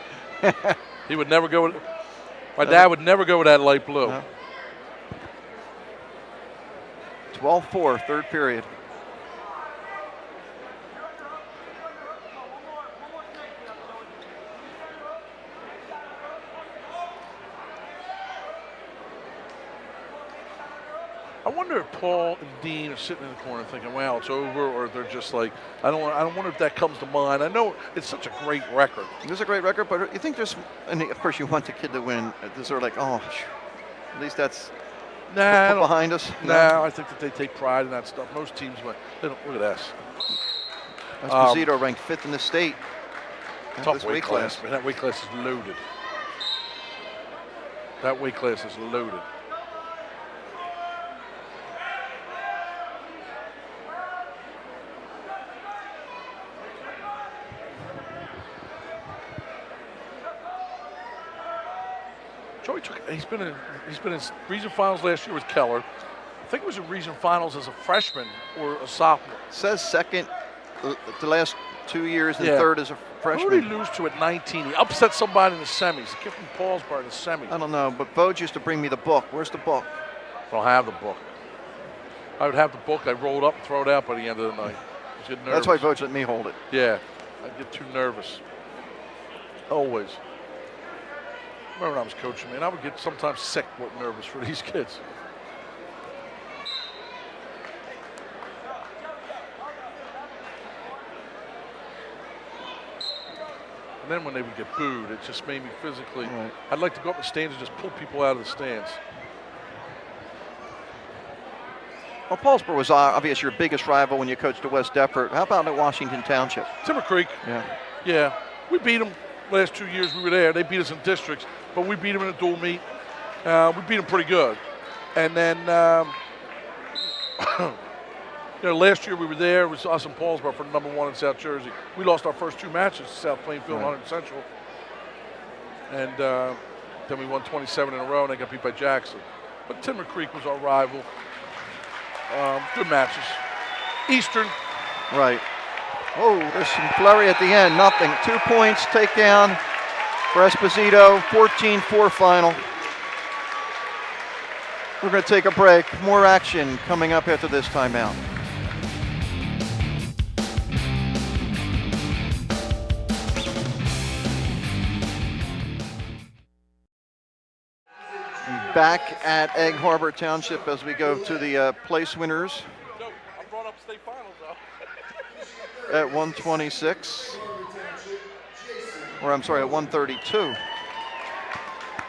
He would never go with. My dad would never go with that light blue. No. 12-4, third period. I wonder if Paul and Dean are sitting in the corner thinking, "Wow, it's over," or they're just like, I don't wonder if that comes to mind. I know it's such a great record. It is a great record, but you think there's, and of course you want the kid to win. Is there like, oh, at least that's Nah, I don't, behind us? No, I think that they take pride in that stuff. Most teams, they don't. Look at this. Esposito ranked 5th in the state. Tough This weight class. Man, that weight class is loaded. That weight class is loaded. Joey he's been in region finals last year with Keller. I think it was in region finals as a freshman or a sophomore. Says second the last 2 years and Yeah. third as a Who did freshman. he lose to at 19? He upset somebody in the semis. A kid from Paulsboro in the semis. I don't know, but Vogue used to bring me the book. Where's the book? I don't have the book. I would have the book. I roll it up and throw it out by the end of the night. I was getting nervous. That's why Vogue let me hold it. Yeah, I get too nervous. Always. Remember when I was coaching, man, I would get sometimes sick with nervous for these kids. And then when they would get booed, it just made me physically. Right. I'd like to go up in the stands and just pull people out of the stands. Well, Paulsboro was obviously your biggest rival when you coached at West Deptford. How about at Washington Township? Timber Creek. Yeah. Yeah, we beat them last 2 years we were there. They beat us in districts, but we beat them in a dual meet. We beat them pretty good. And then, last year we were there. It was us and Paulsboro for number 1 in South Jersey. We lost our first 2 matches, South Plainfield and 100 Central. And then we won 27 in a row, and they got beat by Jackson. But Timber Creek was our rival. Good matches. Eastern. Right. Oh, there's some flurry at the end. Nothing. 2 points, takedown for Esposito. 14-4 final. We're going to take a break. More action coming up after this timeout. Back at Egg Harbor Township as we go to the place winners No, I brought up state finals, though. at 126. Or I'm sorry, at 132.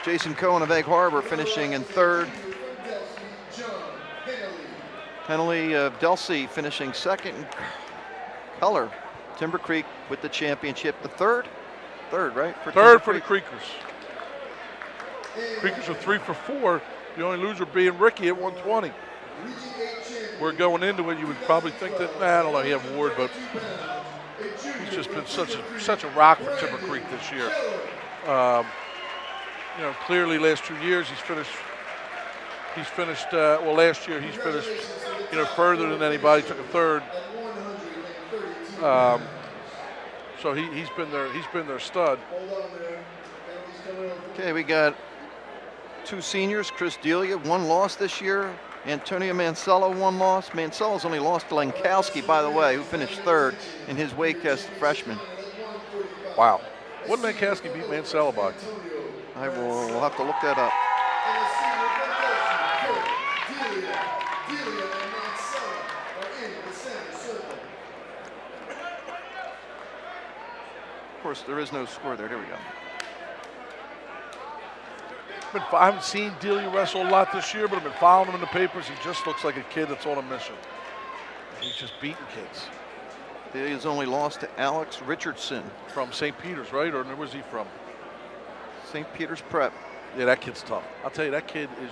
Jason Cohen of Egg Harbor finishing in third. Henley of Delsey finishing second. Color, Timber Creek with the championship. The third, right? Third for the Creekers. Creekers are 3 for 4. The only loser being Ricky at 120. We're going into it. You would probably think that, I don't know, he had Ward, but he's just been such a rock for Timber Creek this year. Clearly last 2 years he's finished. Last year he's finished, further than anybody. Took a third. So he's been their stud. Okay, we got 2 seniors, Chris Delia, 1 loss this year. Antonio Mancello, 1 loss. Mancello's only lost to Lenkowski, by the way, who finished third in his weight as a freshman. Wow. What did Lenkowski beat Mancello by? I will have to look that up. and the senior Mondelli, Delia, and Mansella are in the center circle. Of course, there is no score there. There we go. I haven't seen Delia wrestle a lot this year, but I've been following him in the papers. He just looks like a kid that's on a mission. He's just beating kids. Delia's only lost to Alex Richardson. From St. Peter's, right? Or where's he from? St. Peter's Prep. Yeah, that kid's tough. I'll tell you, that kid is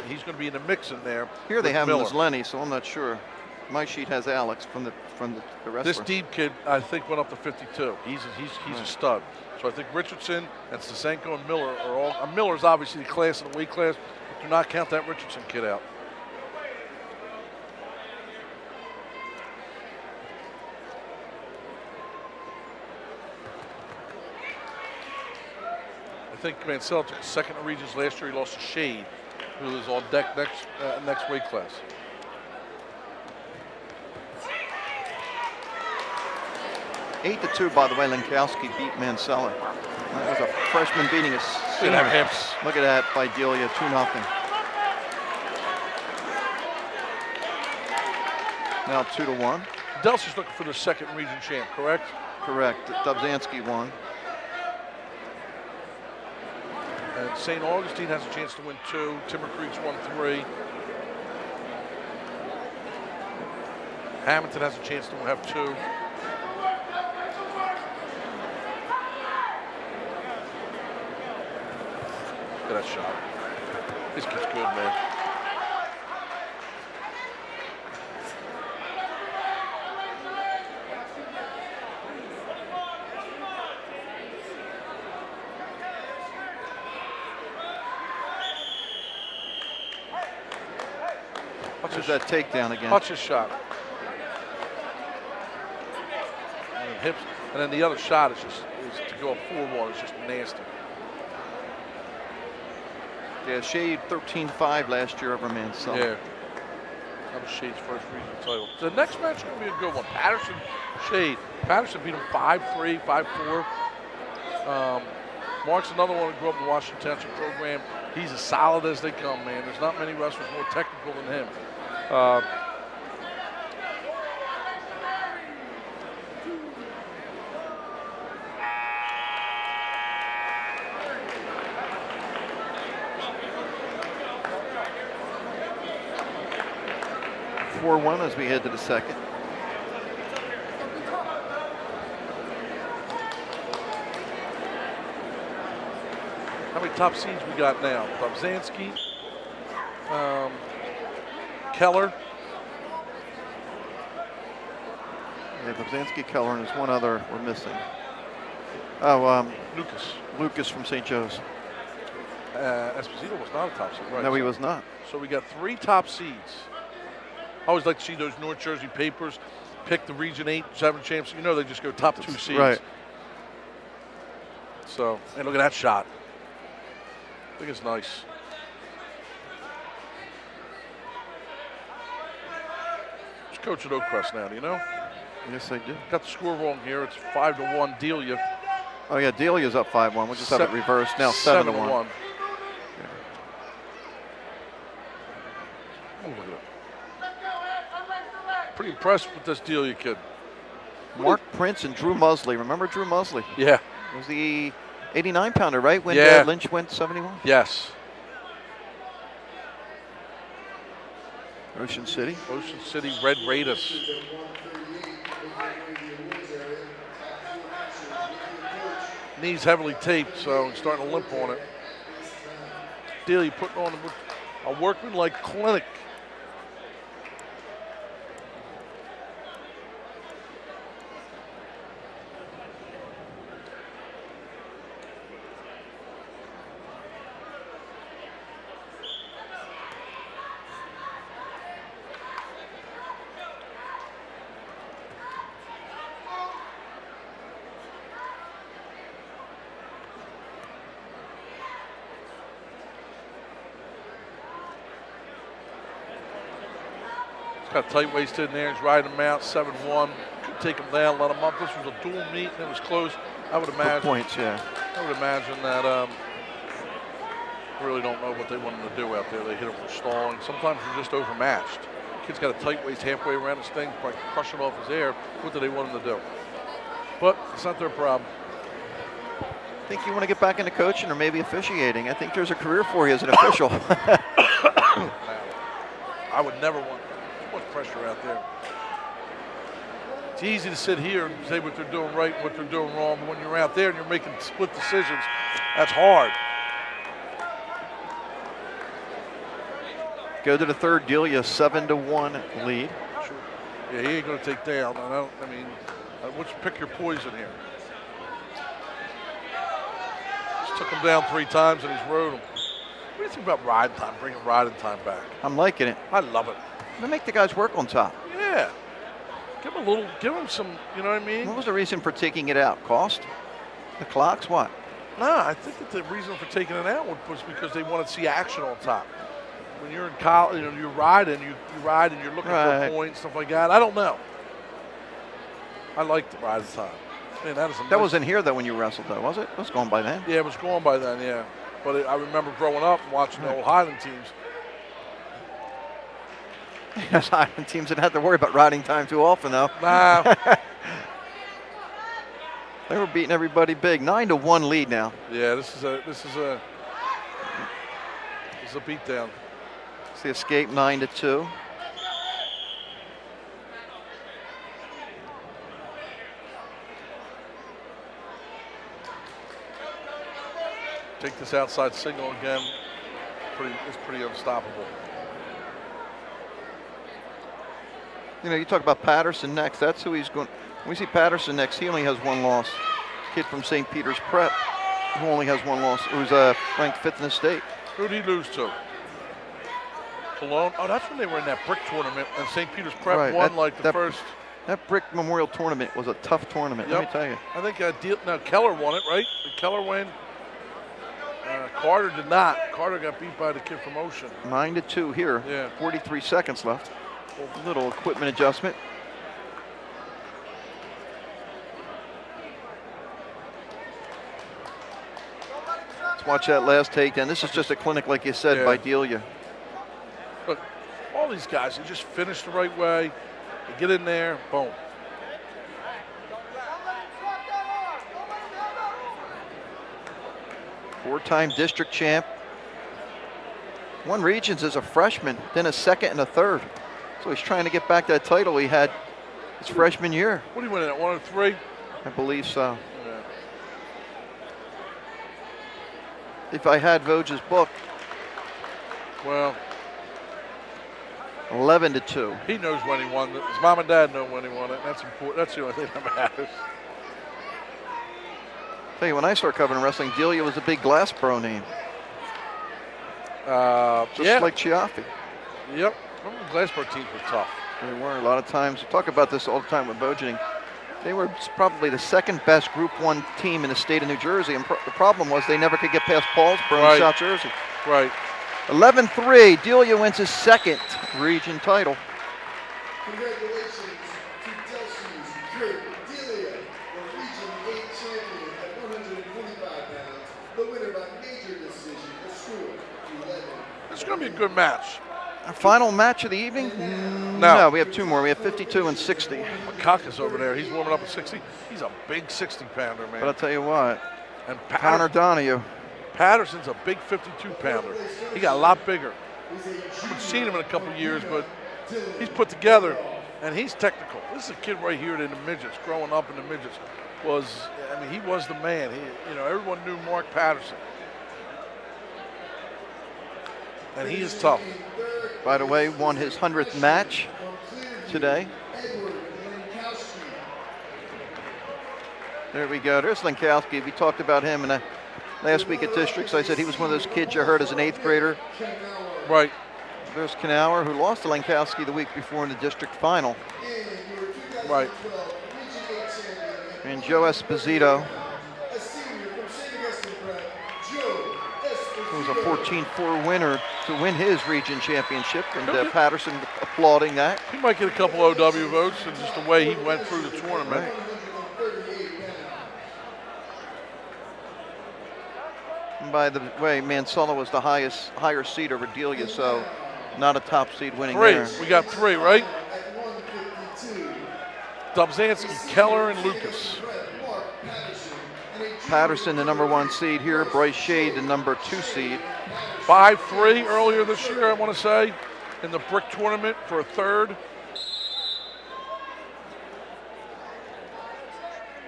he's gonna be in the mix in there. Here they have Miller. him as Lenny, so I'm not sure. My sheet has Alex from the wrestler. This deep kid, I think, went up to 52. He's a stud. So I think Richardson and Sasenko and Miller are all. Miller's obviously the class in the weight class, but do not count that Richardson kid out. I think Mansell took second in regions last year. He lost to Shade, who is on deck next weight class. Eight to 2, by the way. Lenkowski beat Mansella. That was a freshman beating a senior. Look at that hips. Look at that by Delia, 2-0. Now 2-1. Delci's looking for their second region champ, correct? Correct. Dubzanski won. And St. Augustine has a chance to win 2. Timber Creek's won 3. Hamilton has a chance to have 2. Look at that shot. This kid's good, man. There's that takedown again. Watch his shot. And hips, and then the other shot is to go up 4-1. It's just nasty. Yeah, Shade 13-5 last year over Mansell. Yeah. That was Shade's first regional title. The next match is going to be a good one. Patterson, Shade. Patterson beat him 5-3, 5-4. Mark's another one who grew up in the Washington Township program. He's as solid as they come, man. There's not many wrestlers more technical than him. 4-1 as we head to the second. How many top seeds we got now? Dubzanski, Keller. Yeah, Dubzanski, Keller, and there's one other we're missing. Oh, Lucas. Lucas from St. Joe's. Esposito was not a top seed, right? No, he was not. So we got 3 top seeds. I always like to see those North Jersey papers pick the Region 8, 7 champs. You know they just go top 2 seeds. Right. So, and look at that shot. I think it's nice. Who's coach at Oakcrest now, do you know? Yes, I do. Got the score wrong here. It's 5-1 Delia. Oh, yeah, Delia's up 5-1. We'll just have it reversed now, 7-1. Oh, look at it. Pretty impressed with this Delia kid. Mark Prince and Drew Musley. Remember Drew Musley? Yeah. It was the 89-pounder, right? When Yeah. Lynch went 71? Yes. Ocean City. Ocean City Red Raiders. Knees heavily taped, so he's starting to limp on it. Delia putting on a workman-like clinic. Got tight waist in there. He's riding him out, 7-1. Could take him down, let him up. This was a dual meet, and it was close. I would imagine. Good points, yeah. I would imagine that really don't know what they want them to do out there. They hit them for stalling. Sometimes they're just overmatched. Kid's got a tight waist halfway around his thing, like crushing off his air. What do they want him to do? But it's not their problem. Think you want to get back into coaching or maybe officiating? I think there's a career for you as an official. I would never want too much pressure out there. It's easy to sit here and say what they're doing right, what they're doing wrong, but when you're out there and you're making split decisions, that's hard. Go to the third, Delia, 7-1 lead. Sure. Yeah, he ain't going to take down. Pick your poison here. Just took him down 3 times and he's rode him. What do you think about riding time, bringing riding time back? I'm liking it. I love it. They make the guys work on top. Yeah. Give him some, you know what I mean? What was the reason for taking it out? Cost? The clocks? What? Nah, I think that the reason for taking it out was because they want to see action on top. When you're in college, you ride and you ride and you're looking for points, stuff like that. I don't know. I like the riding time. Man, that wasn't here though when you wrestled though, was it? It was going by then. Yeah, it was going by then. Yeah, but I remember growing up and watching the old Highland teams. Yes, Highland teams that had to worry about riding time too often though. Nah. They were beating everybody big. 9-1 lead now. Yeah, this is a beatdown. It's the escape 9-2. Take this outside signal again. It's pretty unstoppable. You know, you talk about Patterson next. That's who he's going. When we see Patterson next, he only has 1 loss. Kid from St. Peter's Prep, who only has 1 loss, who's ranked 5th in the state. Who did he lose to? Cologne? Oh, that's when they were in that brick tournament, and St. Peter's Prep won the first. That brick memorial tournament was a tough tournament, let me tell you. I think Keller won it, right? Did Keller win? Carter did not. Carter got beat by the kid from Ocean. 9-2 here. Yeah. 43 seconds left. A little equipment adjustment. Let's watch that last takedown. This is just a clinic, like you said, by Delia. Look, all these guys, they just finish the right way. They get in there, boom. Four-time district champ. Won regions as a freshman, then a second and a third. So he's trying to get back that title he had his freshman year. What are you winning at, 103? I believe so. Yeah. If I had Voge's book. Well. 11-2. He knows when he won. His mom and dad know when he won it. That's important. That's the only thing that matters. Tell you, when I started covering wrestling, Delia was a big Glassboro name. Just like Chiaffi. Yep. Remember the Glassboro teams were tough. They were a lot of times. We talk about this all the time with Bojaning. They were probably the second best Group 1 team in the state of New Jersey. And the problem was they never could get past Paulsboro in South Jersey. Right. 11-3. Delia wins his second region title. Congratulations to Delsey's Drake Delia, the Region 8 champion at 125 pounds, the winner by major decision, the score 11. It's going to be a good match. Our final match of the evening? No, we have 2 more. We have 52 and 60. Makaka's over there. He's warming up at 60. He's a big 60-pounder, man. But I'll tell you what, and Connor Donahue. Patterson's a big 52-pounder. He got a lot bigger. I haven't seen him in a couple years, but he's put together, and he's technical. This is a kid right here in the midgets, growing up in the midgets. He was the man. Everyone knew Mark Patterson. And he is tough. By the way, won his 100th match today. There we go. There's Lenkowski. We talked about him last week at districts. I said he was one of those kids you heard as an 8th grader. Right. There's Knauer, who lost to Lenkowski the week before in the district final. Right. And Joe Esposito, who was a 14-4 winner to win his region championship, and Patterson applauding that. He might get a couple OW votes, and just the way he went through the tournament. Right. And by the way, Mansella was the higher seed over Delia, so not a top seed winning 3. there. We got 3, right? At 152, Dobzhansky, Keller, and Lucas. Mark Patterson, and a junior Patterson, the number 1 seed here. Bryce Shade, the number 2 seed. 5-3 earlier this year, I want to say, in the brick tournament for a 3rd.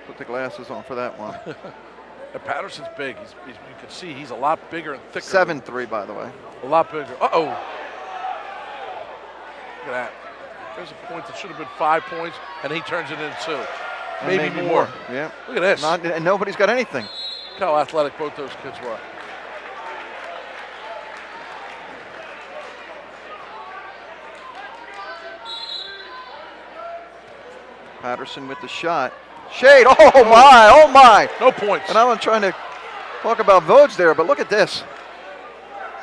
Put the glasses on for that one. And Patterson's big. You can see he's a lot bigger and thicker. 7-3, by the way. A lot bigger. Uh-oh. Look at that. There's a point that should have been 5 points, and he turns it into 2. And Maybe more. Yeah. Look at this. And nobody's got anything. Look how athletic both those kids were. Patterson with the shot. Shade, oh my. No points. And I'm trying to talk about votes there, but look at this.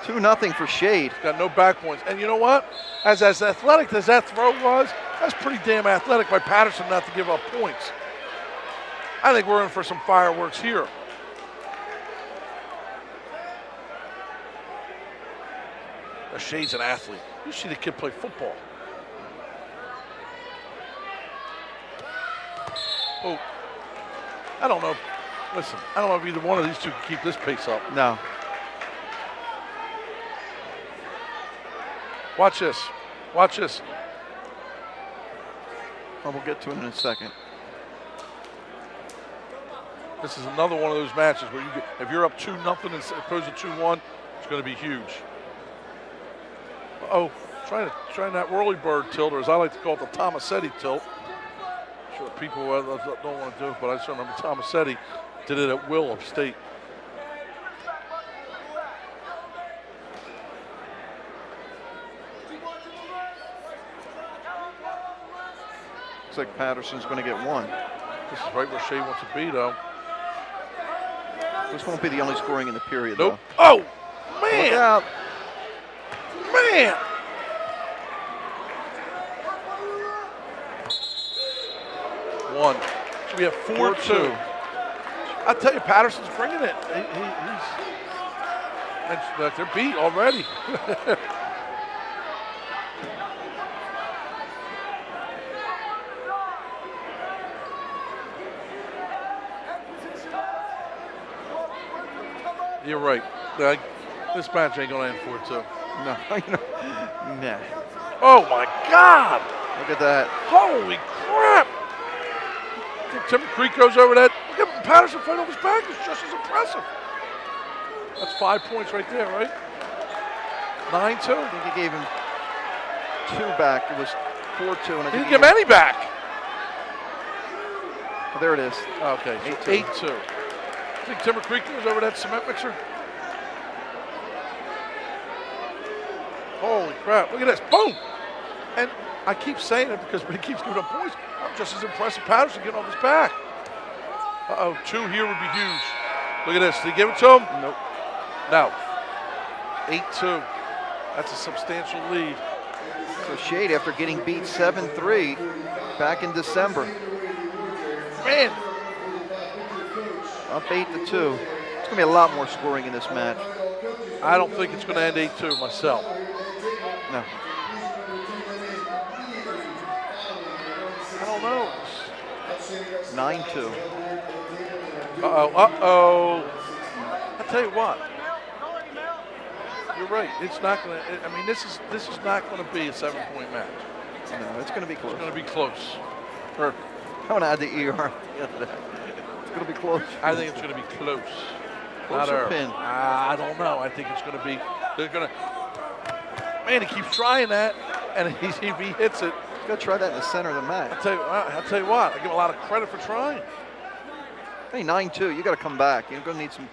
2-0 for Shade. Got no back points. And you know what? As athletic as that throw was, that's pretty damn athletic by Patterson not to give up points. I think we're in for some fireworks here. Shade's an athlete. You see the kid play football. Oh, I don't know. Listen, I don't know if either one of these two can keep this pace up. No. Watch this. Watch this. Well, we'll get to it in a second. This is another one of those matches where if you're up 2-0 as opposed to 2-1, it's going to be huge. Uh-oh, trying that whirly bird tilt, or as I like to call it, the Tomasetti tilt. Sure, people don't want to do it, but I just remember Tomasetti did it at will upstate. Looks like Patterson's going to get 1. This is right where Shea wants to be, though. This won't be the only scoring in the period, Nope. though. Oh, Look man. out. Man. One. So we have 4-2. I tell you, Patterson's bringing it. They're beat already. You're right. This match ain't going to end 4-2. No, nah. Oh, my God. Look at that. Holy crap. Tim Creek goes over that. Look at Patterson fight off his back. It's just as impressive. That's 5 points right there, right? 9-2. I think he gave him 2 back. It was 4-2. And He didn't give him any back. Oh, there it is. Okay, 8-2. Think Timber Creek goes over that cement mixer? Holy crap, look at this, boom! And I keep saying it because when he keeps giving up points, I'm just as impressed with Patterson getting off his back. Uh-oh, 2 here would be huge. Look at this, did he give it to him? Nope. No. 8-2, that's a substantial lead. So Shade, after getting beat 7-3 back in December, Man, up 8-2. It's going to be a lot more scoring in this match. I don't think it's going to end 8-2 myself. No. I don't know. 9-2. Uh-oh. I tell you what. You're right. It's not going to. I mean, this is not going to be a 7-point match. No, it's going to be close. It's going to be close. Or, I want to add the ER. It's going to be close. I think it's going to be close. Close Not or our- pin? I don't know. I think it's going to be. They're going to. Man, he keeps trying that, and if he hits it, He's got to try that in the center of the match. I'll tell you what. I give him a lot of credit for trying. Hey, 9-2. You got to come back. You're going to need some.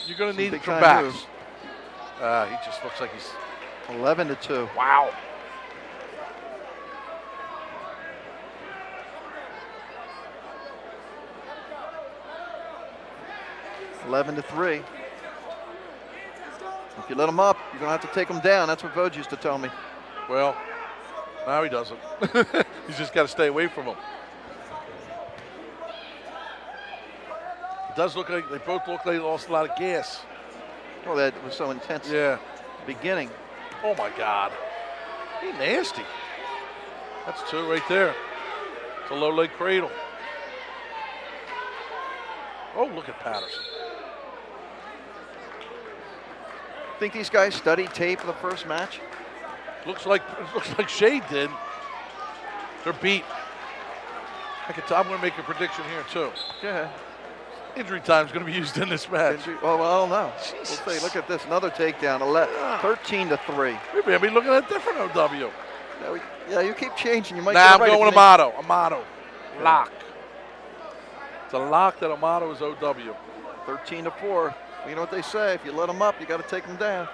You're going to need big some time backs. He just looks like he's. 11-2. Wow. Eleven to 3. If you let him up, you're going to have to take him down. That's what Voj used to tell me. Well, now he doesn't. He's just got to stay away from him. It does look like they both look like they lost a lot of gas. Oh, that was so intense. Yeah. Beginning. Oh my God. He nasty. That's 2 right there. It's a low leg cradle. Oh, look at Patterson. Think these guys studied tape of the first match? Looks like Shade did. They're beat. I'm going to make a prediction here too. Yeah. Injury time is going to be used in this match. Well, I don't know. We'll see. Look at this. Another takedown. 13-3. Maybe I'll be looking at a different OW. Yeah, you keep changing. You might Nah, get I'm right going if you Amato. Amato. Lock. It's a lock that Amato is OW. make 13-4. You know what they say. If you let them up, you got to take them down.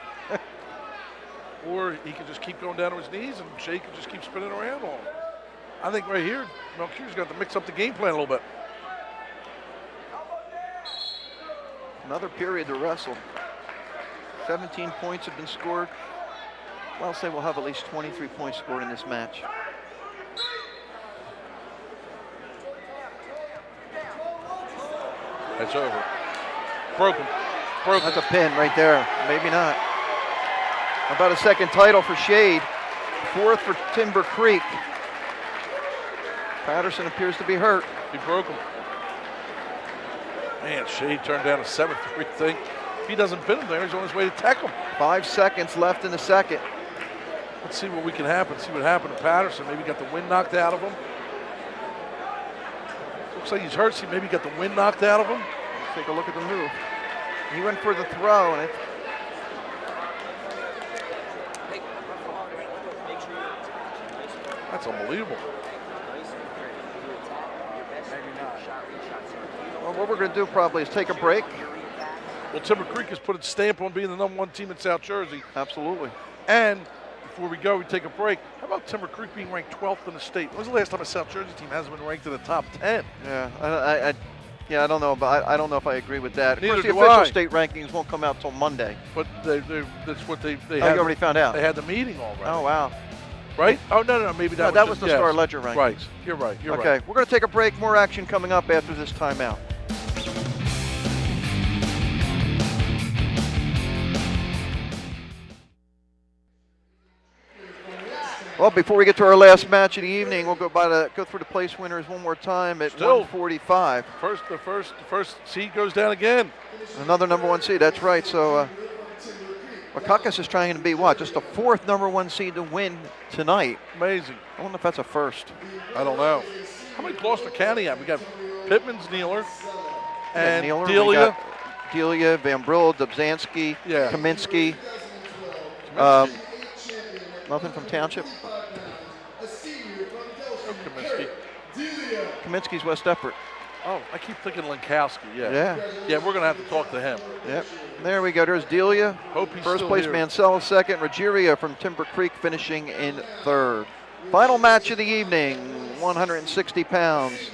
Or he could just keep going down to his knees and Shea could just keep spinning around on him. I think right here, Melchior's got to mix up the game plan a little bit. Another period to wrestle. 17 points have been scored. Well, I'll say we'll have at least 23 points scored in this match. That's over. Broken. That's a pin right there. Maybe not. How about a second title for Shade? 4th for Timber Creek. Patterson appears to be hurt. He broke him. Man, Shade turned down a 7-3 thing. If he doesn't pin him there, he's on his way to tech him. 5 seconds left in the second. Let's see what see what happened to Patterson. Maybe got the wind knocked out of him. Looks like he's hurt. See, maybe got the wind knocked out of him. Let's take a look at the move. He went for the throw, and that's unbelievable. well, what we're going to do probably is take a break. Well, Timber Creek has put its stamp on being the #1 team in South Jersey. Absolutely. And before we go, we take a break. How about Timber Creek being ranked 12th in the state? When was the last time a South Jersey team hasn't been ranked in the top 10? Yeah, I don't know, but I don't know if I agree with that. Of Neither course, the do official I. state rankings won't come out till Monday. But that's what they You had. already found out. They had the meeting already. Oh, wow. Right? Oh, no, maybe that No, that was was the yes. Star Ledger rankings. Right. You're right. Okay, we're going to take a break. More action coming up after this timeout. Well, before we get to our last match of the evening, we'll go through the place winners one more time at 145. The first seed goes down again. Another #1 seed, that's right. So Makakis is trying to be what? Just the 4th #1 seed to win tonight. Amazing. I wonder if that's a first. I don't know. How many Gloucester County have? We got Pittman's Neeler and Neeler, we Delia. got Delia, Van Brill, Dubzansky, Yeah. Kaminsky. Nothing from Township. Kaminsky. Kaminsky's West Effort. Oh, I keep thinking Lankowski. Yeah. Yeah, we're going to have to talk to him. Yep. There we go. There's Delia. Hope he's First still place here. Mansell second. Rogeria from Timber Creek finishing in 3rd. Final match of the evening, 160 pounds.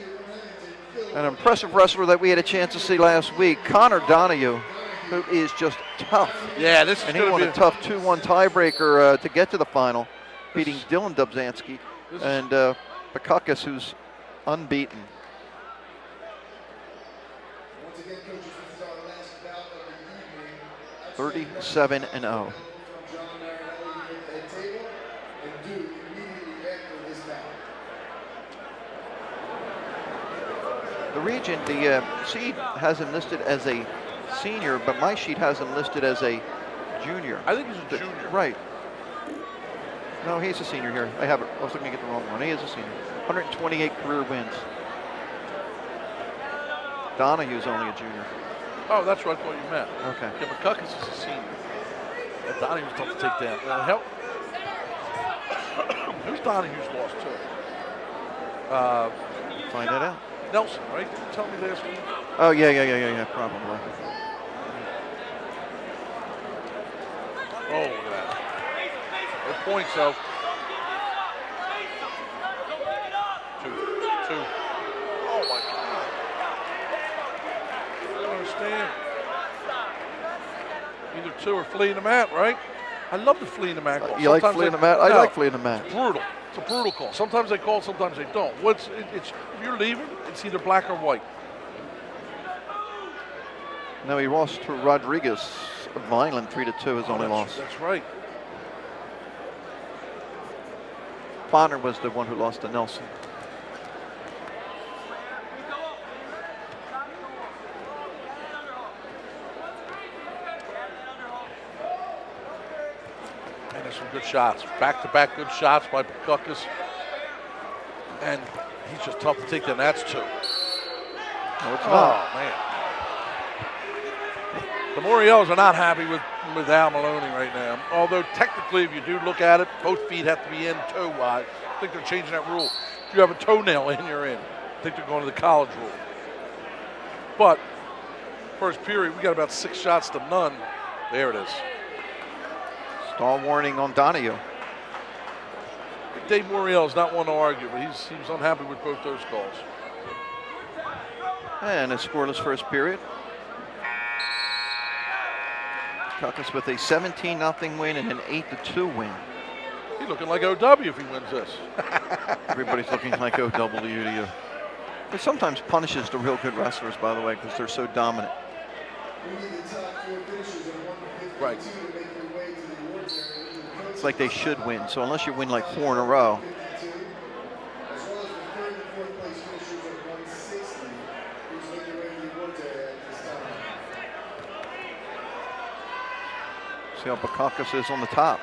An impressive wrestler that we had a chance to see last week, Connor Donahue, who is just tough. Yeah, this is And he going won to a be tough 2-1 tiebreaker to get to the final, beating Dylan Dubzansky and Makakis, who's unbeaten. Once again, coaches, this is our last bout of the evening. 37-0. From John Marinelli here at the table, and due immediately after this bout. The region, the seed has him listed as a senior, but my sheet has him listed as a junior. I think he's a junior. Right. No, he's a senior here. I have it. I was looking to get the wrong one. He is a senior. 128 career wins. Donahue's only a junior. Oh, that's what I thought you meant. Okay. Yeah, McCuckers is a senior. And Donahue's tough to take down. Help. Who's Donahue's lost to? Find that out. Nelson, right? Did you tell me last week? Oh, yeah, probably. Oh, look at that. Good points, though. Two. Oh, my God. I don't understand. Either 2 or fleeing the mat, right? I love the fleeing the mat call. You like Sometimes fleeing the mat? I no, like fleeing the mat. It's brutal. It's a brutal call. Sometimes they call, sometimes they don't. If you're leaving, it's either black or white. No, he lost to Rodriguez of Vineland, 3-2 his only loss. That's right. Bonner was the one who lost to Nelson. And there's some good shots. Back-to-back good shots by Bukakis. And he's just tough to take the nets to. No, it's not. Oh, man. The Moriellos are not happy with Al Maloney right now. Although technically, if you do look at it, both feet have to be in toe-wise. I think they're changing that rule. If you have a toenail in, you're in. I think they're going to the college rule. But first period, we got about 6 shots to none. There it is. Stall warning on Donahue. Dave Moriello's not one to argue, but he was unhappy with both those calls. And a scoreless first period. Bukakis with a 17-0 win and an 8-2 win. He's looking like OW if he wins this. Everybody's looking like OW to you. It sometimes punishes the real good wrestlers, by the way, because they're so dominant. Right. It's like they should win. So unless you win like 4 in a row. See how Bukakis is on the top.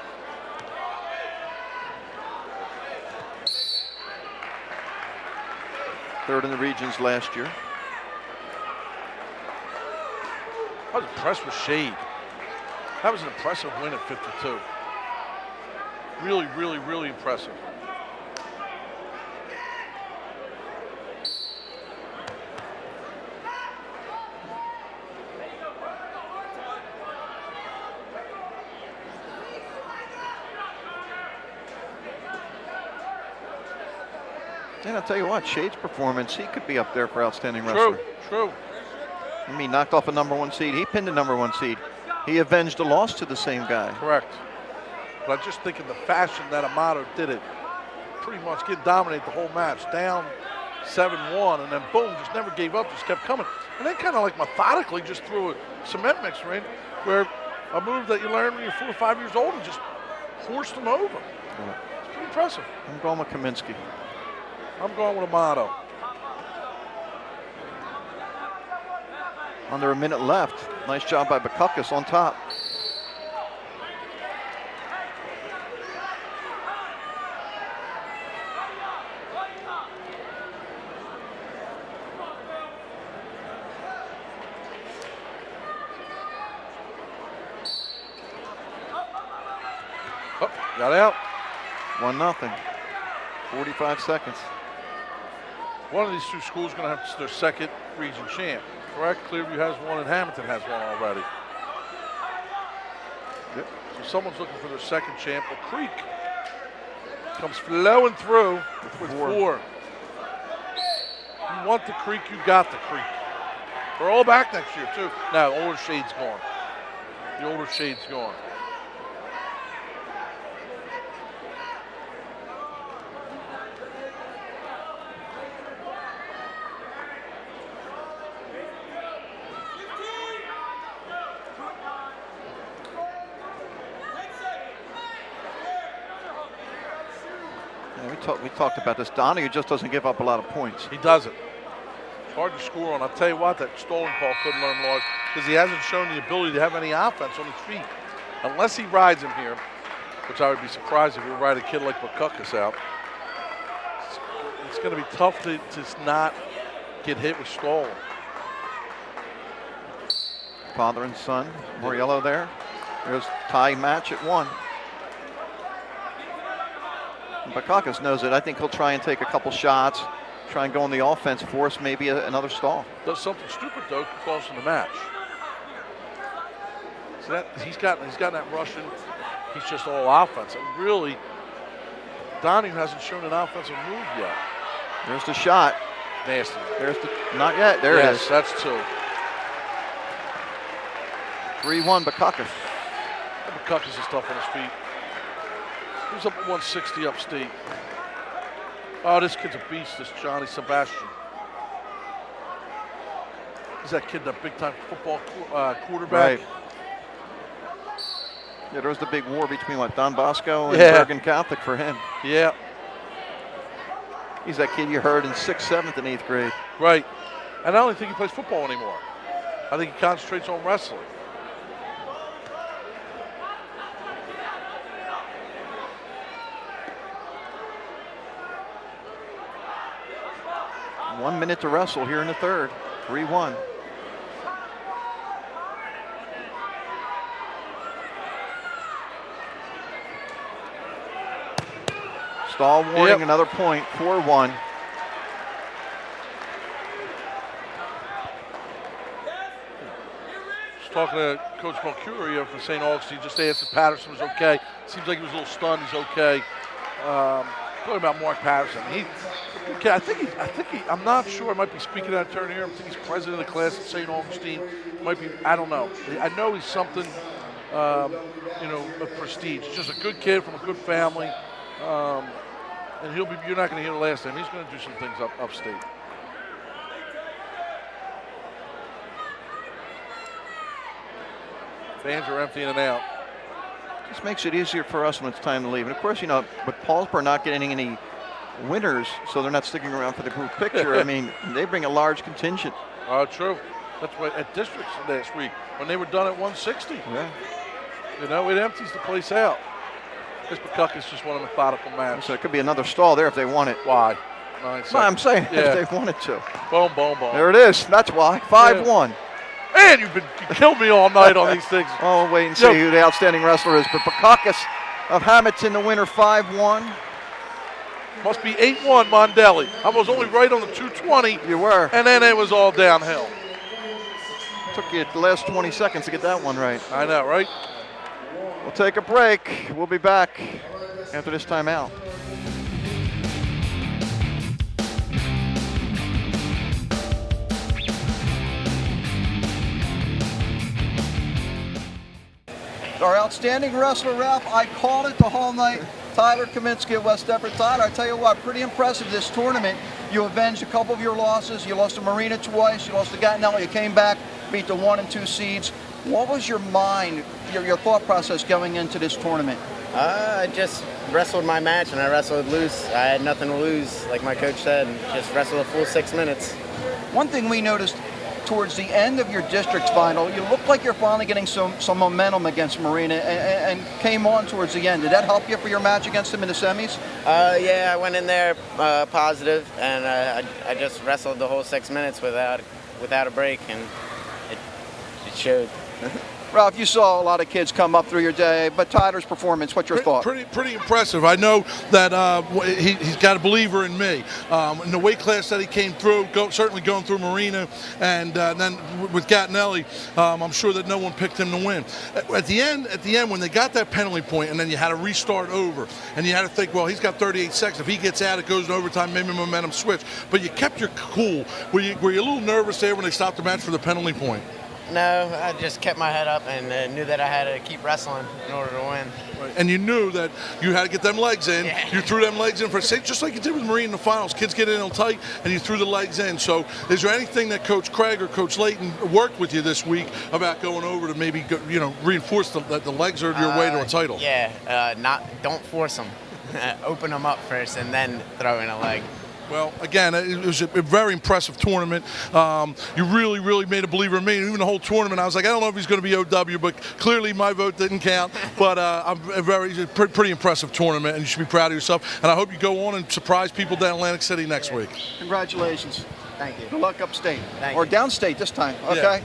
Third in the regions last year. I was impressed with Shade. That was an impressive win at 52. Really, really, really impressive. And I'll tell you what, Shade's performance, he could be up there for outstanding wrestler. True. I mean, he knocked off a #1 seed. He pinned a #1 seed. He avenged a loss to the same guy. Correct. But I just think in the fashion that Amato did it, pretty much get dominate the whole match, down 7-1, and then boom, just never gave up, just kept coming. And then kind of like methodically just threw a cement mixer in, where a move that you learn when you're 4 or 5 years old and just forced them over. Yeah. It's pretty impressive. I'm going with Kaminsky. I'm going with Amato. Under a minute left. Nice job by Bukakis on top. Oh, got out. 1-0. 45 seconds. One of these two schools is going to have their second region champ, correct? Clearview has one and Hamilton has one already. Yep. So someone's looking for their second champ. Well, Creek comes flowing through with 4. You want the Creek, you got the Creek. They're all back next year, too. Now, the older shade's gone. The older shade's gone. We talked about this. Donahue just doesn't give up a lot of points. He doesn't. It's hard to score on. I'll tell you what, that stolen call couldn't let him lose because he hasn't shown the ability to have any offense on his feet. Unless he rides him here, which I would be surprised if he would ride a kid like Bukakis out. It's going to be tough to just not get hit with stalling. Father and son. Moriello there. There's tie match at 1. Bukakis knows it. I think he'll try and take a couple shots, try and go on the offense, force maybe another stall. Does something stupid though, cost him the match. So that he's got that Russian. He's just all offense. And really, Donahue hasn't shown an offensive move yet. There's the shot. Nasty. There's the not yet. There it is. Yes, that's 2. 3-1 Bukakis. Bukakis is tough on his feet. He was up at 160 upstate. Oh, this kid's a beast, this Johnny Sebastian. He's that kid, that big-time football quarterback. Right. Yeah, there was the big war between Don Bosco and Yeah. Bergen Catholic for him. Yeah, He's that kid you heard in 6th, 7th, and 8th grade. right. And I don't think he plays football anymore. I think he concentrates on wrestling. One minute to wrestle here in the third. 3-1. Stall warning, Yep. another point, 4-1. Just talking to Coach Mercurio from St. Augustine, just asked if Patterson was okay. Seems like he was a little stunned. He's okay. Talking about Mark Patterson. Okay, I think he. I'm not sure. I might be speaking out of turn here. I think he's president of the class at St. Augustine. Might be. I don't know. I know he's something. Of prestige. He's just a good kid from a good family. And he'll be. You're not going to hear the last name. He's going to do some things upstate. Fans are emptying it out. Just makes it easier for us when it's time to leave. And of course, with Paulsboro not getting any winners, so they're not sticking around for the group picture. I mean, they bring a large contingent. True. That's why at districts last week when they were done at 160. Yeah. It empties the place out. This McCucker's just want a methodical match. So it could be another stall there if they want it. Why? No, I'm saying if they wanted to. Boom, boom, boom. There it is. That's why. 5-1. Man, you killed me all night on these things. Oh, wait and see who the outstanding wrestler is. But Bukakis of Hamilton, the winner, 5-1. Must be 8-1 Mondelli. I was only right on the 220. You were. And then it was all downhill. Took you the last 20 seconds to get that one right. I know, right? We'll take a break. We'll be back after this timeout. Our outstanding wrestler, Ralph, I called it the whole night. Tyler Kaminsky of West Deptford. Tyler, I tell you what, pretty impressive this tournament. You avenged a couple of your losses. You lost to Marina twice. You lost to Gattinelli. You came back, beat the 1 and 2 seeds. What was your mind, your thought process going into this tournament? I just wrestled my match and I wrestled loose. I had nothing to lose, like my coach said, and just wrestled a full 6 minutes. One thing we noticed towards the end of your district final, you looked like you're finally getting some momentum against Marina and came on towards the end. Did that help you for your match against them in the semis? Yeah, I went in there positive, and I just wrestled the whole 6 minutes without a break, and it showed. Ralph, you saw a lot of kids come up through your day, but Tyler's performance, what's your thought? Pretty impressive. I know that he's got a believer in me. In the weight class that he came through, certainly going through Marina, and then with Gattinelli, I'm sure that no one picked him to win. At the end, when they got that penalty point, and then you had to restart over, and you had to think, well, he's got 38 seconds. If he gets out, it goes to overtime, maybe momentum switch. But you kept your cool. Were you a little nervous there when they stopped the match for the penalty point? No, I just kept my head up and knew that I had to keep wrestling in order to win. Right. And you knew that you had to get them legs in. Yeah. You threw them legs in for just like you did with Marine in the finals. Kids get in tight, and you threw the legs in. So is there anything that Coach Craig or Coach Layton worked with you this week about going over to maybe reinforce that the legs are your way to a title? Yeah, don't force them. Open them up first and then throw in a leg. Well, again, it was a very impressive tournament. You really, really made a believer in me. Even the whole tournament, I was like, I don't know if he's going to be OW, but clearly my vote didn't count. But pretty impressive tournament, and you should be proud of yourself. And I hope you go on and surprise people down Atlantic City next week. Congratulations. Thank you. Good luck upstate. Thank or you. downstate this time, okay? Yeah.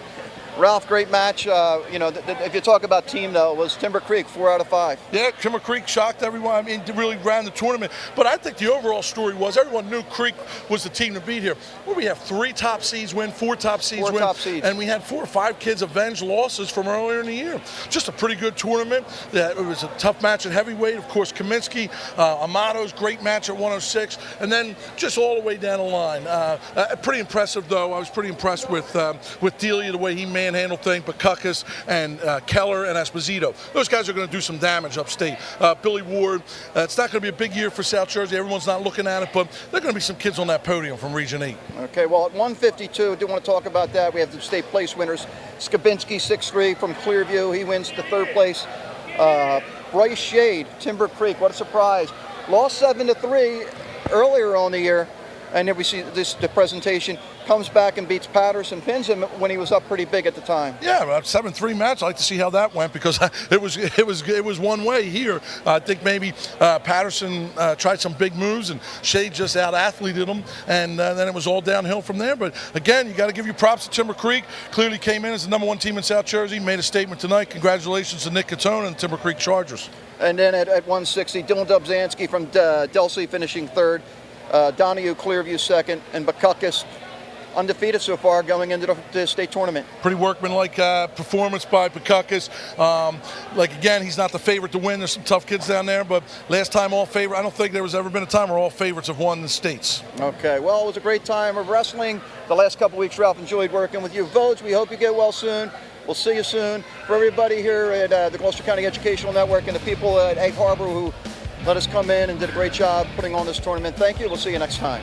Ralph, great match. If you talk about team, though, it was Timber Creek, 4 out of 5. Yeah, Timber Creek shocked everyone. I mean, really ran the tournament. But I think the overall story was everyone knew Creek was the team to beat here. Well, we have 3 top seeds win, 4 top seeds win. 4 top seeds. And we had 4 or 5 kids avenge losses from earlier in the year. Just a pretty good tournament. It was a tough match at heavyweight. Of course, Kaminsky, Amato's great match at 106. And then just all the way down the line. Pretty impressive, though. I was pretty impressed with Delia, the way he managed Panhandle thing, Bacchus and Keller and Esposito. Those guys are going to do some damage upstate. Billy Ward, it's not going to be a big year for South Jersey. Everyone's not looking at it, but there are going to be some kids on that podium from Region 8. Okay, well, at 152, I do want to talk about that. We have the state place winners. Skabinski, 6'3", from Clearview. He wins the third place. Bryce Shade, Timber Creek, what a surprise. Lost 7-3 earlier on the year. And then we see the presentation, comes back and beats Patterson, pins him when he was up pretty big at the time. Yeah, 7-3 match. I'd like to see how that went because it was one way here. I think maybe Patterson tried some big moves and Shade just out-athleted him, and then it was all downhill from there. But again, you got to give you props to Timber Creek. Clearly came in as the #1 team in South Jersey, made a statement tonight. Congratulations to Nick Catone and the Timber Creek Chargers. And then at 160, Dylan Dubzanski from Delsey finishing third. Donahue, Clearview second, and Bacchus undefeated so far going into the state tournament. Pretty workmanlike performance by Bacchus. Again, he's not the favorite to win. There's some tough kids down there, but last time all favorite. I don't think there was ever been a time where all favorites have won the states. Okay, well, it was a great time of wrestling the last couple weeks. Ralph, enjoyed working with you. Vogues, we hope you get well soon. We'll see you soon. For everybody here at the Gloucester County Educational Network and the people at Egg Harbor who let us come in and did a great job putting on this tournament. Thank you. We'll see you next time.